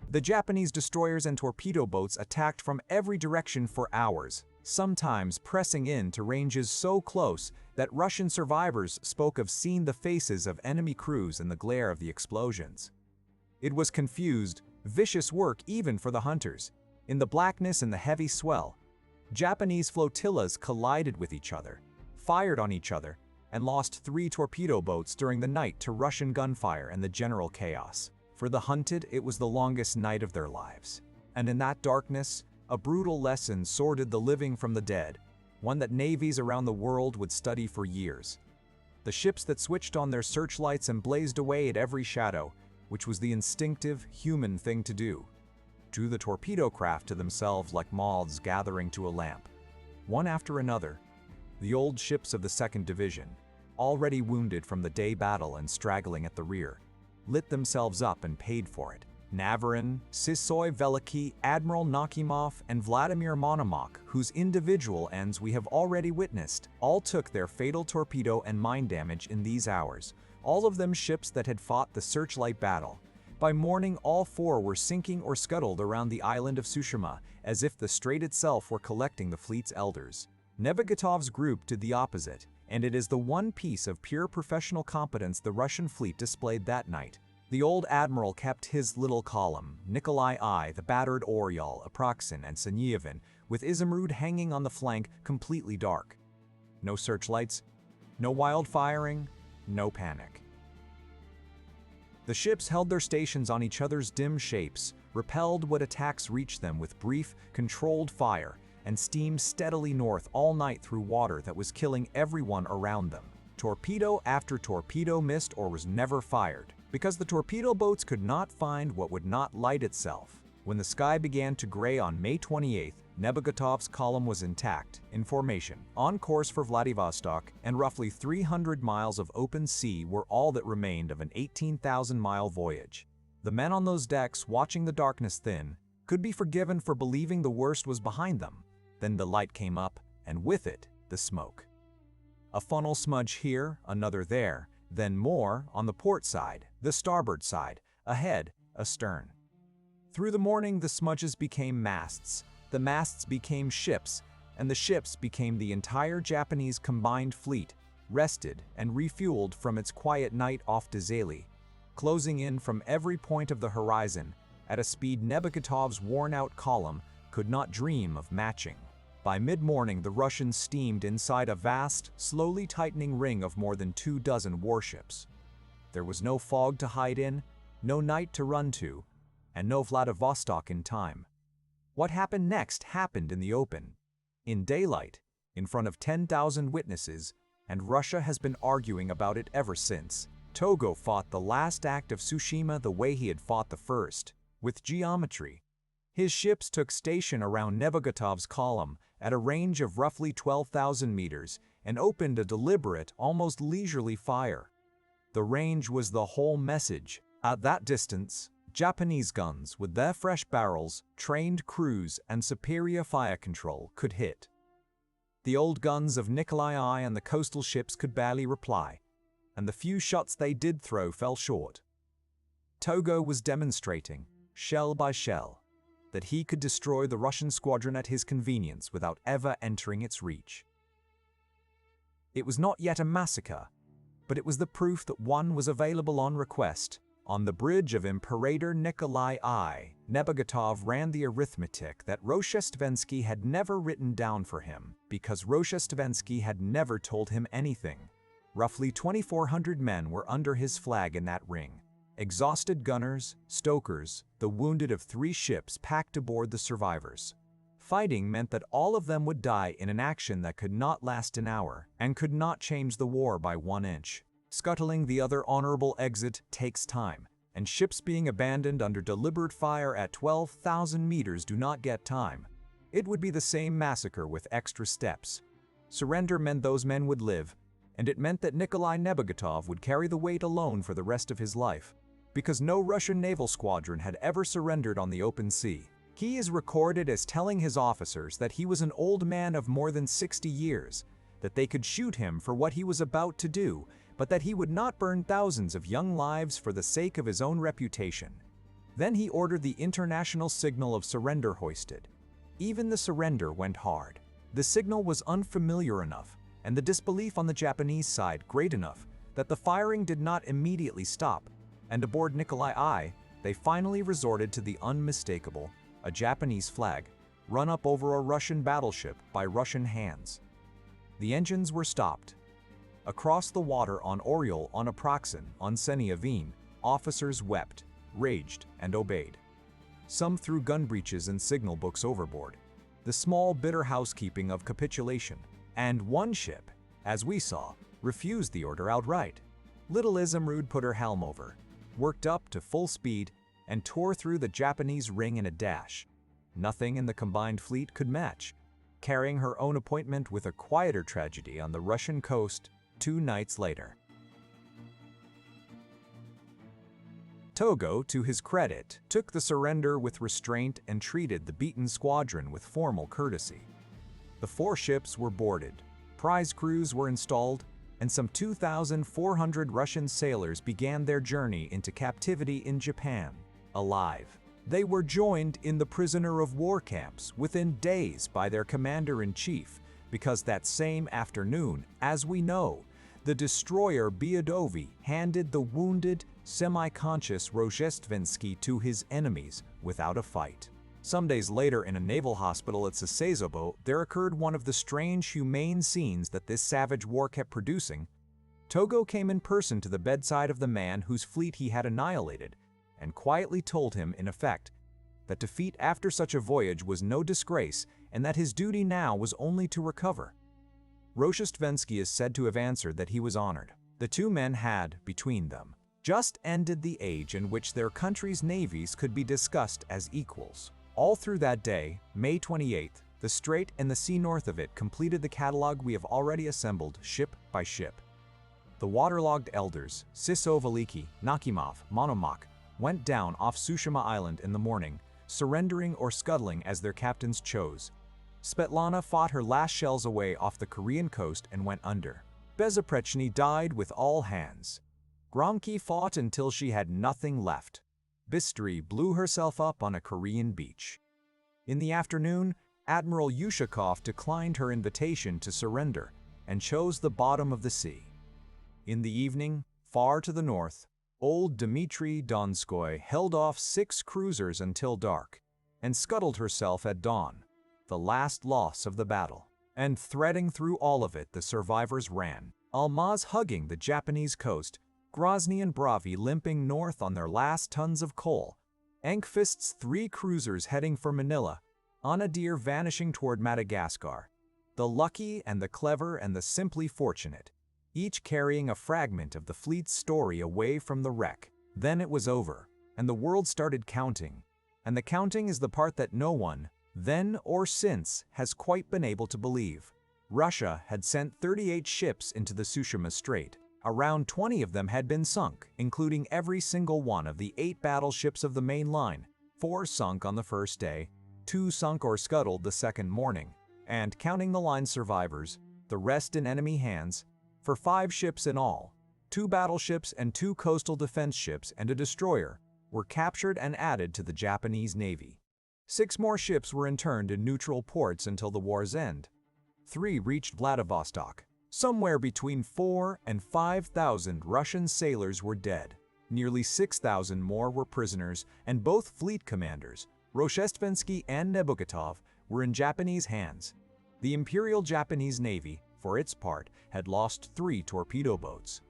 The Japanese destroyers and torpedo boats attacked from every direction for hours, sometimes pressing in to ranges so close that Russian survivors spoke of seeing the faces of enemy crews in the glare of the explosions. It was confused, vicious work even for the hunters. In the blackness and the heavy swell, Japanese flotillas collided with each other, fired on each other, and lost 3 torpedo boats during the night to Russian gunfire and the general chaos. For the hunted, it was the longest night of their lives. And in that darkness, a brutal lesson sorted the living from the dead, one that navies around the world would study for years. The ships that switched on their searchlights and blazed away at every shadow, which was the instinctive, human thing to do, drew the torpedo craft to themselves like moths gathering to a lamp. One after another, the old ships of the 2nd Division, already wounded from the day battle and straggling at the rear, lit themselves up and paid for it. Navarin, Sysoy Veliki, Admiral Nakimov, and Vladimir Monomach, whose individual ends we have already witnessed, all took their fatal torpedo and mine damage in these hours, all of them ships that had fought the searchlight battle. By morning, all 4 were sinking or scuttled around the island of Tsushima, as if the strait itself were collecting the fleet's elders. Nevigatov's group did the opposite, and it is the one piece of pure professional competence the Russian fleet displayed that night. The old admiral kept his little column, Nikolai I, the battered Oryol, Apraksin, and Senyevin, with Izumrud hanging on the flank, completely dark. No searchlights, no wild firing, no panic. The ships held their stations on each other's dim shapes, repelled what attacks reached them with brief, controlled fire, and steamed steadily north all night through water that was killing everyone around them. Torpedo after torpedo missed or was never fired, because the torpedo boats could not find what would not light itself. When the sky began to gray on May 28th, Nebagotov's column was intact, in formation, on course for Vladivostok, and roughly 300 miles of open sea were all that remained of an 18,000-mile voyage. The men on those decks, watching the darkness thin, could be forgiven for believing the worst was behind them. Then the light came up, and with it, the smoke. A funnel smudge here, another there, then more on the port side, the starboard side, ahead, astern. Through the morning, the smudges became masts, the masts became ships, and the ships became the entire Japanese combined fleet, rested and refueled from its quiet night off Dzali, closing in from every point of the horizon at a speed Nebagotov's worn-out column could not dream of matching. By mid-morning, the Russians steamed inside a vast, slowly tightening ring of more than 24 warships. There was no fog to hide in, no night to run to, and no Vladivostok in time. What happened next happened in the open, in daylight, in front of 10,000 witnesses, and Russia has been arguing about it ever since. Togo fought the last act of Tsushima the way he had fought the first, with geometry. His ships took station around Nebagotov's column at a range of roughly 12,000 meters and opened a deliberate, almost leisurely fire. The range was the whole message. At that distance, Japanese guns with their fresh barrels, trained crews, and superior fire control could hit. The old guns of Nikolai I and the coastal ships could barely reply, and the few shots they did throw fell short. Togo was demonstrating, shell by shell, that he could destroy the Russian squadron at his convenience without ever entering its reach. It was not yet a massacre, but it was the proof that one was available on request. On the bridge of Imperator Nikolai I, Nebogotov ran the arithmetic that Rozhestvensky had never written down for him, because Rozhestvensky had never told him anything. Roughly 2,400 men were under his flag in that ring. Exhausted gunners, stokers, the wounded of 3 ships packed aboard the survivors. Fighting meant that all of them would die in an action that could not last an hour and could not change the war by 1 inch. Scuttling the other honorable exit takes time, and ships being abandoned under deliberate fire at 12,000 meters do not get time. It would be the same massacre with extra steps. Surrender meant those men would live, and it meant that Nikolai Nebogotov would carry the weight alone for the rest of his life, because no Russian naval squadron had ever surrendered on the open sea. He is recorded as telling his officers that he was an old man of more than 60 years, that they could shoot him for what he was about to do, but that he would not burn thousands of young lives for the sake of his own reputation. Then he ordered the international signal of surrender hoisted. Even the surrender went hard. The signal was unfamiliar enough, and the disbelief on the Japanese side great enough, that the firing did not immediately stop, and aboard Nikolai I, they finally resorted to the unmistakable, a Japanese flag, run up over a Russian battleship by Russian hands. The engines were stopped. Across the water on Oriol, on Apraxin, on Seniavine, officers wept, raged, and obeyed. Some threw gun breeches and signal books overboard. The small, bitter housekeeping of capitulation. And one ship, as we saw, refused the order outright. Little Izumrud put her helm over, worked up to full speed, and tore through the Japanese ring in a dash. Nothing in the combined fleet could match, carrying her own appointment with a quieter tragedy on the Russian coast 2 nights later. Togo, to his credit, took the surrender with restraint and treated the beaten squadron with formal courtesy. The 4 ships were boarded, prize crews were installed, and some 2,400 Russian sailors began their journey into captivity in Japan, alive. They were joined in the prisoner of war camps within days by their commander-in-chief, because that same afternoon, as we know, the destroyer Byadovi handed the wounded, semi-conscious Rozhestvensky to his enemies without a fight. Some days later, in a naval hospital at Sasebo, there occurred one of the strange, humane scenes that this savage war kept producing. Togo came in person to the bedside of the man whose fleet he had annihilated, and quietly told him, in effect, that defeat after such a voyage was no disgrace, and that his duty now was only to recover. Rozhestvensky is said to have answered that he was honored. The 2 men had, between them, just ended the age in which their country's navies could be discussed as equals. All through that day, May 28th, the strait and the sea north of it completed the catalog we have already assembled ship by ship. The waterlogged elders, Siso Veliki, Nakimov, Monomach, went down off Tsushima Island in the morning, surrendering or scuttling as their captains chose. Svetlana fought her last shells away off the Korean coast and went under. Bezoprechny died with all hands. Gromky fought until she had nothing left. Bistri blew herself up on a Korean beach. In the afternoon, Admiral Yushakov declined her invitation to surrender and chose the bottom of the sea. In the evening, far to the north, old Dmitry Donskoy held off 6 cruisers until dark and scuttled herself at dawn, the last loss of the battle. And threading through all of it, the survivors ran, Almaz hugging the Japanese coast, Grozny and Bravi limping north on their last tons of coal, Enkvist's 3 cruisers heading for Manila, Anadir vanishing toward Madagascar, the lucky and the clever and the simply fortunate, each carrying a fragment of the fleet's story away from the wreck. Then it was over, and the world started counting. And the counting is the part that no one, then or since, has quite been able to believe. Russia had sent 38 ships into the Tsushima Strait. Around 20 of them had been sunk, including every single one of the 8 battleships of the main line. 4 sunk on the first day, 2 sunk or scuttled the second morning, and counting the line's survivors, the rest in enemy hands, for 5 ships in all, 2 battleships and 2 coastal defense ships and a destroyer, were captured and added to the Japanese Navy. 6 more ships were interned in neutral ports until the war's end. 3 reached Vladivostok. Somewhere between 4,000 and 5,000 Russian sailors were dead. Nearly 6,000 more were prisoners, and both fleet commanders, Rozhestvensky and Nebukatov, were in Japanese hands. The Imperial Japanese Navy, for its part, had lost 3 torpedo boats.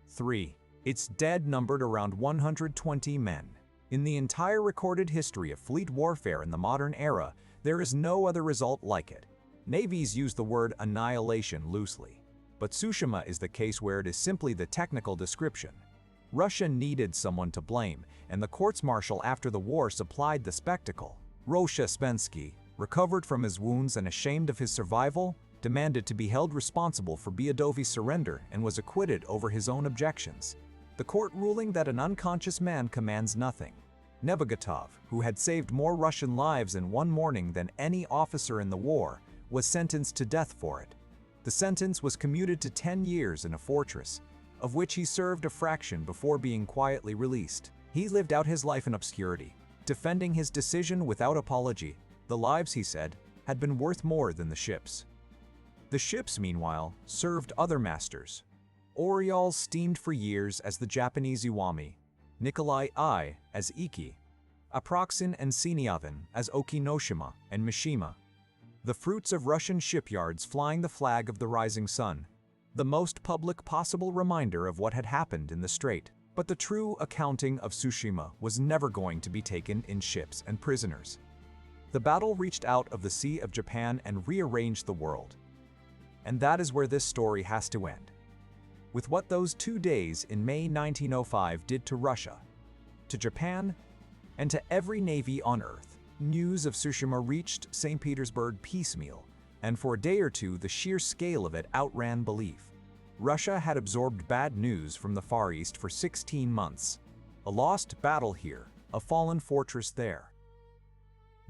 3. Its dead numbered around 120 men. In the entire recorded history of fleet warfare in the modern era, there is no other result like it. Navies use the word annihilation loosely, but Tsushima is the case where it is simply the technical description. Russia needed someone to blame, and the courts-martial after the war supplied the spectacle. Rozhestvensky, recovered from his wounds and ashamed of his survival, demanded to be held responsible for Biadovi's surrender and was acquitted over his own objections, the court ruling that an unconscious man commands nothing. Nebukatov, who had saved more Russian lives in one morning than any officer in the war, was sentenced to death for it. The sentence was commuted to 10 years in a fortress, of which he served a fraction before being quietly released. He lived out his life in obscurity, defending his decision without apology. The lives, he said, had been worth more than the ships. The ships, meanwhile, served other masters. Oriol steamed for years as the Japanese Iwami, Nikolai I as Iki, Apraxin and Siniavin as Okinoshima and Mishima. The fruits of Russian shipyards flying the flag of the rising sun, the most public possible reminder of what had happened in the strait. But the true accounting of Tsushima was never going to be taken in ships and prisoners. The battle reached out of the Sea of Japan and rearranged the world. And that is where this story has to end. With what those 2 days in May 1905 did to Russia, to Japan, and to every navy on Earth, news of Tsushima reached St. Petersburg piecemeal, and for a day or two the sheer scale of it outran belief. Russia had absorbed bad news from the Far East for 16 months. A lost battle here, a fallen fortress there.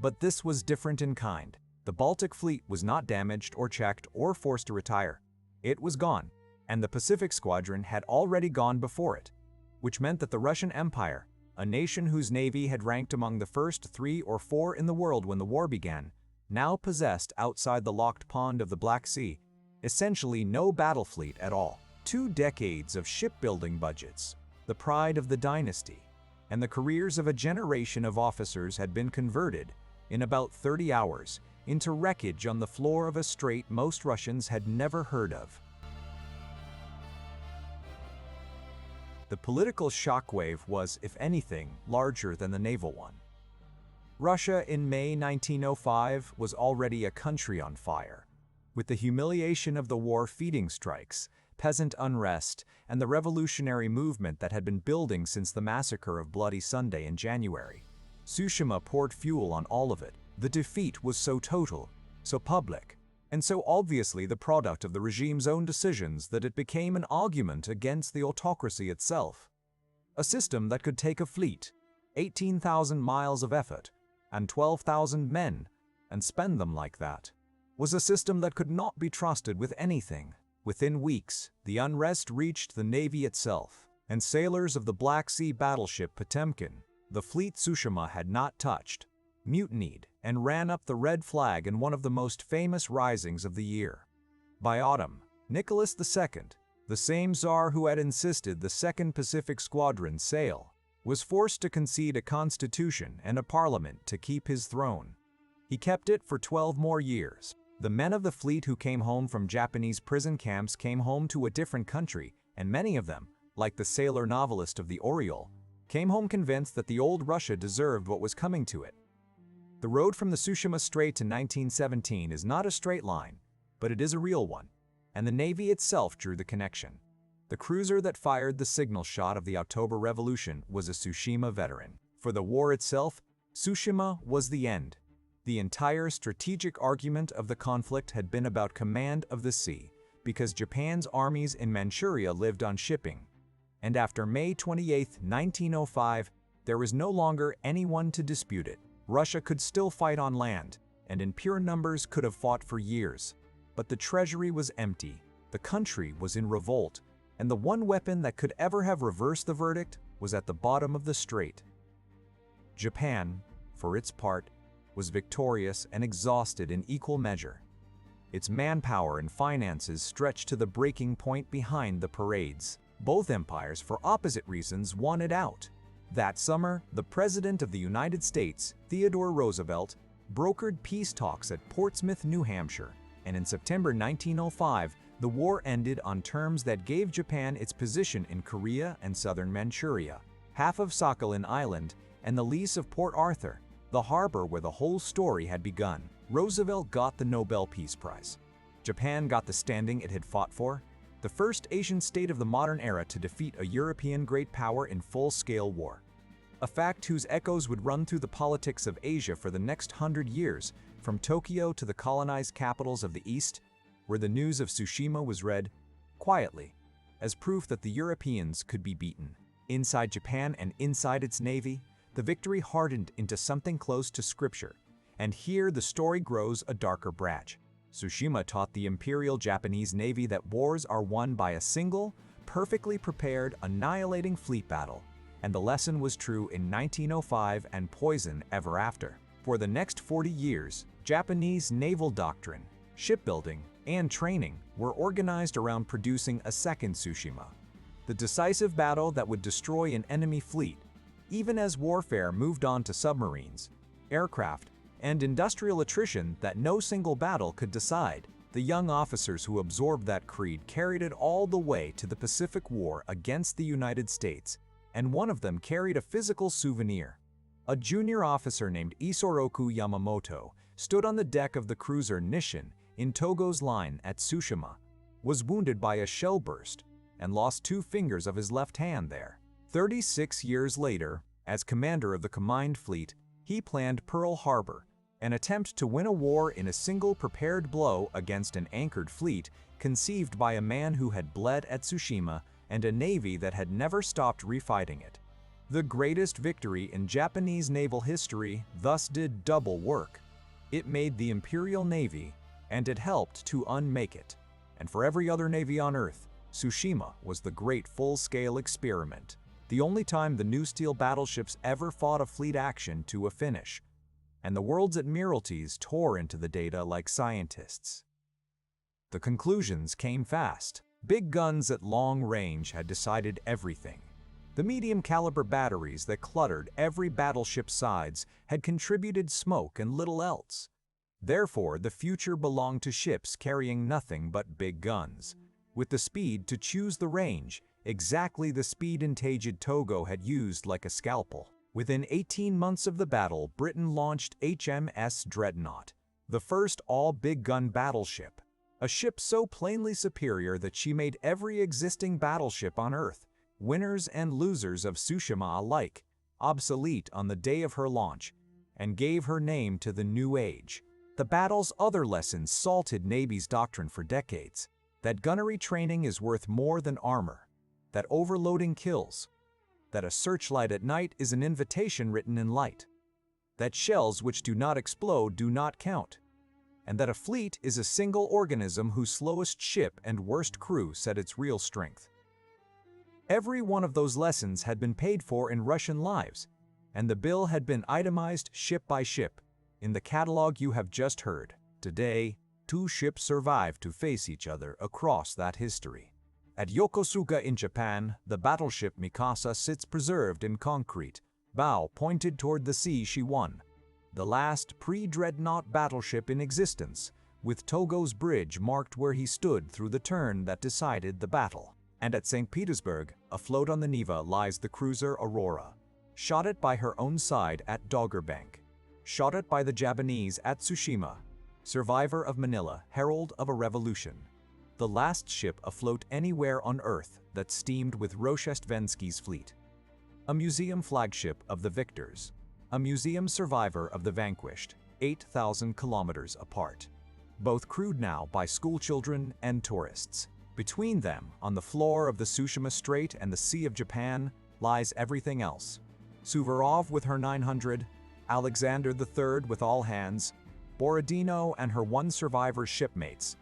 But this was different in kind. The Baltic fleet was not damaged or checked or forced to retire. It was gone, and the Pacific Squadron had already gone before it, which meant that the Russian Empire, a nation whose navy had ranked among the first 3 or 4 in the world when the war began, now possessed outside the locked pond of the Black Sea, essentially no battle fleet at all. 2 decades of shipbuilding budgets, the pride of the dynasty, and the careers of a generation of officers had been converted, in about 30 hours, into wreckage on the floor of a strait most Russians had never heard of. The political shockwave was, if anything, larger than the naval one. Russia in May 1905 was already a country on fire, with the humiliation of the war feeding strikes, peasant unrest, and the revolutionary movement that had been building since the massacre of Bloody Sunday in January. Tsushima poured fuel on all of it. The defeat was so total, so public, and so obviously the product of the regime's own decisions that it became an argument against the autocracy itself. A system that could take a fleet, 18,000 miles of effort, and 12,000 men, and spend them like that, was a system that could not be trusted with anything. Within weeks, the unrest reached the Navy itself, and sailors of the Black Sea battleship Potemkin, the fleet Tsushima had not touched, mutinied and ran up the red flag in one of the most famous risings of the year. By autumn, Nicholas II, the same Tsar who had insisted the Second Pacific Squadron sail, was forced to concede a constitution and a parliament to keep his throne. He kept it for 12 more years. The men of the fleet who came home from Japanese prison camps came home to a different country, and many of them, like the sailor novelist of the Oriole, came home convinced that the old Russia deserved what was coming to it. The road from the Tsushima Strait to 1917 is not a straight line, but it is a real one, and the Navy itself drew the connection. The cruiser that fired the signal shot of the October Revolution was a Tsushima veteran. For the war itself, Tsushima was the end. The entire strategic argument of the conflict had been about command of the sea, because Japan's armies in Manchuria lived on shipping. And after May 28, 1905, there was no longer anyone to dispute it. Russia could still fight on land, and in pure numbers could have fought for years. But the treasury was empty, the country was in revolt, and the one weapon that could ever have reversed the verdict was at the bottom of the strait. Japan, for its part, was victorious and exhausted in equal measure. Its manpower and finances stretched to the breaking point behind the parades. Both empires, for opposite reasons, wanted out. That summer, the President of the United States, Theodore Roosevelt, brokered peace talks at Portsmouth, New Hampshire, and in September 1905, the war ended on terms that gave Japan its position in Korea and southern Manchuria, half of Sakhalin Island, and the lease of Port Arthur, the harbor where the whole story had begun. Roosevelt got the Nobel Peace Prize. Japan got the standing it had fought for, the first Asian state of the modern era to defeat a European great power in full-scale war. A fact whose echoes would run through the politics of Asia for the next 100 years, from Tokyo to the colonized capitals of the East, where the news of Tsushima was read quietly, as proof that the Europeans could be beaten. Inside Japan and inside its navy, the victory hardened into something close to scripture, and here the story grows a darker branch. Tsushima taught the Imperial Japanese Navy that wars are won by a single, perfectly prepared, annihilating fleet battle, and the lesson was true in 1905 and poison ever after. For the next 40 years, Japanese naval doctrine, shipbuilding, and training were organized around producing a second Tsushima, the decisive battle that would destroy an enemy fleet, even as warfare moved on to submarines, aircraft, and industrial attrition that no single battle could decide. The young officers who absorbed that creed carried it all the way to the Pacific War against the United States, and one of them carried a physical souvenir. A junior officer named Isoroku Yamamoto stood on the deck of the cruiser Nishin in Togo's line at Tsushima, was wounded by a shell burst, and lost 2 fingers of his left hand there. 36 years later, as commander of the combined fleet, he planned Pearl Harbor, an attempt to win a war in a single prepared blow against an anchored fleet conceived by a man who had bled at Tsushima and a navy that had never stopped refighting it. The greatest victory in Japanese naval history thus did double work. It made the Imperial Navy, and it helped to unmake it. And for every other navy on Earth, Tsushima was the great full-scale experiment, the only time the new steel battleships ever fought a fleet action to a finish. And the world's admiralties tore into the data like scientists. The conclusions came fast. Big guns at long range had decided everything. The medium-caliber batteries that cluttered every battleship's sides had contributed smoke and little else. Therefore, the future belonged to ships carrying nothing but big guns, with the speed to choose the range, exactly the speed Admiral Togo had used like a scalpel. Within 18 months of the battle, Britain launched HMS Dreadnought, the first all-big-gun battleship, A ship so plainly superior that she made every existing battleship on Earth, winners and losers of Tsushima alike, obsolete on the day of her launch, and gave her name to the New Age. The battle's other lessons salted Navy's doctrine for decades, that gunnery training is worth more than armor, that overloading kills, that a searchlight at night is an invitation written in light, that shells which do not explode do not count, and that a fleet is a single organism whose slowest ship and worst crew set its real strength. Every one of those lessons had been paid for in Russian lives, and the bill had been itemized ship by ship in the catalog you have just heard. Today, 2 ships survive to face each other across that history. At Yokosuka in Japan, the battleship Mikasa sits preserved in concrete, bow pointed toward the sea she won. The last pre-dreadnought battleship in existence, with Togo's bridge marked where he stood through the turn that decided the battle. And at St. Petersburg, afloat on the Neva, lies the cruiser Aurora, shot at by her own side at Doggerbank, shot at by the Japanese at Tsushima, survivor of Manila, herald of a revolution, the last ship afloat anywhere on Earth that steamed with Rozhestvensky's fleet, a museum flagship of the victors, a museum survivor of the vanquished, 8,000 kilometers apart, both crewed now by schoolchildren and tourists. Between them, on the floor of the Tsushima Strait and the Sea of Japan, lies everything else. Suvorov with her 900, Alexander III with all hands, Borodino and her 1 survivor's shipmates,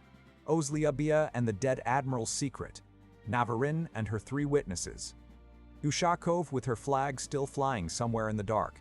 Ozlyabia and the dead admiral's secret, Navarin and her 3 witnesses, Ushakov with her flag still flying somewhere in the dark,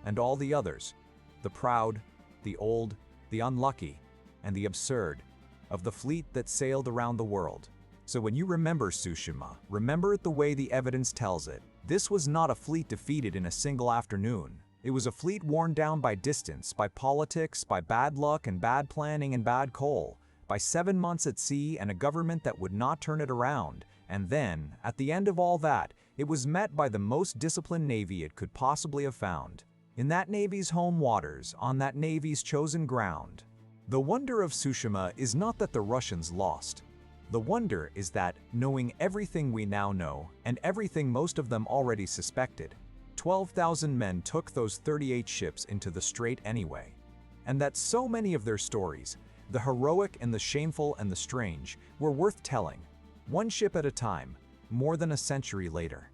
and all the others, the proud, the old, the unlucky, and the absurd, of the fleet that sailed around the world. So when you remember Tsushima, remember it the way the evidence tells it. This was not a fleet defeated in a single afternoon. It was a fleet worn down by distance, by politics, by bad luck and bad planning and bad coal, by 7 months at sea and a government that would not turn it around. And then, at the end of all that, it was met by the most disciplined navy it could possibly have found. In that navy's home waters, on that navy's chosen ground. The wonder of Tsushima is not that the Russians lost. The wonder is that, knowing everything we now know, and everything most of them already suspected, 12,000 men took those 38 ships into the strait anyway. And that so many of their stories, the heroic and the shameful and the strange, were worth telling, 1 ship at a time, more than a century later.